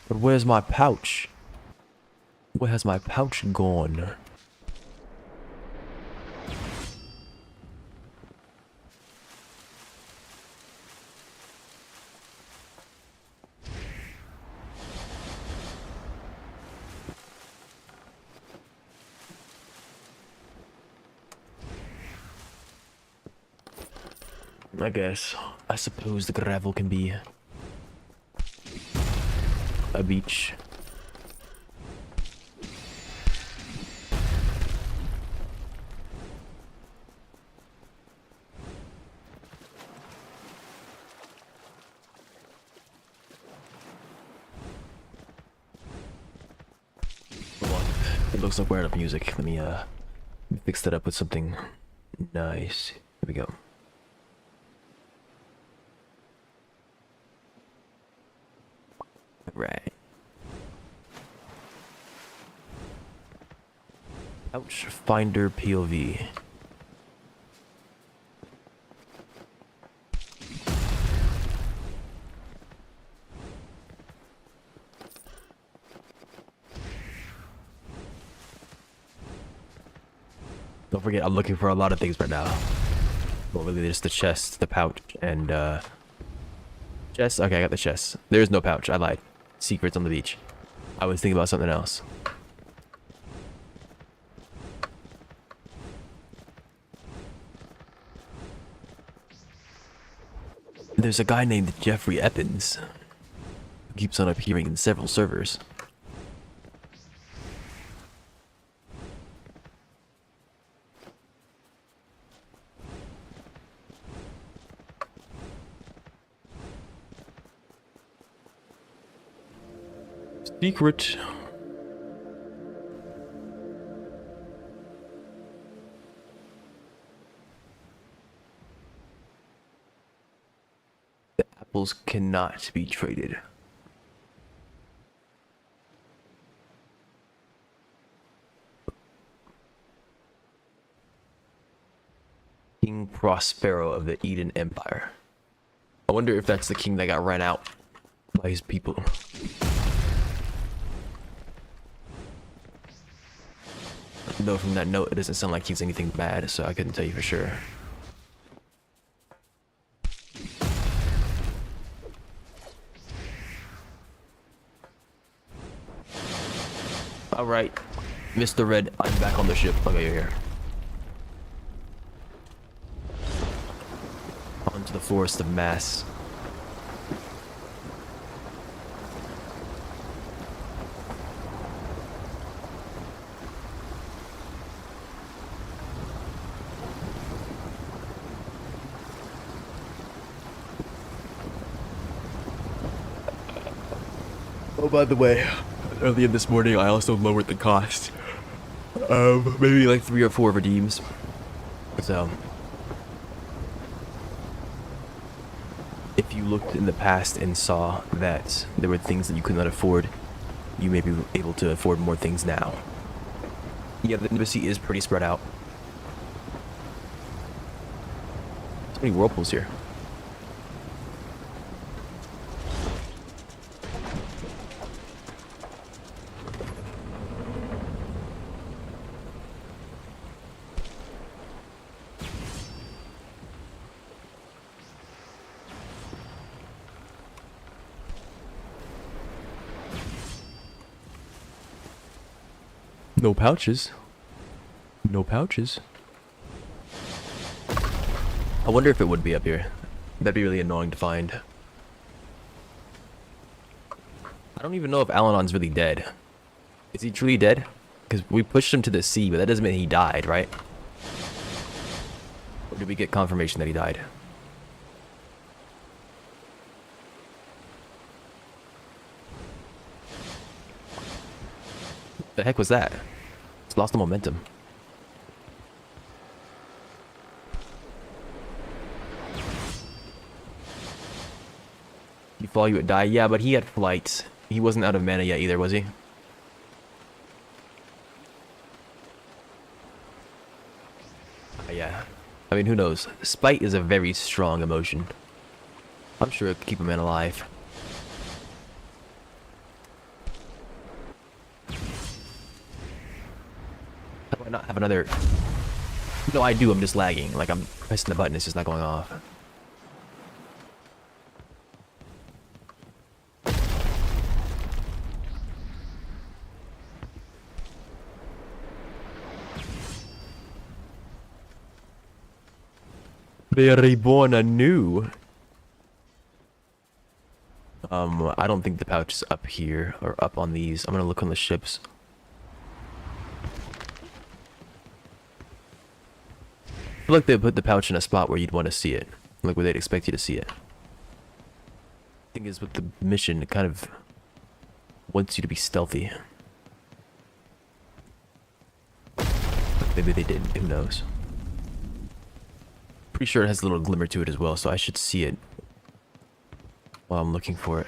But where's my pouch? Where has my pouch gone? I guess. I suppose the gravel can be a beach. Hold on. It looks like we're out of music. Let me fix that up with something nice. Here we go. Right. Pouch finder POV. Don't forget, I'm looking for a lot of things right now. Well, really, just the chest, the pouch, and chest. Okay, I got the chest. There's no pouch. I lied. Secrets on the beach. I was thinking about something else. There's a guy named Jeffrey Eppins who keeps on appearing in several servers. Secret. The apples cannot be traded. King Prospero of the Eden Empire. I wonder if that's the king that got ran out by his people. Though from that note, it doesn't sound like he's anything bad, so I couldn't tell you for sure. Alright, Mr. Red, I'm back on the ship. Okay, you're here. Onto the forest of mass. Oh, by the way, earlier this morning I also lowered the cost. Maybe like 3 or 4 redeems. So, if you looked in the past and saw that there were things that you could not afford, you may be able to afford more things now. Yeah, the embassy is pretty spread out. So many whirlpools here. No pouches. No pouches. I wonder if it would be up here. That'd be really annoying to find. I don't even know if Al-Anon's really dead. Is he truly dead? Because we pushed him to the sea, but that doesn't mean he died, right? Or did we get confirmation that he died? The heck was that? It's lost the momentum. You fall, you would die. Yeah, but he had flight. He wasn't out of mana yet either, was he? Yeah. I mean, who knows? Spite is a very strong emotion. I'm sure it could keep a man alive. How do I not have another... No, I do. I'm just lagging. Like, I'm pressing the button. It's just not going off. They're reborn anew. I don't think the pouch is up here or up on these. I'm gonna look on the ships. I feel like they put the pouch in a spot where you'd want to see it, like where they'd expect you to see it. Thing is, with the mission, it kind of wants you to be stealthy. Maybe they didn't. Who knows? Pretty sure it has a little glimmer to it as well, so I should see it while I'm looking for it.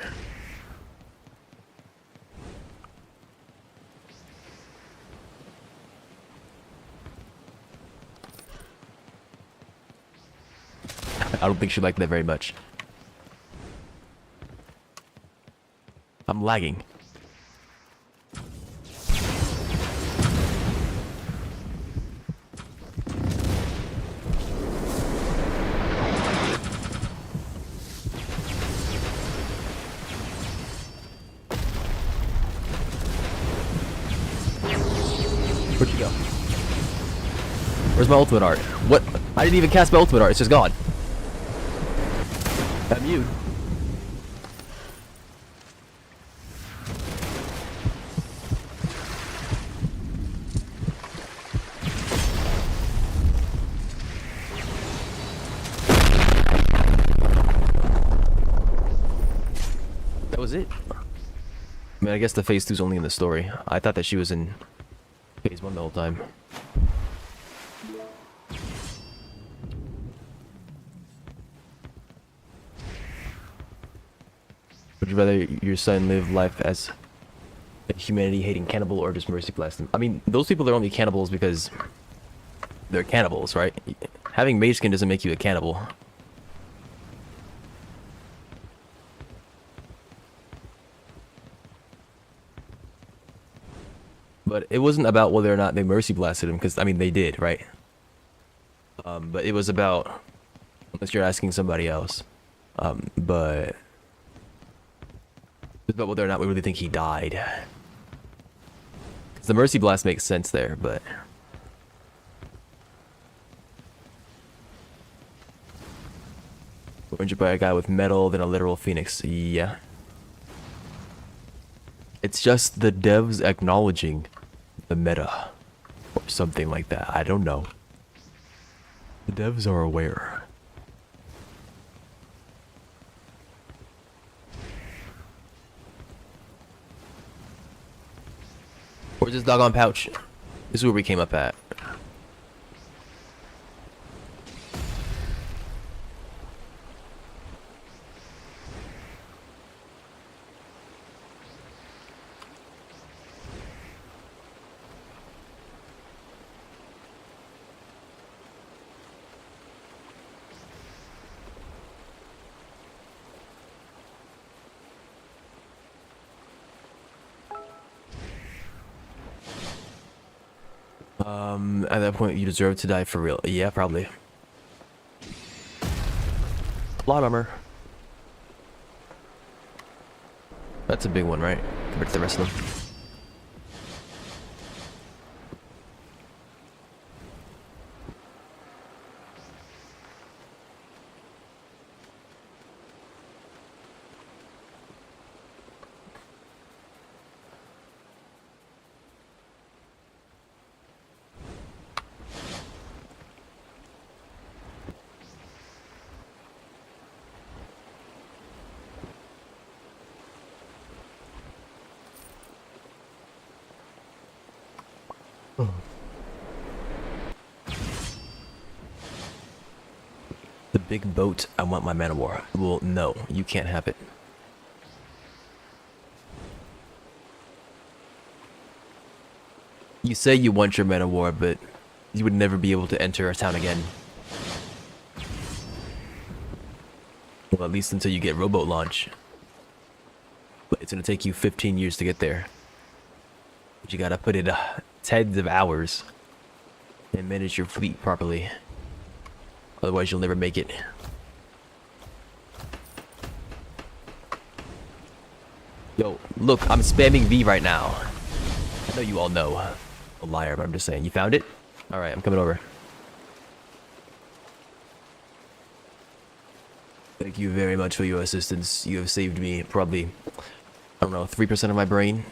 I don't think she liked that very much. I'm lagging. Where'd you go? Where's my ultimate art? What? I didn't even cast my ultimate art. It's just gone. I'm mute. That was it. I mean, I guess the phase 2's only in the story. I thought that she was in phase 1 the whole time. Would you rather your son live life as a humanity-hating cannibal or just mercy blast him? I mean, those people are only cannibals because they're cannibals, right? Having mage skin doesn't make you a cannibal. But it wasn't about whether or not they mercy blasted him, because, I mean, they did, right? But it was about, unless you're asking somebody else, but it's about whether or not we really think he died. 'Cause the mercy blast makes sense there, but... We're injured by a guy with metal, then a literal phoenix. Yeah. It's just the devs acknowledging the meta. Or something like that. I don't know. The devs are aware. Where's this doggone pouch? This is where we came up at. At that point, you deserve to die for real. Yeah, probably. Plot armor. That's a big one, right? Compared to the rest of them. The big boat, I want my man of war. Well, no, you can't have it. You say you want your man of war, but you would never be able to enter a town again. Well, at least until you get rowboat launch. But it's gonna take you 15 years to get there. But you gotta put in tens of hours and manage your fleet properly. Otherwise, you'll never make it. Yo, look, I'm spamming V right now. I know you all know. A liar, but I'm just saying. You found it? Alright, I'm coming over. Thank you very much for your assistance. You have saved me probably, I don't know, 3% of my brain.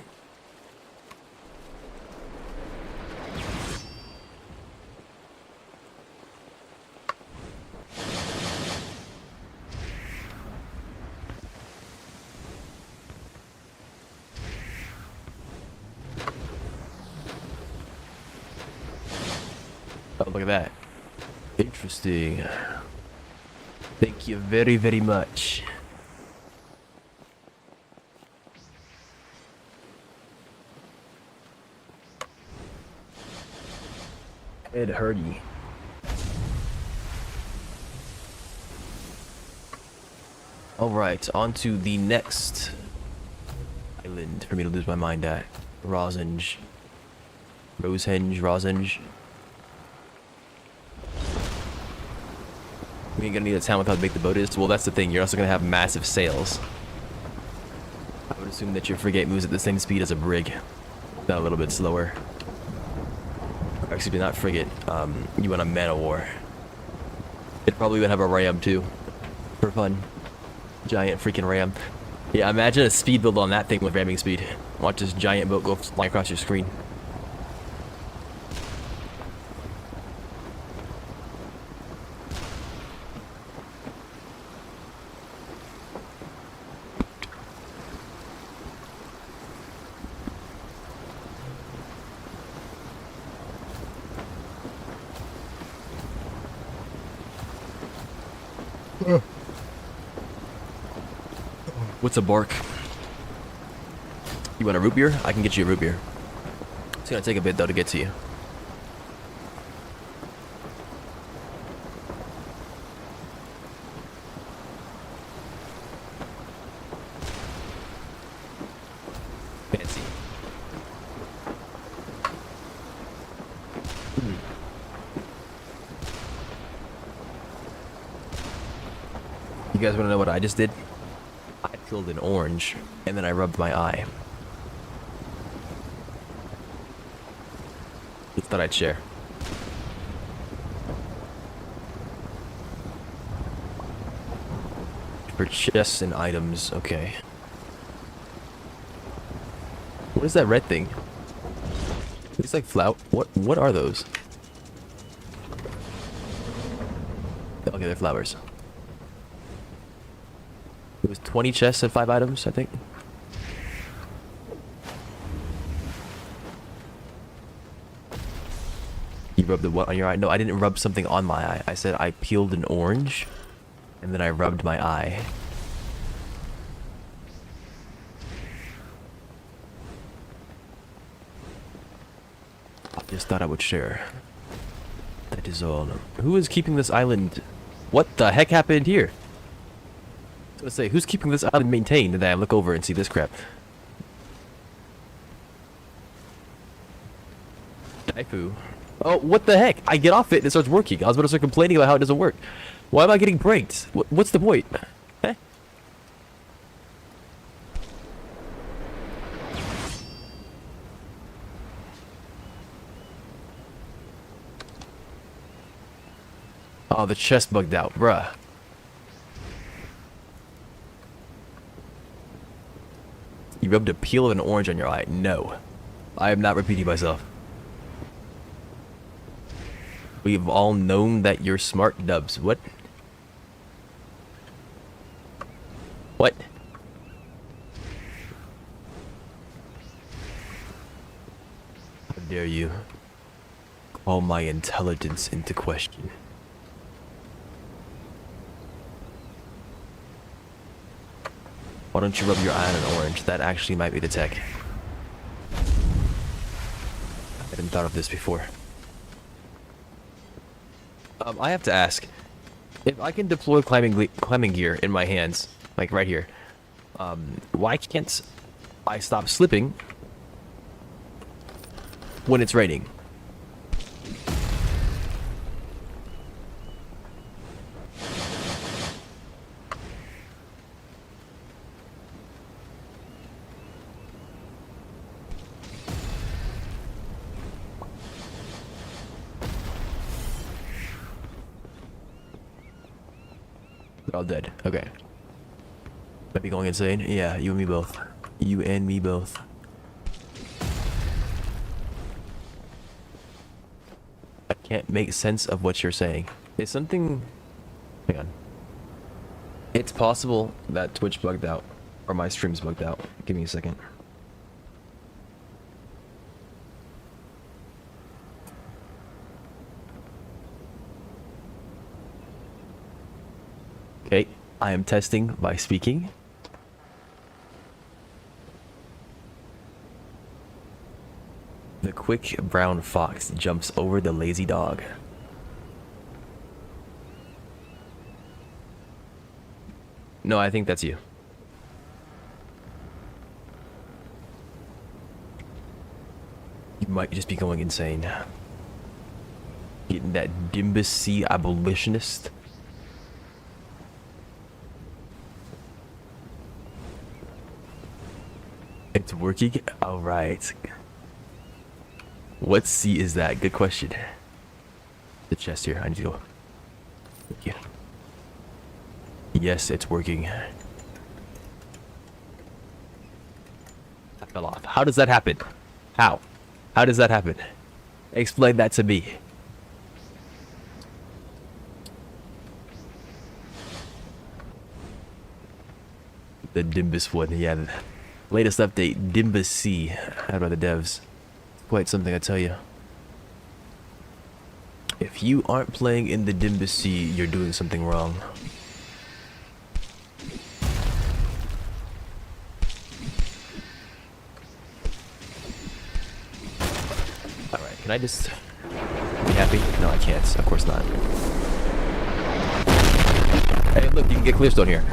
Oh, look at that. Interesting. Thank you very, very much. Ed Hardy. Alright, on to the next island for me to lose my mind at. Rosenge. Rosenge. We ain't gonna need a town with how big the boat is. Well, that's the thing. You're also gonna have massive sails. I would assume that your frigate moves at the same speed as a brig. Not a little bit slower. Or, excuse me, not frigate. You want a man of war. It probably would have a ram too. For fun. Giant freaking ram. Yeah, imagine a speed build on that thing with ramming speed. Watch this giant boat go flying across your screen. What's a bark? You want a root beer? I can get you a root beer. It's gonna take a bit though to get to you. Fancy. You guys wanna know what I just did? I peeled an orange, and then I rubbed my eye. Just thought I'd share. For chests and items, okay. What is that red thing? It's like flout. What are those? Okay, they're flowers. It was 20 chests and 5 items, I think. You rubbed the what on your eye? No, I didn't rub something on my eye. I said I peeled an orange, and then I rubbed my eye. I just thought I would share. That is all. Who is keeping this island? What the heck happened here? I was gonna say, who's keeping this island maintained? And then I look over and see this crap. Daifu. Oh, what the heck? I get off it and it starts working. I was about to start complaining about how it doesn't work. Why am I getting pranked? What's the point? Eh? Oh, the chest bugged out, bruh. You rubbed a peel of an orange on your eye. No. I am not repeating myself. We've all known that you're smart, Dubs. What? What? How dare you? call my intelligence into question. Why don't you rub your eye on an orange? That actually might be the tech. I hadn't thought of this before. I have to ask, if I can deploy climbing gear in my hands, like right here, why can't I stop slipping when it's raining? They're all dead. Okay. Might be going insane. Yeah, you and me both. You and me both. I can't make sense of what you're saying. Is something... Hang on. It's possible that Twitch bugged out. Or my stream's bugged out. Give me a second. Okay, I am testing by speaking. The quick brown fox jumps over the lazy dog. No, I think that's you. You might just be going insane. Getting that Dimbus Sea abolitionist. It's working? Alright. What sea is that? Good question. The chest here. I need to go. Thank you. Yes, it's working. I fell off. How does that happen? How? How does that happen? Explain that to me. The Dimbus one, yeah. Latest update, Dimbus Sea, out by the devs. Quite something, I tell you. If you aren't playing in the Dimbus Sea, you're doing something wrong. Alright, can I just be happy? No, I can't. Of course not. Hey, look, you can get clearstone here.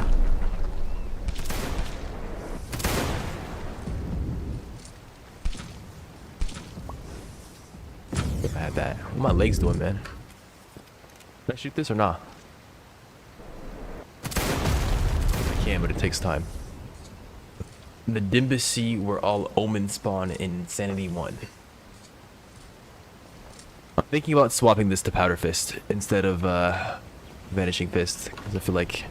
If I had that. What are my legs doing, man? Can I shoot this or not? I can, but it takes time. In the Dimbus Sea were all Omen spawn in Insanity 1. I'm thinking about swapping this to Powder Fist instead of Vanishing Fist, because I feel like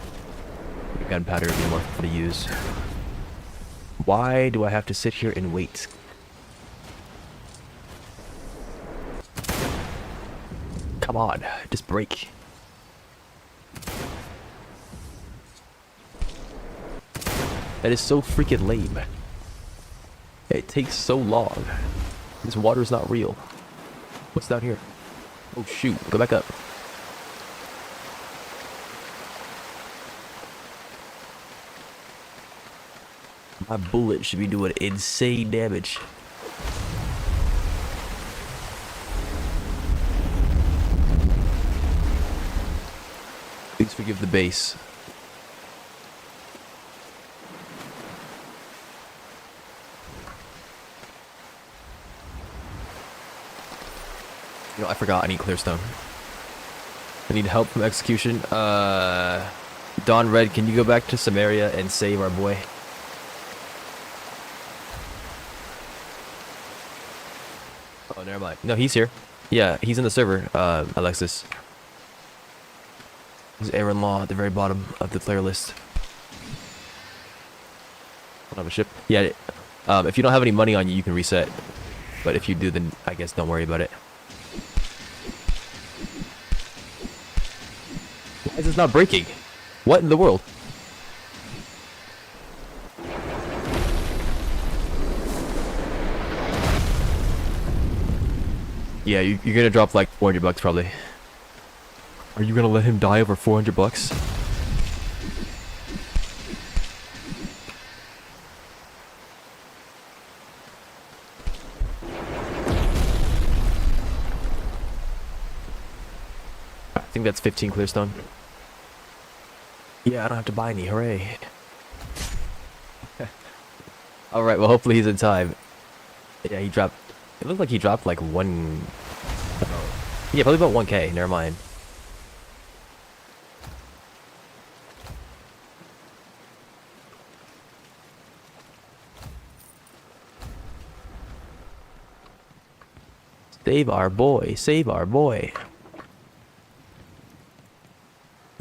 gunpowder would be more fun to use. Why do I have to sit here and wait? Come on, just break. That is so freaking lame. It takes so long. This water is not real. What's down here? Oh shoot, go back up. My bullet should be doing insane damage. Please forgive the bass. You know, I forgot I need clearstone. I need help from execution. Don Red, can you go back to Samaria and save our boy? Oh, never mind. No, he's here. Yeah, he's in the server, Alexis. There's Aaron Law at the very bottom of the player list. I don't have a ship. Yeah, if you don't have any money on you, you can reset. But if you do, then I guess don't worry about it. Why is this not breaking? What in the world? Yeah, you're gonna drop like 400 bucks probably. Are you gonna let him die over 400 bucks? I think that's 15 clearstone. Yeah, I don't have to buy any. Hooray. Alright, well, hopefully he's in time. Yeah, he dropped... It looked like he dropped like one... Yeah, probably about 1k. Never mind. Save our boy. Save our boy.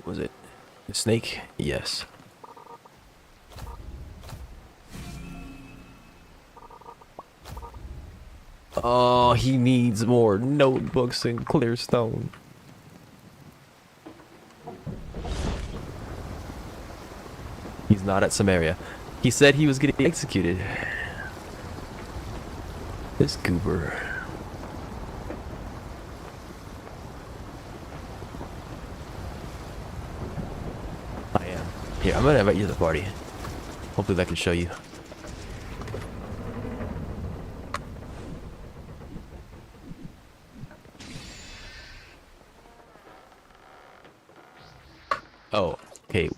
Was it a snake? Yes. Oh, he needs more notebooks and clear stone. He's not at Samaria. He said he was getting executed. This goober. I am. Here, I'm gonna invite you to the party. Hopefully that can show you. Oh, okay.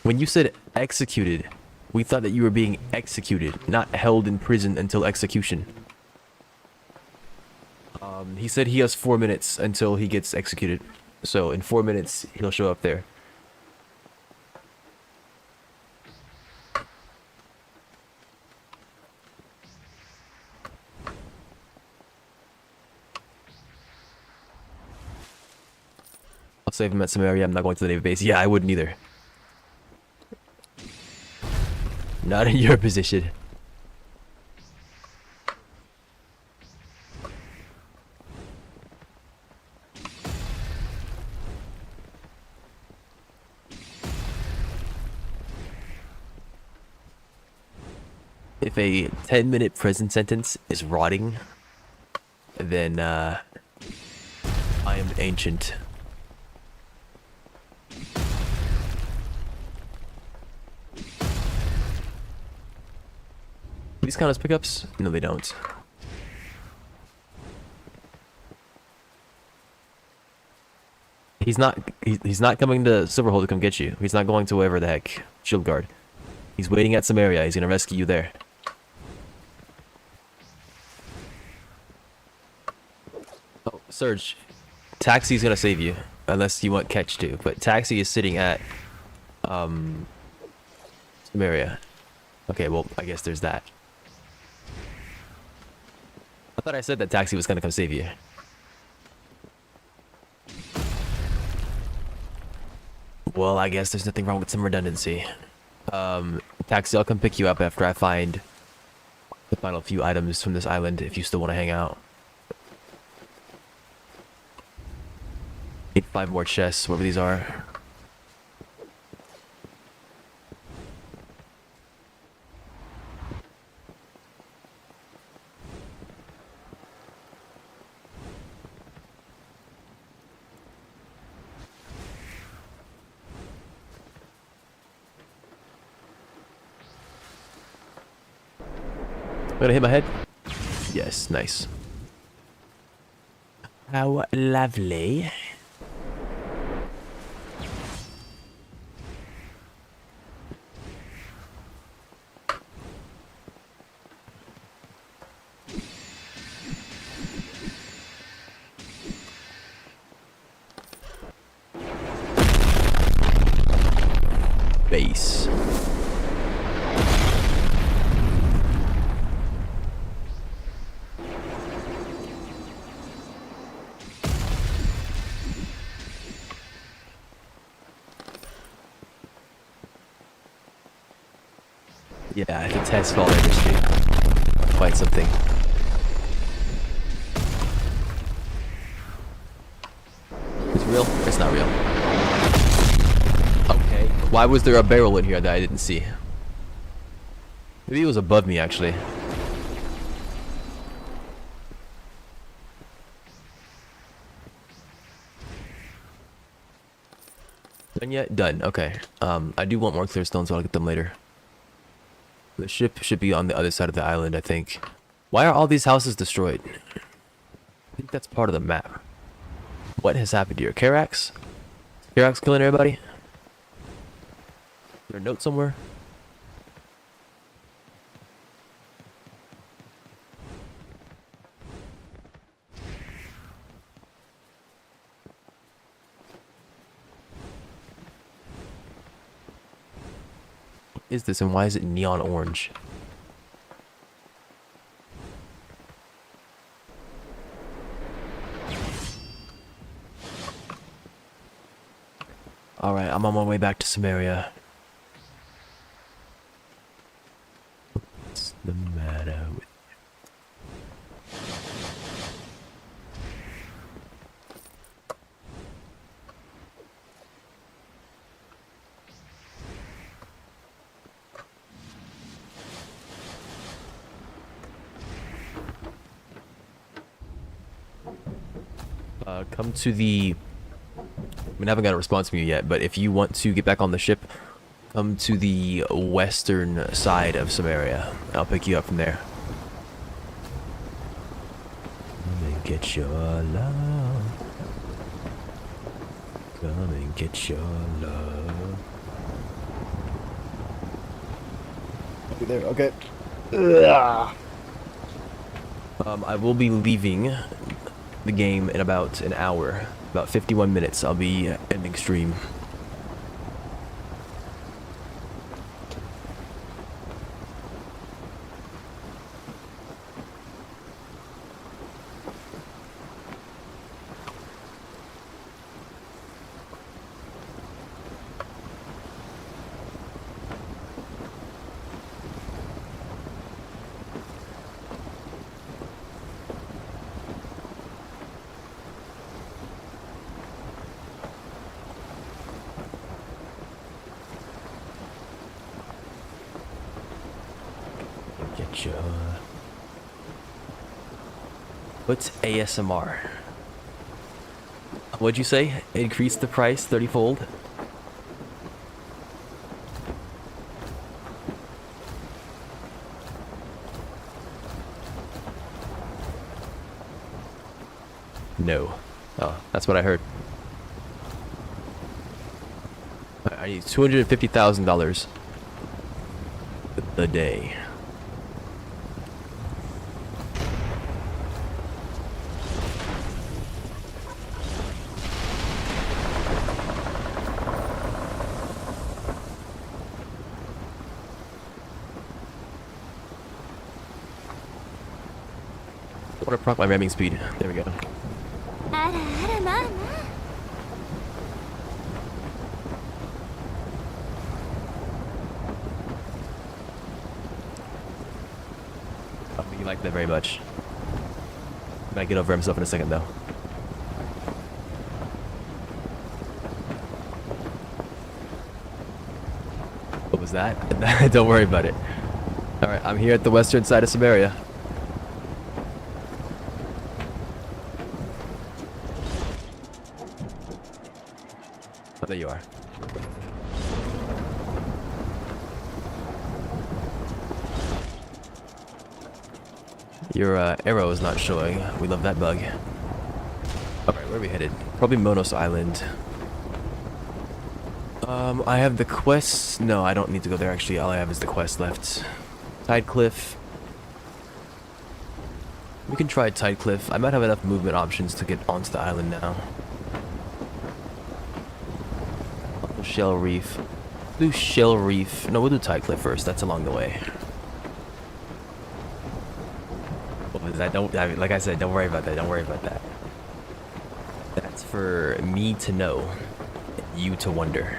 When you said executed, we thought that you were being executed, not held in prison until execution. He said he has 4 minutes until he gets executed. So in 4 minutes, he'll show up there. I'll save him at Samaria. I'm not going to the Navy base. Yeah, I wouldn't either. Not in your position. If a 10-minute prison sentence is rotting, then I am ancient. These count as pickups? No, they don't. He's not coming to Silverhold to come get you. He's not going to wherever the heck. Shield guard. He's waiting at Samaria. He's gonna rescue you there. Oh, Surge. Taxi's gonna save you. Unless you want Catch to. But Taxi is sitting at Samaria. Okay, well, I guess there's that. I thought I said that Taxi was gonna come save you. Well, I guess there's nothing wrong with some redundancy. Taxi, I'll come pick you up after I find the final few items from this island if you still want to hang out. Need 5 more chests, whatever these are. I'm gonna hit my head. Yes, nice. How lovely. Base. Yeah, the test fall industry. Quite something. It's real? It's not real. Okay. Why was there a barrel in here that I didn't see? Maybe it was above me, actually. Done yet? Done. Okay. I do want more clear stones, so I'll get them later. The ship should be on the other side of the island, I think. Why are all these houses destroyed? I think that's part of the map. What has happened here? Karax? Karax killing everybody? Is there a note somewhere? What is this and why is it neon orange? Alright, I'm on my way back to Samaria. What's the matter with come to the... I mean, I haven't got a response from you yet, but if you want to get back on the ship, come to the western side of Samaria. I'll pick you up from there. Come and get your love. Come and get your love. I'll be there, okay. I will be leaving the game in about an hour. About 51 minutes, I'll be ending stream. What's ASMR? What'd you say? Increase the price 30-fold? No. Oh, that's what I heard. I need $250,000 a day. I want to proc my ramming speed. There we go. Oh, you like that very much. Might get over himself in a second though. What was that? Don't worry about it. Alright, I'm here at the western side of Samaria. Oh, there you are. Your arrow is not showing. We love that bug. Alright, where are we headed? Probably Monos Island. I have the quest. No, I don't need to go there actually. All I have is the quest left. Tide Cliff. We can try Tide Cliff. I might have enough movement options to get onto the island now. Shell Reef. Do Shell Reef. No, we'll do Tide Cliff first. That's along the way. What was that? Like I said, don't worry about that. Don't worry about that. That's for me to know, you to wonder.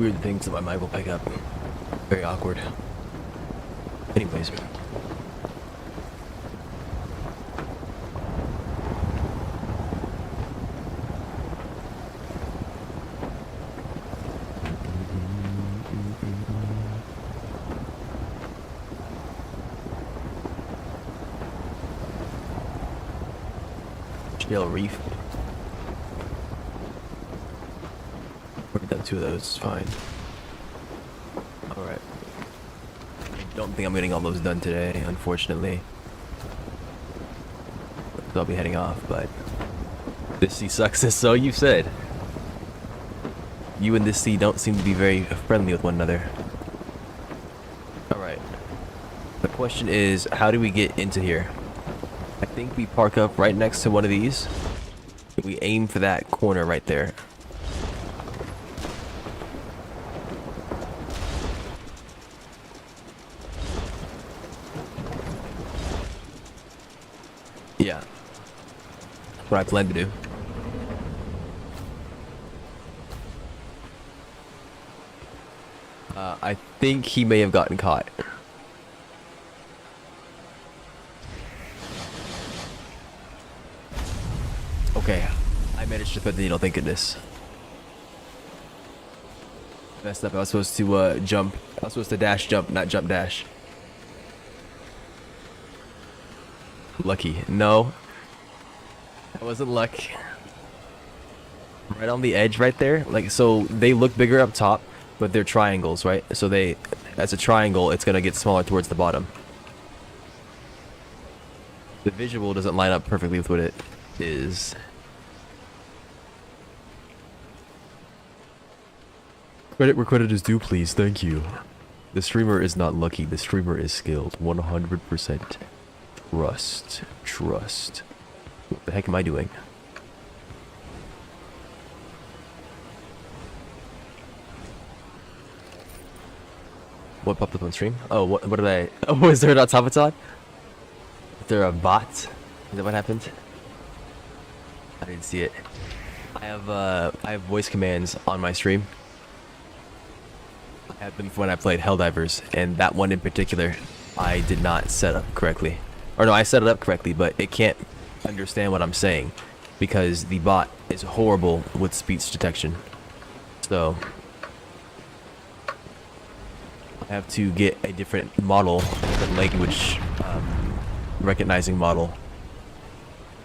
weird things that my mic will pick up. Very awkward. Anyways. Shale Reef. We've done 2 of those, it's fine. Alright. I don't think I'm getting all those done today, unfortunately. So I'll be heading off, but this sea sucks, so you said. You and this sea don't seem to be very friendly with one another. Alright. The question is, how do we get into here? I think we park up right next to one of these. We aim for that corner right there. Yeah. That's what I plan to do. I think he may have gotten caught. Okay, I managed to put the needle, thank goodness. Messed up, I was supposed to jump. I was supposed to dash jump, not jump dash. Lucky. No. That wasn't luck. Right on the edge right there. Like, so they look bigger up top, but they're triangles, right? So they, as a triangle, it's gonna get smaller towards the bottom. The visual doesn't line up perfectly with what it is. Credit where credit is due, please. Thank you. The streamer is not lucky. The streamer is skilled. 100%. Trust. What the heck am I doing? What popped up on stream? Oh, what did I... Oh, is there an automaton? Is there a bot? Is that what happened? I didn't see it. I have voice commands on my stream. I had them when I played Helldivers, and that one in particular, I did not set up correctly. Or no, I set it up correctly, but it can't understand what I'm saying because the bot is horrible with speech detection. So I have to get a different model, a different language recognizing model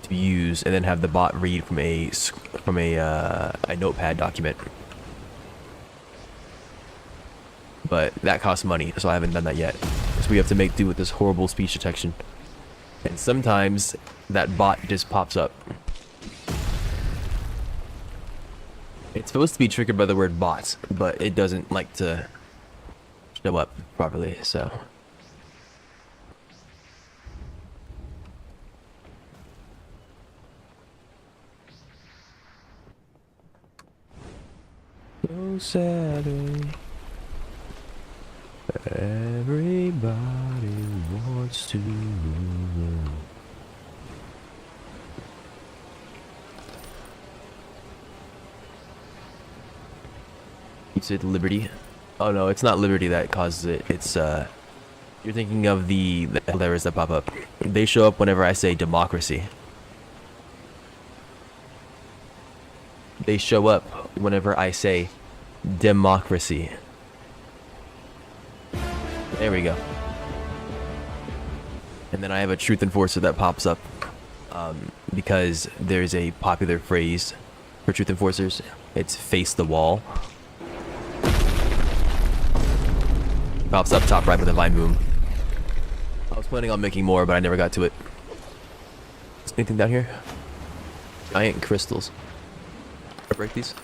to use, and then have the bot read from a notepad document. But that costs money, so I haven't done that yet. So we have to make do with this horrible speech detection. And sometimes that bot just pops up. It's supposed to be triggered by the word bots, but it doesn't like to show up properly, so. So Saturday. Everybody wants to know. You said Liberty? Oh no, it's not Liberty that causes it. It's you're thinking of the letters that pop up. They show up whenever I say democracy. They show up whenever I say democracy. There we go. And then I have a truth enforcer that pops up because there's a popular phrase for truth enforcers. It's face the wall. Pops up top right with a vine boom. I was planning on making more, but I never got to it. Is anything down here? Giant crystals. Can I break these?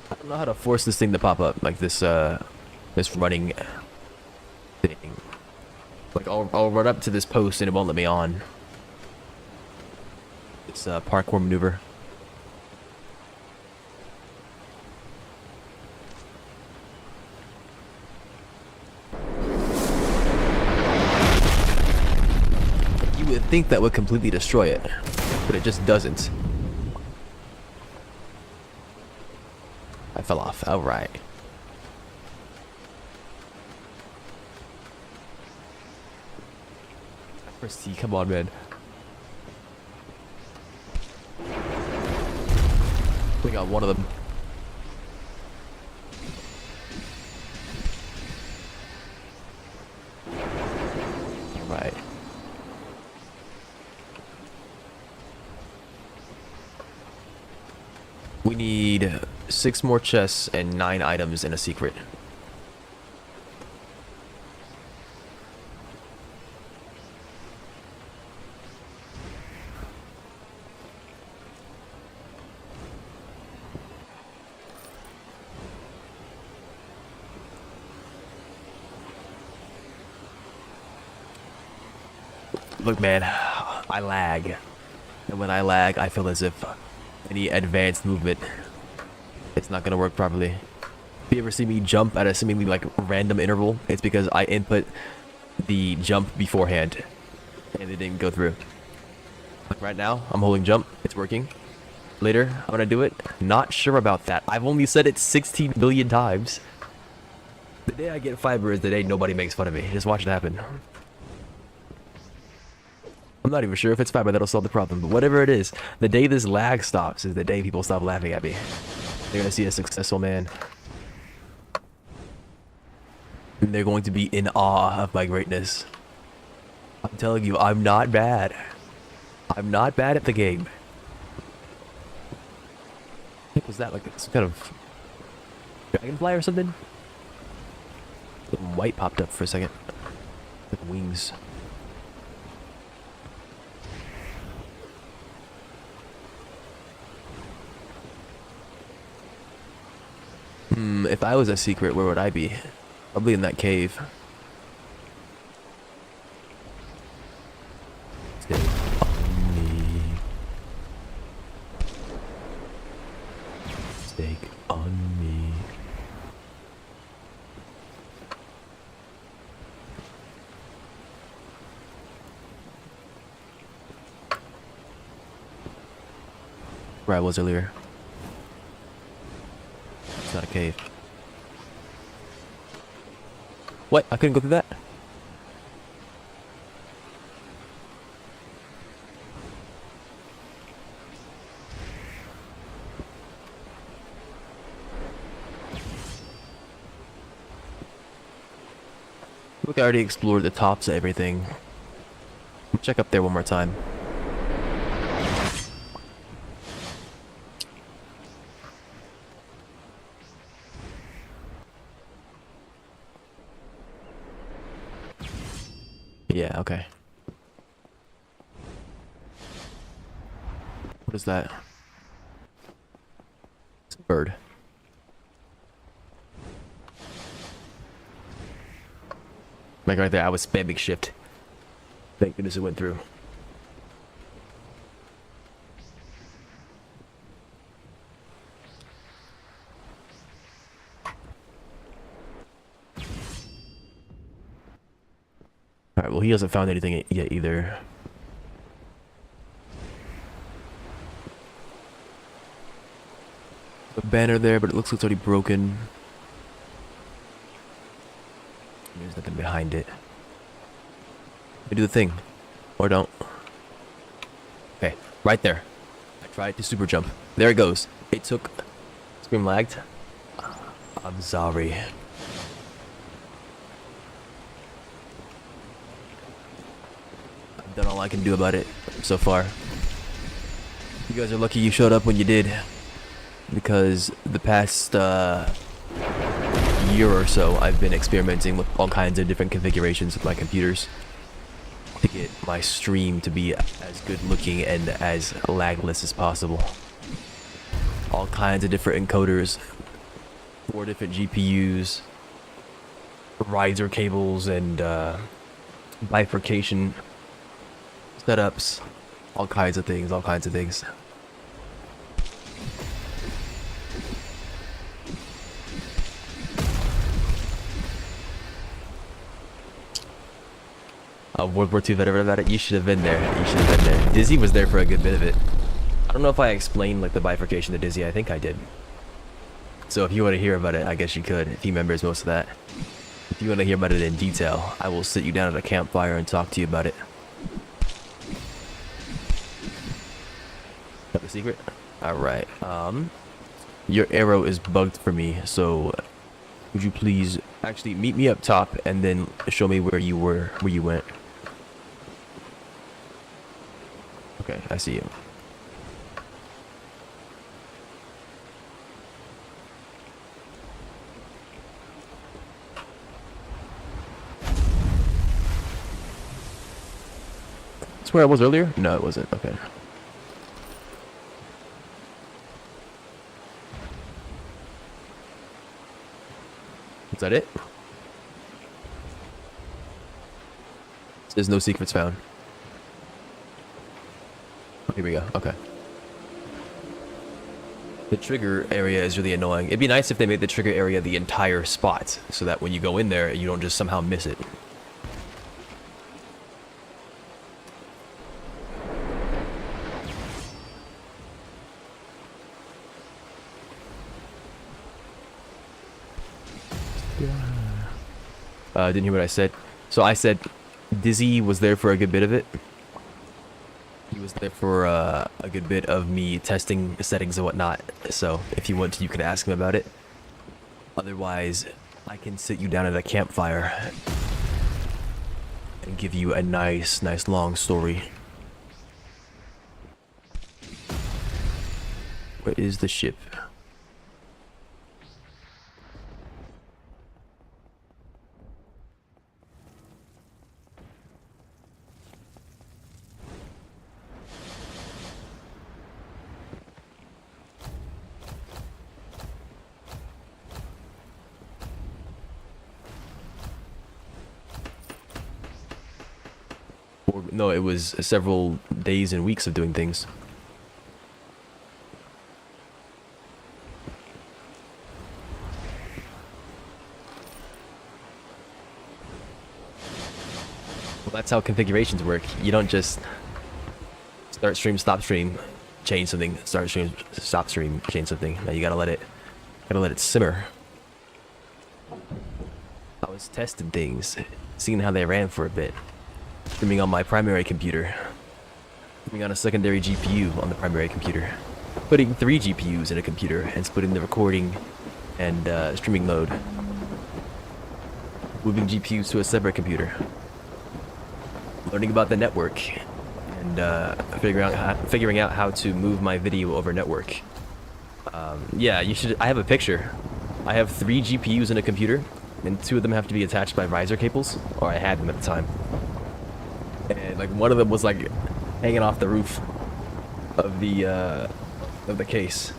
I don't know how to force this thing to pop up, like this this running thing. Like I'll run up to this post and it won't let me on. It's a parkour maneuver. think that would completely destroy it, but it just doesn't. I fell off. All right. First C, come on, man. We got one of them. All right. We need 6 more chests and 9 items in a secret. Look, man, I lag. And when I lag, I feel as if any advanced movement, it's not gonna work properly. If you ever see me jump at a seemingly like random interval, it's because I input the jump beforehand and it didn't go through. Like right now, I'm holding jump, it's working. Later, I'm gonna do it. Not sure about that. I've only said it 16 billion times. The day I get fiber is the day nobody makes fun of me. Just watch it happen. I'm not even sure if it's fiber that'll solve the problem, but whatever it is, the day this lag stops is the day people stop laughing at me. They're gonna see a successful man. And they're going to be in awe of my greatness. I'm telling you, I'm not bad. I'm not bad at the game. What was that? Like some kind of dragonfly or something? Something white popped up for a second. Like wings. If I was a secret, where would I be? Probably in that cave. Stay on me. Stake on me. Where I was earlier. It's not a cave. What? I couldn't go through that? Look, I already explored the tops of everything. Check up there one more time. Yeah, okay. What is that? It's a bird. Like right there, I was spamming shift. Thank goodness it went through. Alright, well he hasn't found anything yet either. A banner there, but it looks like it's already broken. There's nothing behind it. I do the thing. Or don't. Okay, right there. I tried to super jump. There it goes. It took... Screen lagged. I'm sorry. I've done all I can do about it so far. You guys are lucky you showed up when you did. Because the past year or so, I've been experimenting with all kinds of different configurations with my computers to get my stream to be as good looking and as lagless as possible. All kinds of different encoders, 4 different GPUs, riser cables, and bifurcation setups, all kinds of things, all kinds of things. a World War II veteran about it. You should have been there. You should have been there. Dizzy was there for a good bit of it. I don't know if I explained like the bifurcation to Dizzy. I think I did. So if you want to hear about it, I guess you could. If he remembers most of that. If you want to hear about it in detail, I will sit you down at a campfire and talk to you about it. Got the secret? Alright. Your arrow is bugged for me, so would you please actually meet me up top and then show me where you went. Okay, I see you. That's where I was earlier? No, it wasn't. Okay. Is that it? There's no secrets found. Oh, here we go. Okay. The trigger area is really annoying. It'd be nice if they made the trigger area the entire spot, so that when you go in there, you don't just somehow miss it. Didn't hear what I said. So I said Dizzy was there for a good bit of it. He was there for a good bit of me testing settings and whatnot. So if you want to, you can ask him about it. Otherwise, I can sit you down at a campfire and give you a nice long story. Where is the ship? No, it was several days and weeks of doing things. Well, that's how configurations work. You don't just start stream, stop stream, change something, start stream, stop stream, change something. Now you gotta let it simmer. I was testing things, seeing how they ran for a bit. Streaming on my primary computer, streaming on a secondary GPU on the primary computer, putting 3 GPUs in a computer and splitting the recording and streaming load, moving GPUs to a separate computer, learning about the network, and figuring out how to move my video over network. Yeah, you should. I have a picture. I have 3 GPUs in a computer, and 2 of them have to be attached by riser cables, or I had them at the time. And like one of them was like hanging off the roof of the case.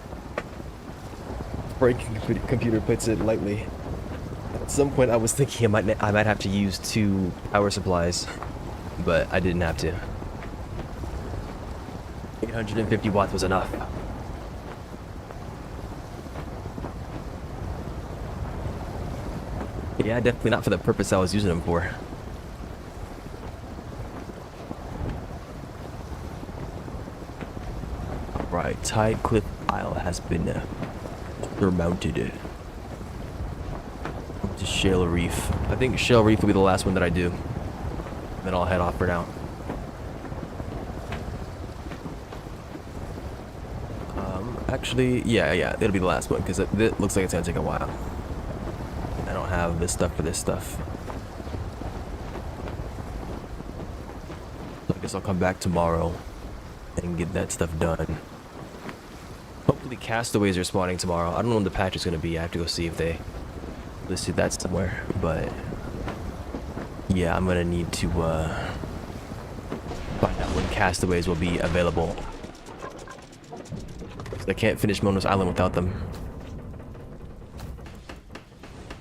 Breaking computer puts it lightly. At some point, I was thinking I might have to use 2 power supplies, but I didn't have to. 850 watts was enough. Yeah, definitely not for the purpose I was using them for. Right, Tide Cliff Isle has been surmounted. To Shale Reef. I think Shale Reef will be the last one that I do. Then I'll head off for now. Actually, yeah, it'll be the last one because it looks like it's gonna take a while. I don't have this stuff for this stuff. So I guess I'll come back tomorrow and get that stuff done. Hopefully castaways are spawning tomorrow. I don't know when the patch is going to be. I have to go see if they listed that somewhere. But yeah, I'm going to need to find out when castaways will be available. I can't finish Mono's Island without them.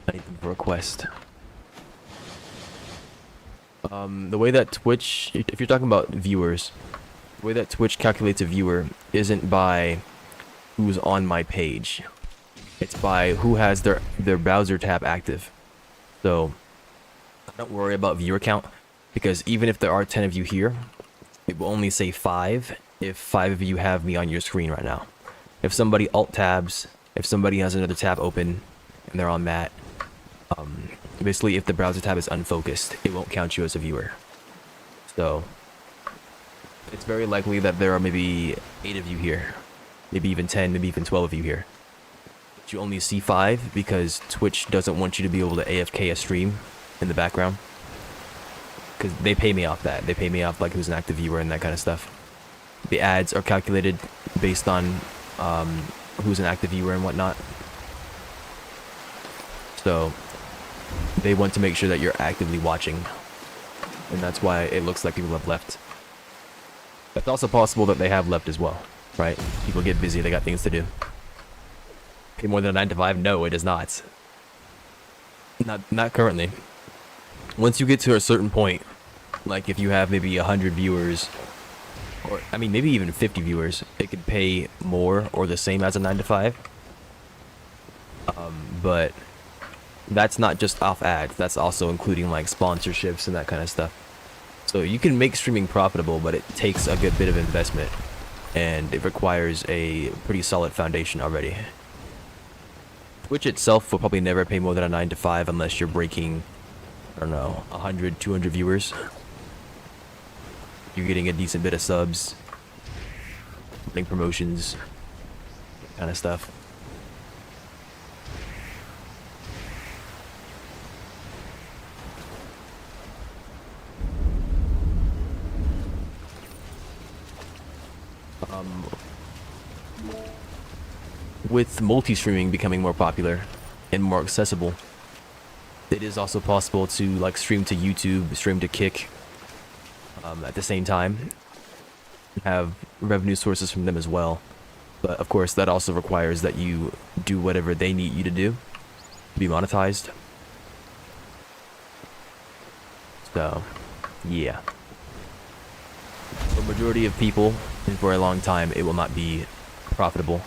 I need them for a quest. The way that Twitch, if you're talking about viewers, the way that Twitch calculates a viewer isn't by who's on my page. It's by who has their browser tab active. So don't worry about viewer count. Because even if there are 10 of you here, it will only say 5 if 5 of you have me on your screen right now. If somebody alt tabs, if somebody has another tab open and they're on that, basically if the browser tab is unfocused, it won't count you as a viewer. So it's very likely that there are maybe 8 of you here, maybe even 10, maybe even 12 of you here. But you only see 5 because Twitch doesn't want you to be able to AFK a stream in the background. Because they pay me off that. They pay me off like who's an active viewer and that kind of stuff. The ads are calculated based on who's an active viewer and whatnot. So they want to make sure that you're actively watching. And that's why it looks like people have left. It's also possible that they have left as well, right? People get busy, they got things to do. Pay more than a 9 to 5? No, it is not. Not currently. Once you get to a certain point, like if you have maybe 100 viewers, or I mean maybe even 50 viewers, it could pay more or the same as a 9 to 5. But that's not just off ads, that's also including like sponsorships and that kind of stuff. So you can make streaming profitable, but it takes a good bit of investment and it requires a pretty solid foundation already. Twitch itself will probably never pay more than a 9 to 5 unless you're breaking, I don't know, 100, 200 viewers. You're getting a decent bit of subs, running promotions, that kind of stuff. With multi-streaming becoming more popular and more accessible, it is also possible to like stream to YouTube, stream to Kick at the same time, have revenue sources from them as well. But of course that also requires that you do whatever they need you to do to be monetized. So yeah, for the majority of people and for a long time it will not be profitable.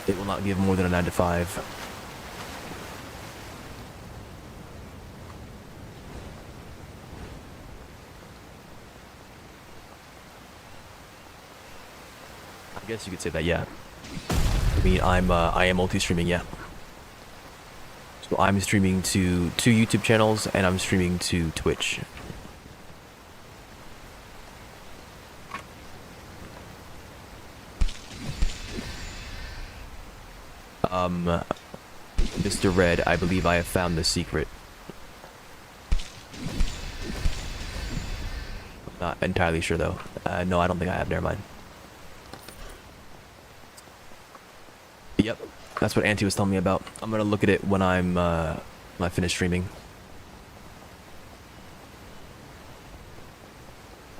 It will not give more than a 9 to 5. I guess you could say that, yeah. I mean, I am multi-streaming, yeah. So I'm streaming to 2 YouTube channels and I'm streaming to Twitch. Mr. Red, I believe I have found the secret. Not entirely sure though. No, I don't think I have. Never mind. Yep, that's what Auntie was telling me about. I'm gonna look at it when when I finish streaming.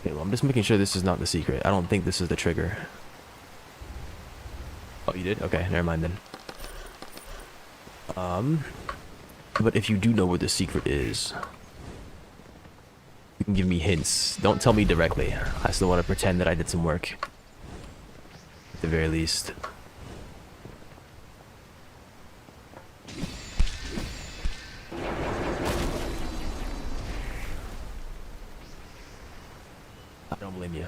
Okay, well, I'm just making sure this is not the secret. I don't think this is the trigger. Oh, you did? Okay, never mind then. But if you do know where the secret is, you can give me hints. Don't tell me directly. I still want to pretend that I did some work. At the very least. I don't blame you.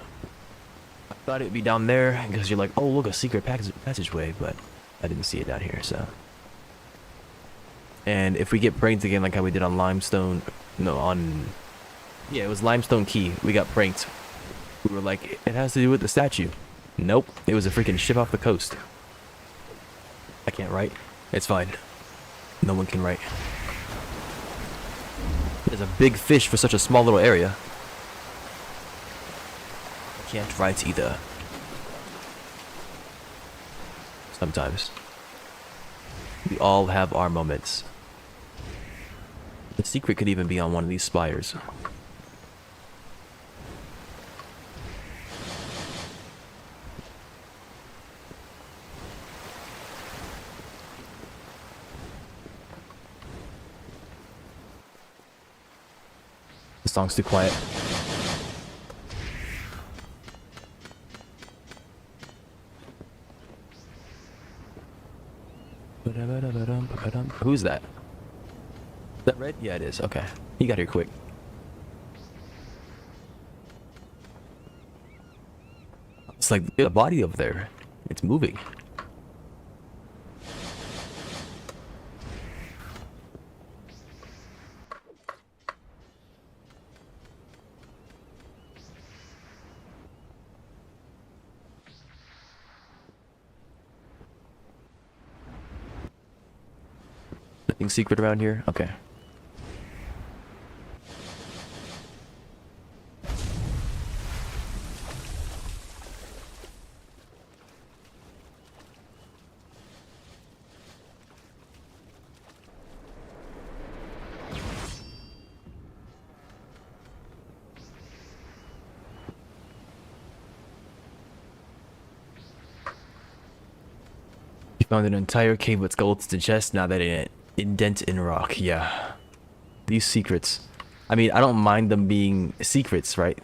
I thought it would be down there because you're like, oh look, a secret passageway, but I didn't see it down here, so. And if we get pranked again like how we did on Limestone, no, yeah, it was Limestone Key, we got pranked. We were like, it has to do with the statue. Nope, it was a freaking ship off the coast. I can't write. It's fine. No one can write. There's a big fish for such a small little area. I can't write either. Sometimes. We all have our moments. The secret could even be on one of these spires. The song's too quiet. Who's that? Is that Red? Yeah, it is. Okay. He got here quick. like the body over there. It's moving. Nothing secret around here? Okay. You found an entire cave with skeletons and chests, now that it indent in rock. Yeah. These secrets. I mean, I don't mind them being secrets, right?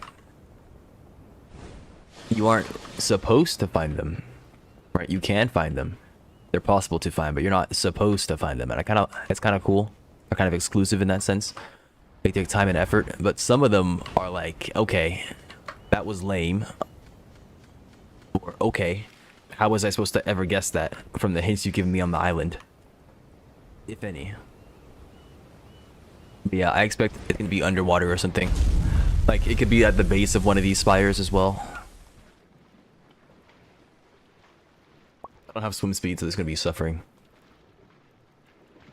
You aren't supposed to find them, right? You can find them. They're possible to find, but you're not supposed to find them. And it's kind of cool. They're kind of exclusive in that sense. They take time and effort, but some of them are like, okay, that was lame. Or, okay, how was I supposed to ever guess that from the hints you've given me on the island? If any. But yeah, I expect it can be underwater or something. Like, it could be at the base of one of these spires as well. I don't have swim speed, so there's gonna be suffering.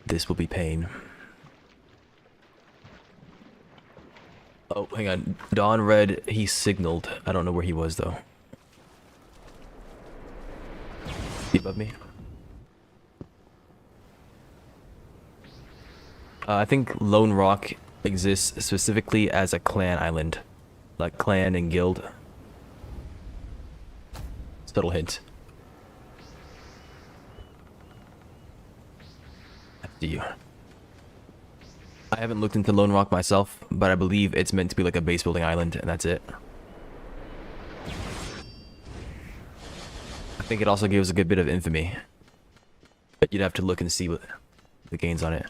This will be pain. Oh, hang on. Dawn read he signaled. I don't know where he was, though. Is he above me? I think Lone Rock exists specifically as a clan island. Like clan and guild. Subtle hint. After you. I haven't looked into Lone Rock myself, but I believe it's meant to be like a base building island, and that's it. I think it also gives a good bit of infamy. But you'd have to look and see what the gains on it.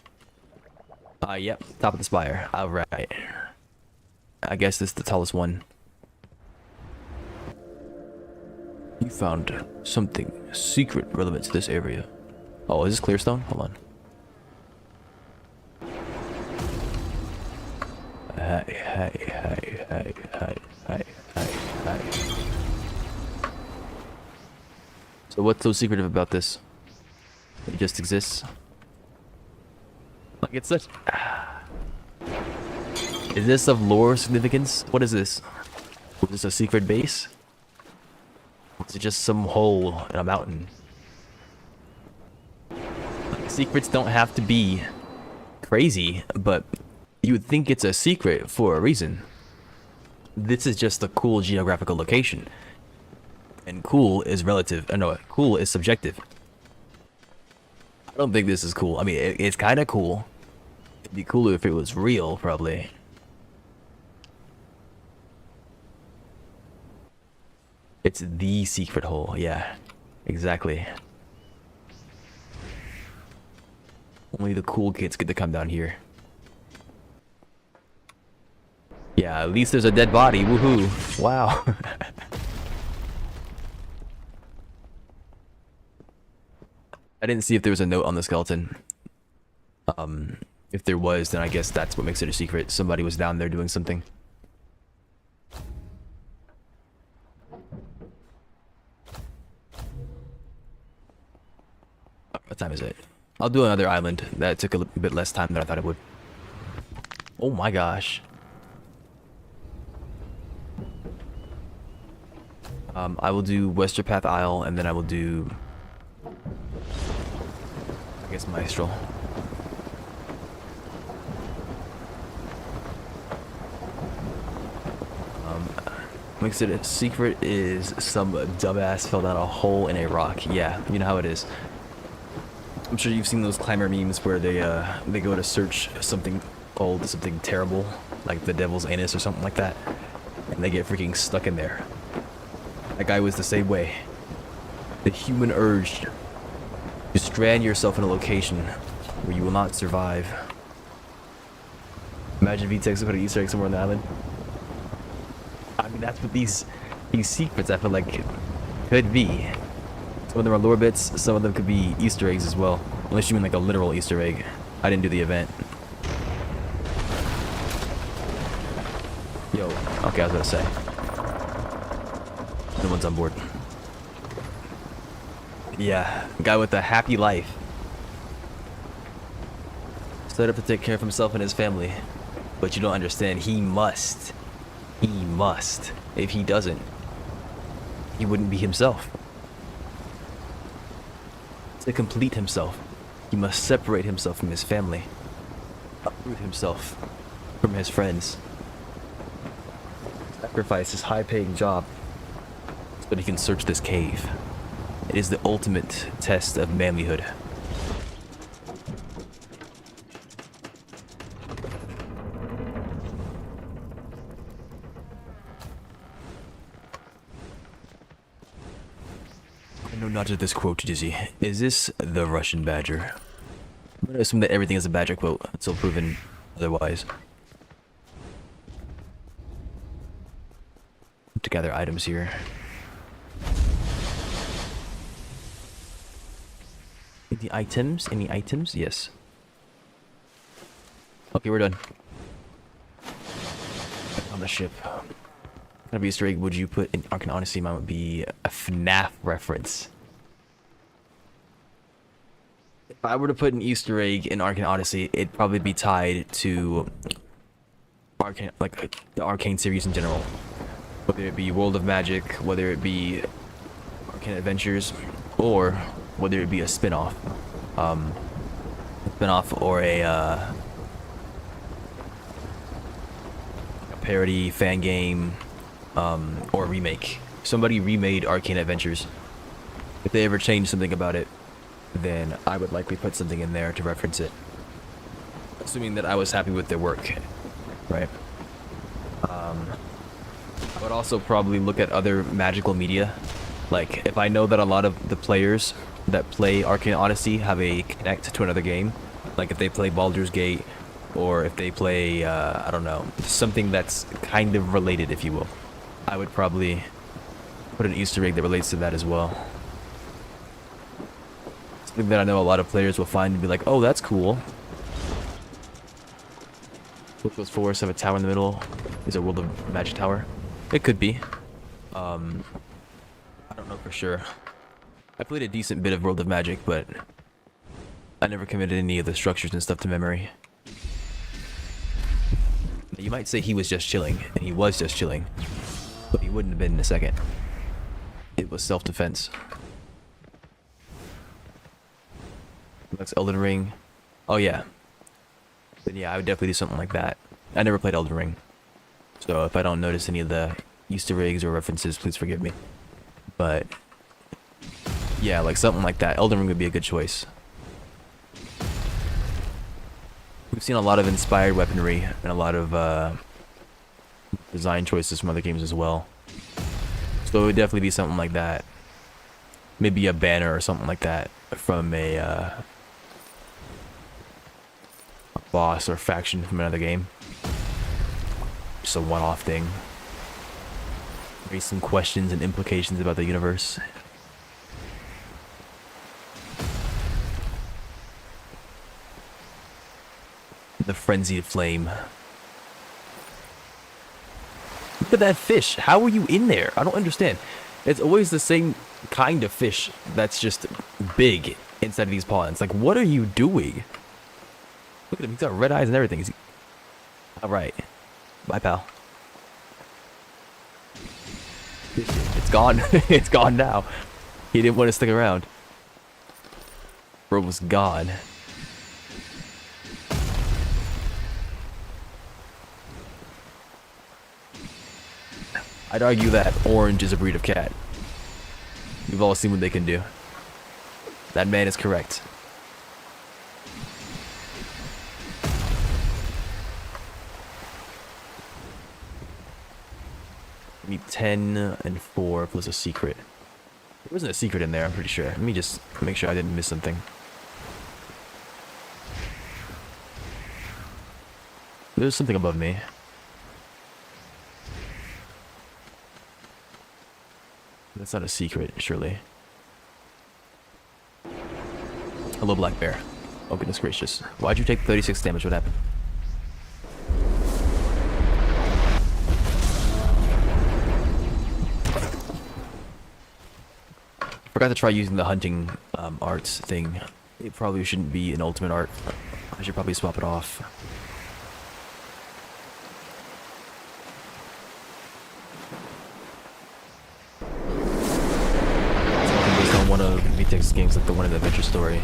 Yep, top of the spire. Alright. I guess this is the tallest one. You found something secret relevant to this area. Oh, is this clear stone? Hold on. Hey. So what's so secretive about this? It just exists? Like it's such... Is this of lore significance? What is this? Was this a secret base? Or is it just some hole in a mountain? Like, secrets don't have to be crazy, but you would think it's a secret for a reason. This is just a cool geographical location. And cool is relative. No, cool is subjective. I don't think this is cool. I mean, it's kind of cool. It'd be cooler if it was real, probably. It's the secret hole. Yeah, exactly. Only the cool kids get to come down here. Yeah, at least there's a dead body. Woohoo. Wow. I didn't see if there was a note on the skeleton. If there was, then I guess that's what makes it a secret. Somebody was down there doing something. What time is it? I'll do another island. That took a bit less time than I thought it would. Oh my gosh. I will do Westerpath Isle, and then I will do... I guess Maestral. Makes it a secret is some dumbass fell down a hole in a rock. Yeah, you know how it is. I'm sure you've seen those climber memes where they go to search something called something terrible, like the devil's anus or something like that, and they get freaking stuck in there. That guy was the same way. The human urge to strand yourself in a location where you will not survive. Imagine VTEX put an Easter egg somewhere on the island. I mean, that's what these secrets, I feel like, Could be. Some of them are lore bits, some of them could be Easter eggs as well. Unless you mean like a literal Easter egg. I didn't do the event. Yo, okay, I was gonna say. No one's on board. Yeah, guy with a happy life. Set up to take care of himself and his family. But you don't understand, he must. He must. If he doesn't, he wouldn't be himself. To complete himself, he must separate himself from his family. Uproot himself from his friends. Sacrifice his high-paying job so that he can search this cave. It is the ultimate test of manlyhood. I know not of this quote, Dizzy. Is this the Russian badger? I'm gonna assume that everything is a badger quote until proven otherwise. To gather items here. Any items? Any items? Yes. Okay, we're done. On the ship. What kind of Easter egg would you put in Arcane Odyssey? Mine would be a FNAF reference. If I were to put an Easter egg in Arcane Odyssey, it'd probably be tied to Arcane, like the Arcane series in general. Whether it be World of Magic, whether it be Arcane Adventures, or whether it be a spin-off. Or a parody, fan game, or remake. Somebody remade Arcane Adventures. If they ever changed something about it, then I would likely put something in there to reference it. Assuming that I was happy with their work, right? I would also probably look at other magical media. Like, if I know that a lot of the players that play Arcane Odyssey have a connect to another game, like if they play Baldur's Gate, or if they play, I don't know, something that's kind of related, if you will, I would probably put an Easter egg that relates to that as well. Something that I know a lot of players will find and be like, oh, that's cool. Look, those forests have a tower in the middle. Is a World of Magic tower? It could be. I don't know for sure. I played a decent bit of World of Magic, but I never committed any of the structures and stuff to memory. You might say he was just chilling, and he was just chilling, but he wouldn't have been in a second. It was self-defense. That's Elden Ring. Oh yeah. Then yeah, I would definitely do something like that. I never played Elden Ring, so if I don't notice any of the Easter eggs or references, please forgive me. But yeah, like something like that. Elden Ring would be a good choice. We've seen a lot of inspired weaponry and a lot of design choices from other games as well. So it would definitely be something like that. Maybe a banner or something like that from a boss or faction from another game. Just a one-off thing. Raise some questions and implications about the universe. The frenzied flame. Look at that fish. How are you in there? I don't understand. It's always the same kind of fish that's just big inside of these ponds. Like, what are you doing? Look at him. He's got red eyes and everything. Alright. Bye, pal. It's gone. It's gone now. He didn't want to stick around. Bro was gone. I'd argue that orange is a breed of cat. We've all seen what they can do. That man is correct. Give me 10 and 4 plus a secret. There wasn't a secret in there, I'm pretty sure. Let me just make sure I didn't miss something. There's something above me. That's not a secret, surely. Hello, Black Bear. Oh, goodness gracious. Why'd you take 36 damage? What happened? Forgot to try using the hunting arts thing. It probably shouldn't be an ultimate art. I should probably swap it off. Based on one of VTech's games, like the one in the Adventure Story.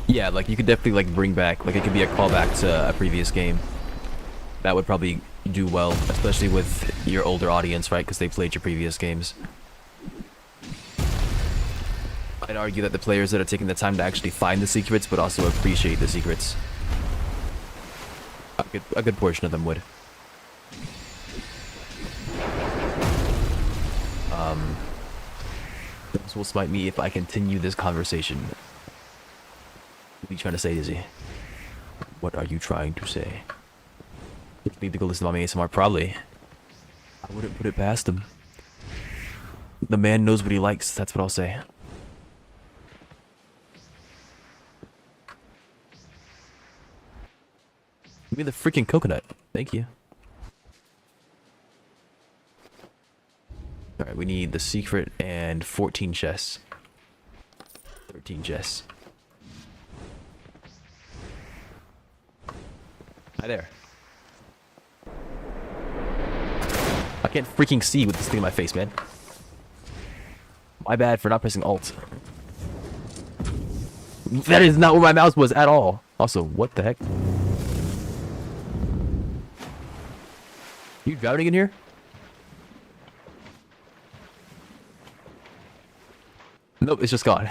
Yeah, like you could definitely like bring back, like it could be a callback to a previous game. That would probably do well, especially with your older audience, right? Because they played your previous games. I'd argue that the players that are taking the time to actually find the secrets would also appreciate the secrets. A good portion of them would. This will smite me if I continue this conversation. What are you trying to say, Izzy? What are you trying to say? You need to go listen to my ASMR, probably. I wouldn't put it past him. The man knows what he likes, that's what I'll say. Give me the freaking coconut. Thank you. Alright, we need the secret and 14 chests. 13 chests. Hi there. I can't freaking see with this thing in my face, man. My bad for not pressing Alt. That is not where my mouse was at all. Also, what the heck? You drowning in here? Nope, it's just gone.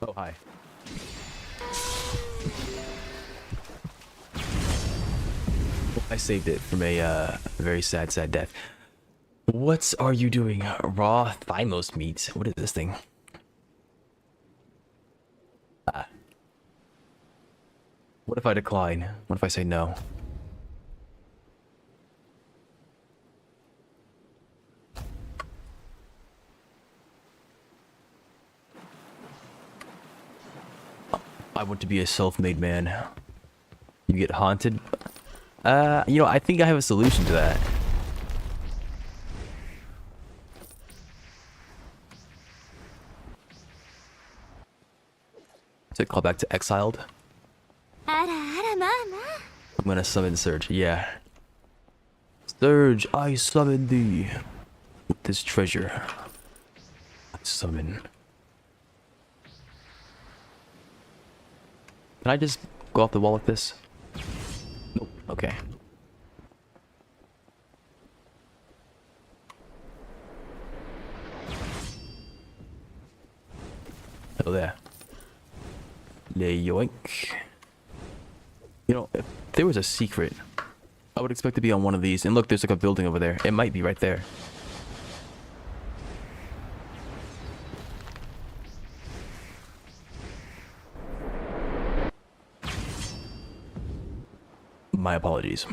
Oh, hi. I saved it from a very sad death. What are you doing? Raw thymos meat. What is this thing? Ah. What if I decline? What if I say no? I want to be a self-made man. You get haunted? You know, I think I have a solution to that. To call back to Exiled. I'm gonna summon Surge, yeah. Surge, I summon thee. With this treasure. I summon. Can I just go off the wall like this? Nope, okay. Hello there. Yoink. You know, if there was a secret, I would expect to be on one of these. And look, there's like a building over there. It might be right there. My apologies.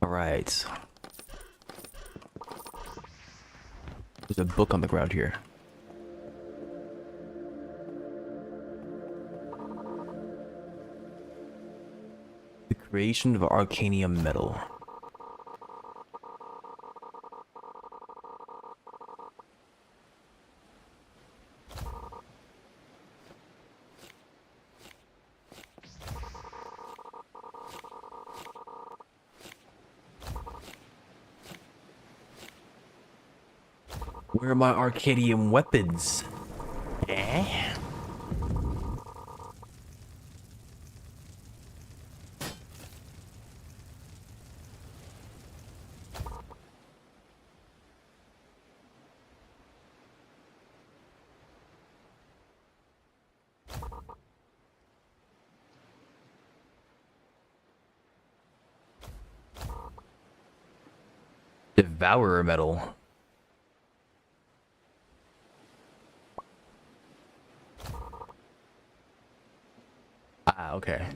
All right. There's a book on the ground here. The creation of Arcanium metal. Where are my Arcadium weapons? Eh? Devourer medal. Ah, okay.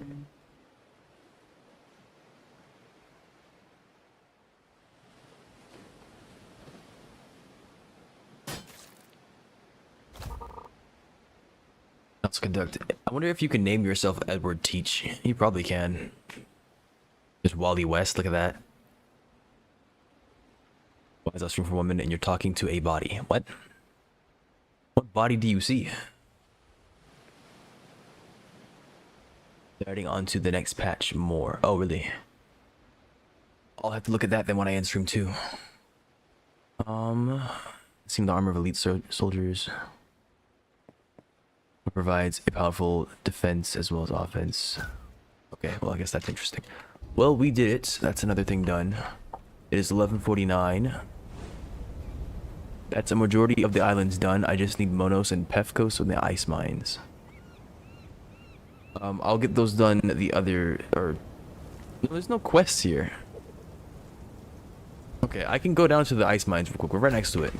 Let's conduct. I wonder if you can name yourself Edward Teach. You probably can. There's Wally West. Look at that. Why is that stream for 1 minute and you're talking to a body? What? What body do you see? They're adding on to the next patch more. Oh, really? I'll have to look at that then when I end stream too. Seeing the armor of elite soldiers provides a powerful defense as well as offense. Okay, well I guess that's interesting. Well, we did it. That's another thing done. It is 11:49. That's a majority of the islands done. I just need Monos and Pefkos on the ice mines. I'll get those done the other, or no, there's no quests here. Okay, I can go down to the ice mines real quick. We're right next to it.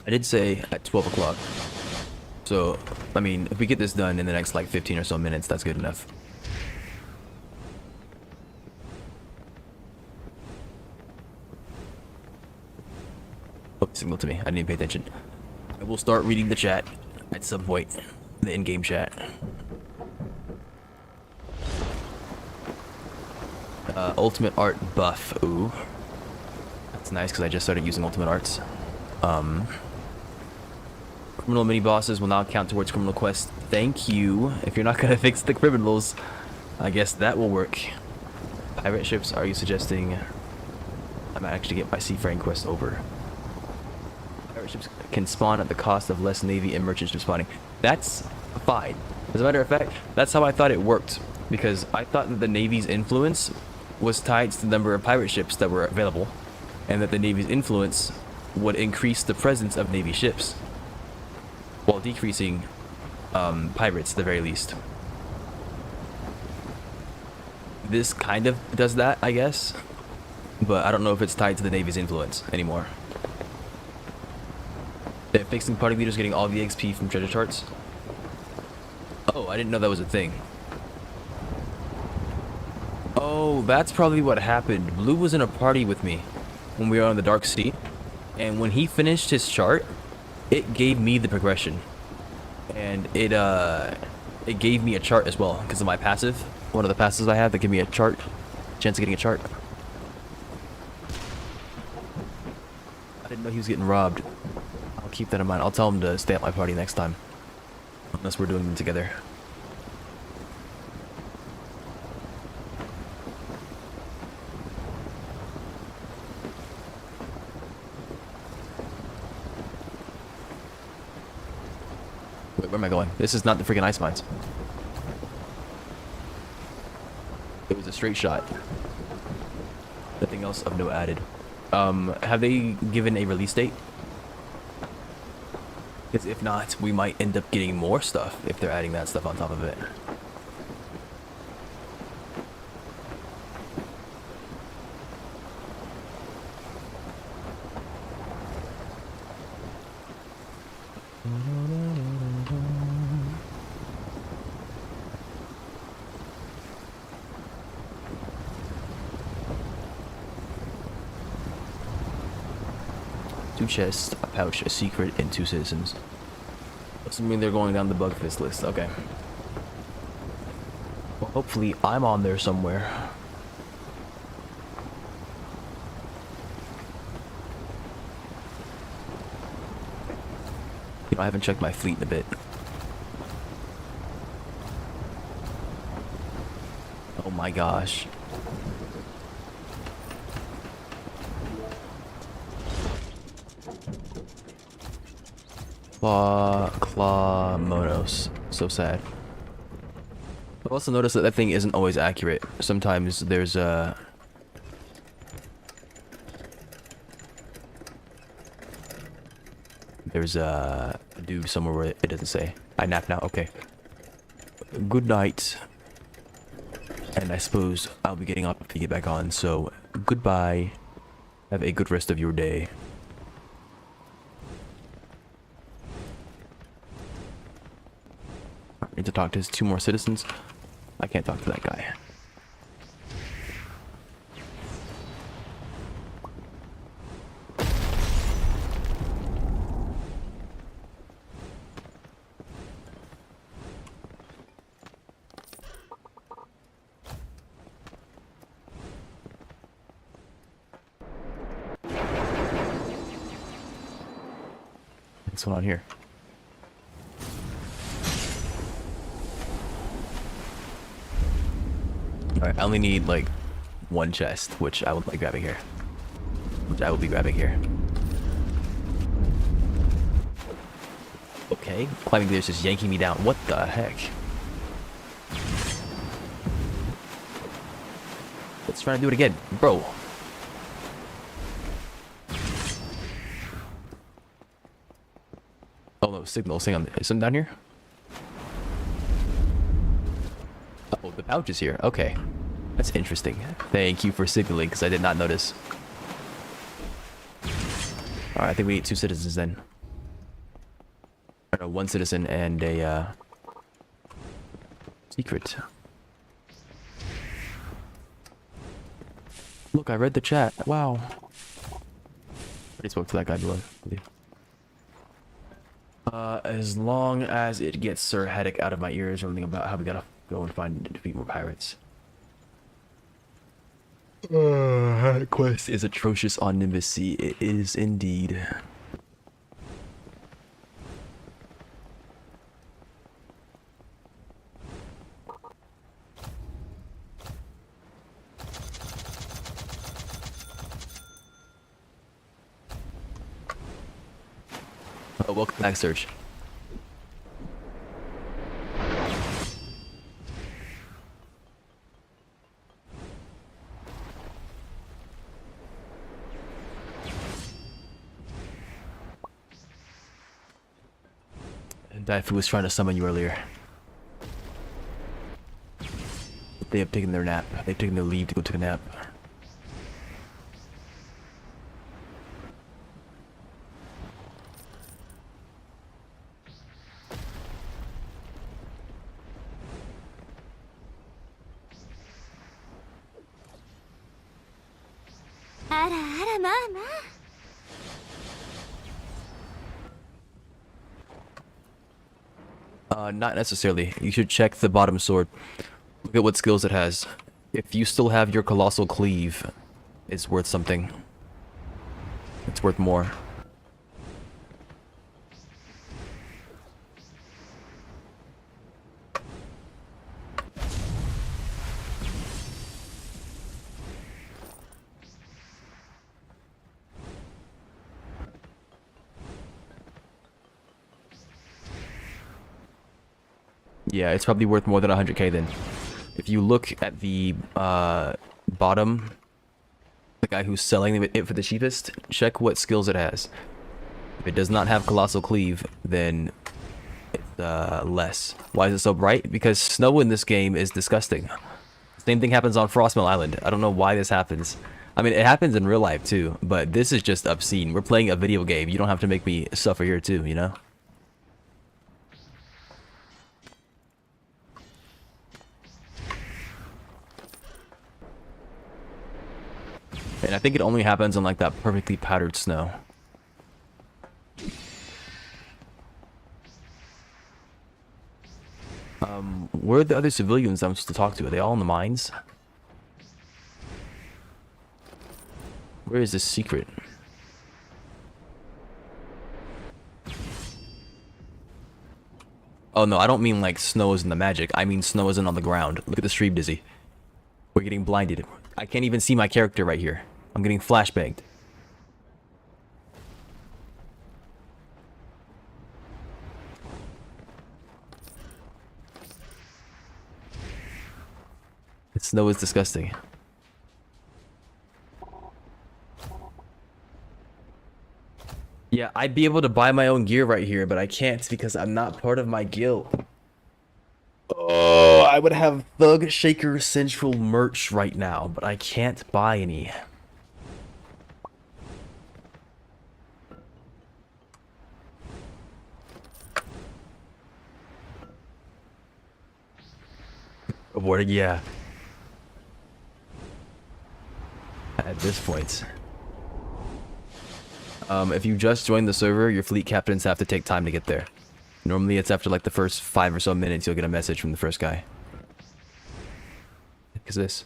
I did say at 12 o'clock. So, I mean, if we get this done in the next like 15 or so minutes, that's good enough. Oh, signal to me. I didn't even pay attention. I will start reading the chat at some point. The in-game chat. Ultimate art buff. Ooh. That's nice because I just started using ultimate arts. Criminal mini bosses will now count towards criminal quests. Thank you. If you're not gonna fix the criminals, I guess that will work. Pirate ships, are you suggesting I might actually get my seafaring quest over? Pirate ships can spawn at the cost of less navy and merchant ship spawning. That's fine. As a matter of fact, that's how I thought it worked, because I thought that the navy's influence was tied to the number of pirate ships that were available, and that the navy's influence would increase the presence of navy ships while decreasing pirates at the very least. This kind of does that, I guess, but I don't know if it's tied to the navy's influence anymore. They're fixing party leaders getting all the XP from treasure charts. Oh, I didn't know that was a thing. Oh, that's probably what happened. Blue was in a party with me when we were on the Dark Sea, and when he finished his chart, it gave me the progression, and it gave me a chart as well because of my passive. One of the passives I have that give me a chart, chance of getting a chart. I didn't know he was getting robbed. I'll keep that in mind. I'll tell him to stay at my party next time, unless we're doing them together. Wait, where am I going? This is not the freaking ice mines. It was a straight shot. Nothing else of note added. Have they given a release date? Because if not, we might end up getting more stuff if they're adding that stuff on top of it. Two chests, a pouch, a secret, and 2 citizens. Assuming they're going down the bug fist list. Okay. Well, hopefully I'm on there somewhere. You know, I haven't checked my fleet in a bit. Oh my gosh. Claw Monos. So sad. I've also noticed that that thing isn't always accurate. Sometimes there's a... There's a dude somewhere where it doesn't say. I nap now, okay. Good night. And I suppose I'll be getting off to get back on. So goodbye. Have a good rest of your day. I need to talk to his 2 more citizens. I can't talk to that guy. What's going on here? Alright, I only need like 1 chest, which I will be grabbing here. Okay, climbing there is just yanking me down. What the heck? Let's try to do it again, bro. Oh no, signal. Hang on. Is something down here? Oh, the pouch is here. Okay. That's interesting. Thank you for signaling, because I did not notice. Alright, I think we need 2 citizens then. Or no, 1 citizen and a, secret. Look, I read the chat. Wow. Already spoke to that guy below, I believe. As long as it gets Sir Haddock out of my ears, or something about how we gotta go and find and defeat more pirates. Haddock quest is atrocious on Nimbus Sea. It is indeed. Oh, welcome back, Serge. Daifu was trying to summon you earlier. They have taken their nap. They've taken their leave to go take a nap. Not necessarily. You should check the bottom sword. Look at what skills it has. If you still have your colossal cleave, it's worth something. It's worth more. Yeah, it's probably worth more than 100k then. If you look at the bottom, the guy who's selling it for the cheapest, check what skills it has. If it does not have Colossal Cleave, then it's less. Why is it so bright? Because snow in this game is disgusting. Same thing happens on Frostmill Island. I don't know why this happens. I mean, it happens in real life too, but this is just obscene. We're playing a video game. You don't have to make me suffer here too, you know? And I think it only happens on like that perfectly powdered snow. Where are the other civilians I'm supposed to talk to? Are they all in the mines? Where is this secret? Oh no, I don't mean like snow isn't the magic. I mean snow isn't on the ground. Look at the stream, Dizzy. We're getting blinded. I can't even see my character right here. I'm getting flashbanged. The snow is disgusting. Yeah, I'd be able to buy my own gear right here, but I can't because I'm not part of my guild. Oh, I would have Thug Shaker Central merch right now, but I can't buy any. Avoiding, yeah. At this point. If you just joined the server, your fleet captains have to take time to get there. Normally it's after like the first 5 or so minutes you'll get a message from the first guy. What is this?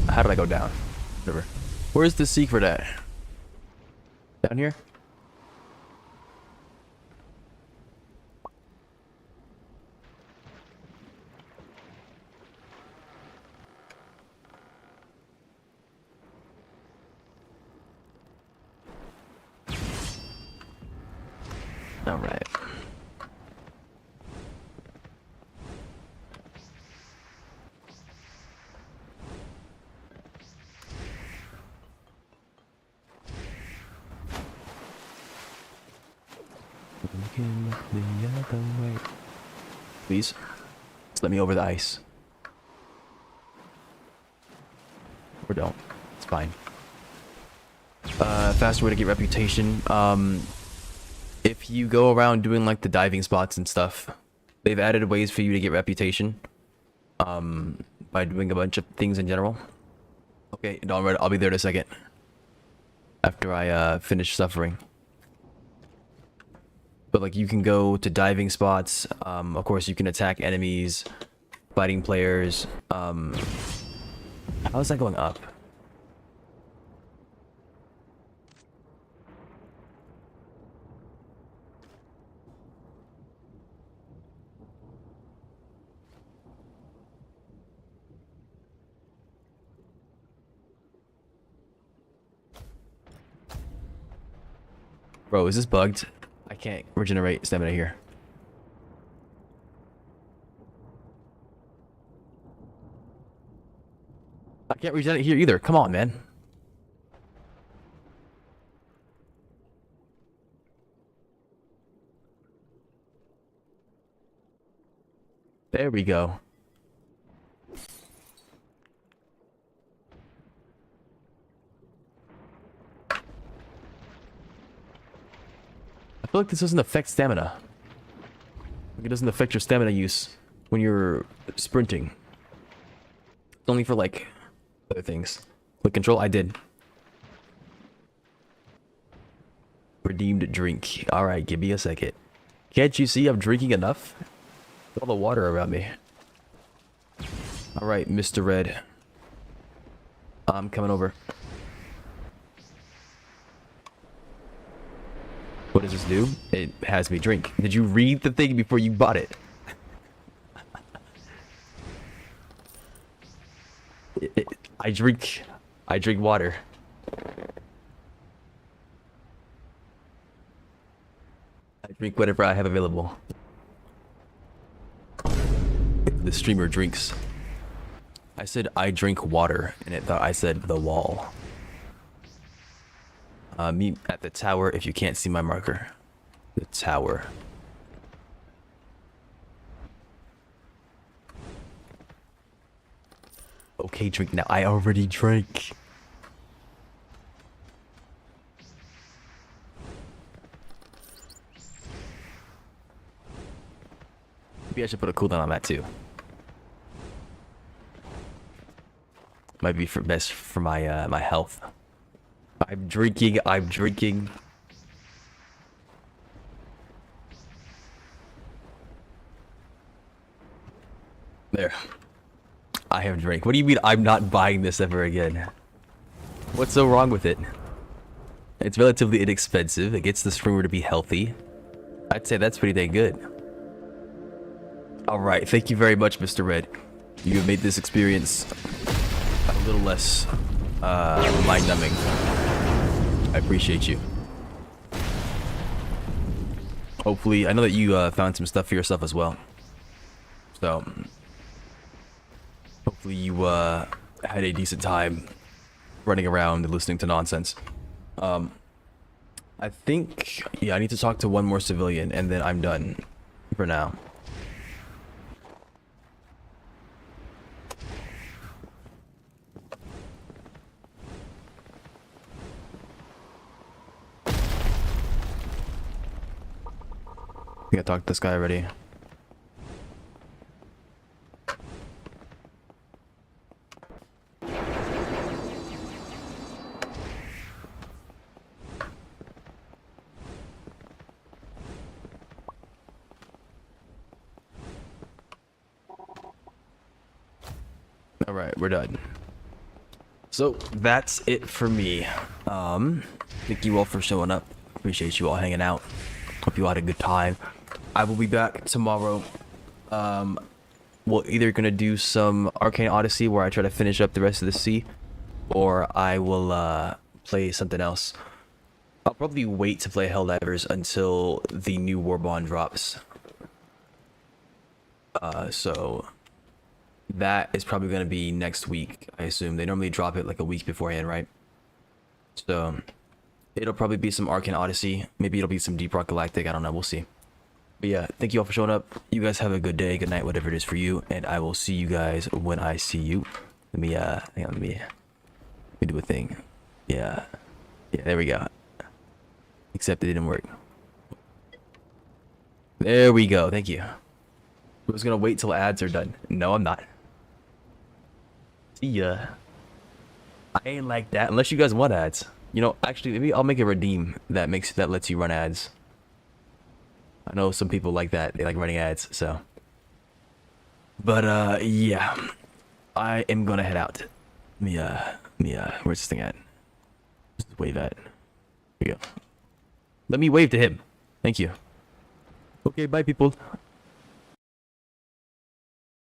How did I go down? Whatever. Where's the secret at? Down here? All right. Please, just let me over the ice. Or don't. It's fine. Faster way to get reputation. If you go around doing like the diving spots and stuff, they've added ways for you to get reputation. By doing a bunch of things in general. Okay, alright, I'll be there in a second. After I finish suffering. But like you can go to diving spots. Of course you can attack enemies, fighting players. How is that going up? Bro, is this bugged? I can't regenerate stamina here. I can't regenerate here either. Come on, man. There we go. I feel like this doesn't affect stamina. Like it doesn't affect your stamina use when you're sprinting. It's only for like other things. Quick control, I did. Redeemed drink. Alright, give me a second. Can't you see I'm drinking enough? All the water around me. Alright, Mr. Red. I'm coming over. What does this do? It has me drink. Did you read the thing before you bought it? I drink water. I drink whatever I have available. The streamer drinks. I said I drink water, and it thought I said the wall. Meet at the tower if you can't see my marker. The tower. Okay, drink now. I already drank. Maybe I should put a cooldown on that too. Might be for best for my my health. I'm drinking. There. I have drank. What do you mean I'm not buying this ever again? What's so wrong with it? It's relatively inexpensive. It gets the streamer to be healthy. I'd say that's pretty dang good. All right, thank you very much, Mr. Red. You have made this experience a little less mind-numbing. I appreciate you. Hopefully, I know that you found some stuff for yourself as well. So, hopefully you had a decent time running around and listening to nonsense. I think, yeah, I need to talk to one more civilian and then I'm done for now. I think I talked to this guy already. All right, we're done. So that's it for me. Thank you all for showing up. Appreciate you all hanging out. Hope you all had a good time. I will be back tomorrow. We're either gonna do some Arcane Odyssey where I try to finish up the rest of the sea, or I will play something else. I'll probably wait to play Helldivers until the new War Bond drops. So that is probably gonna be next week, I assume. They normally drop it like a week beforehand, right? So it'll probably be some Arcane Odyssey. Maybe it'll be some Deep Rock Galactic. I don't know. We'll see. But yeah, thank you all for showing up. You guys have a good day, good night, whatever it is for you. And I will see you guys when I see you. Let me, hang on, let me do a thing. Yeah. Yeah, there we go. Except it didn't work. There we go. Thank you. I was gonna wait till ads are done. No, I'm not. See ya. I ain't like that unless you guys want ads. You know, actually, maybe I'll make a redeem that lets you run ads. I know some people like that. They like running ads, so. But yeah, I am gonna head out. Let me where's this thing at? Just wave at. Here we go. Let me wave to him. Thank you. Okay, bye, people.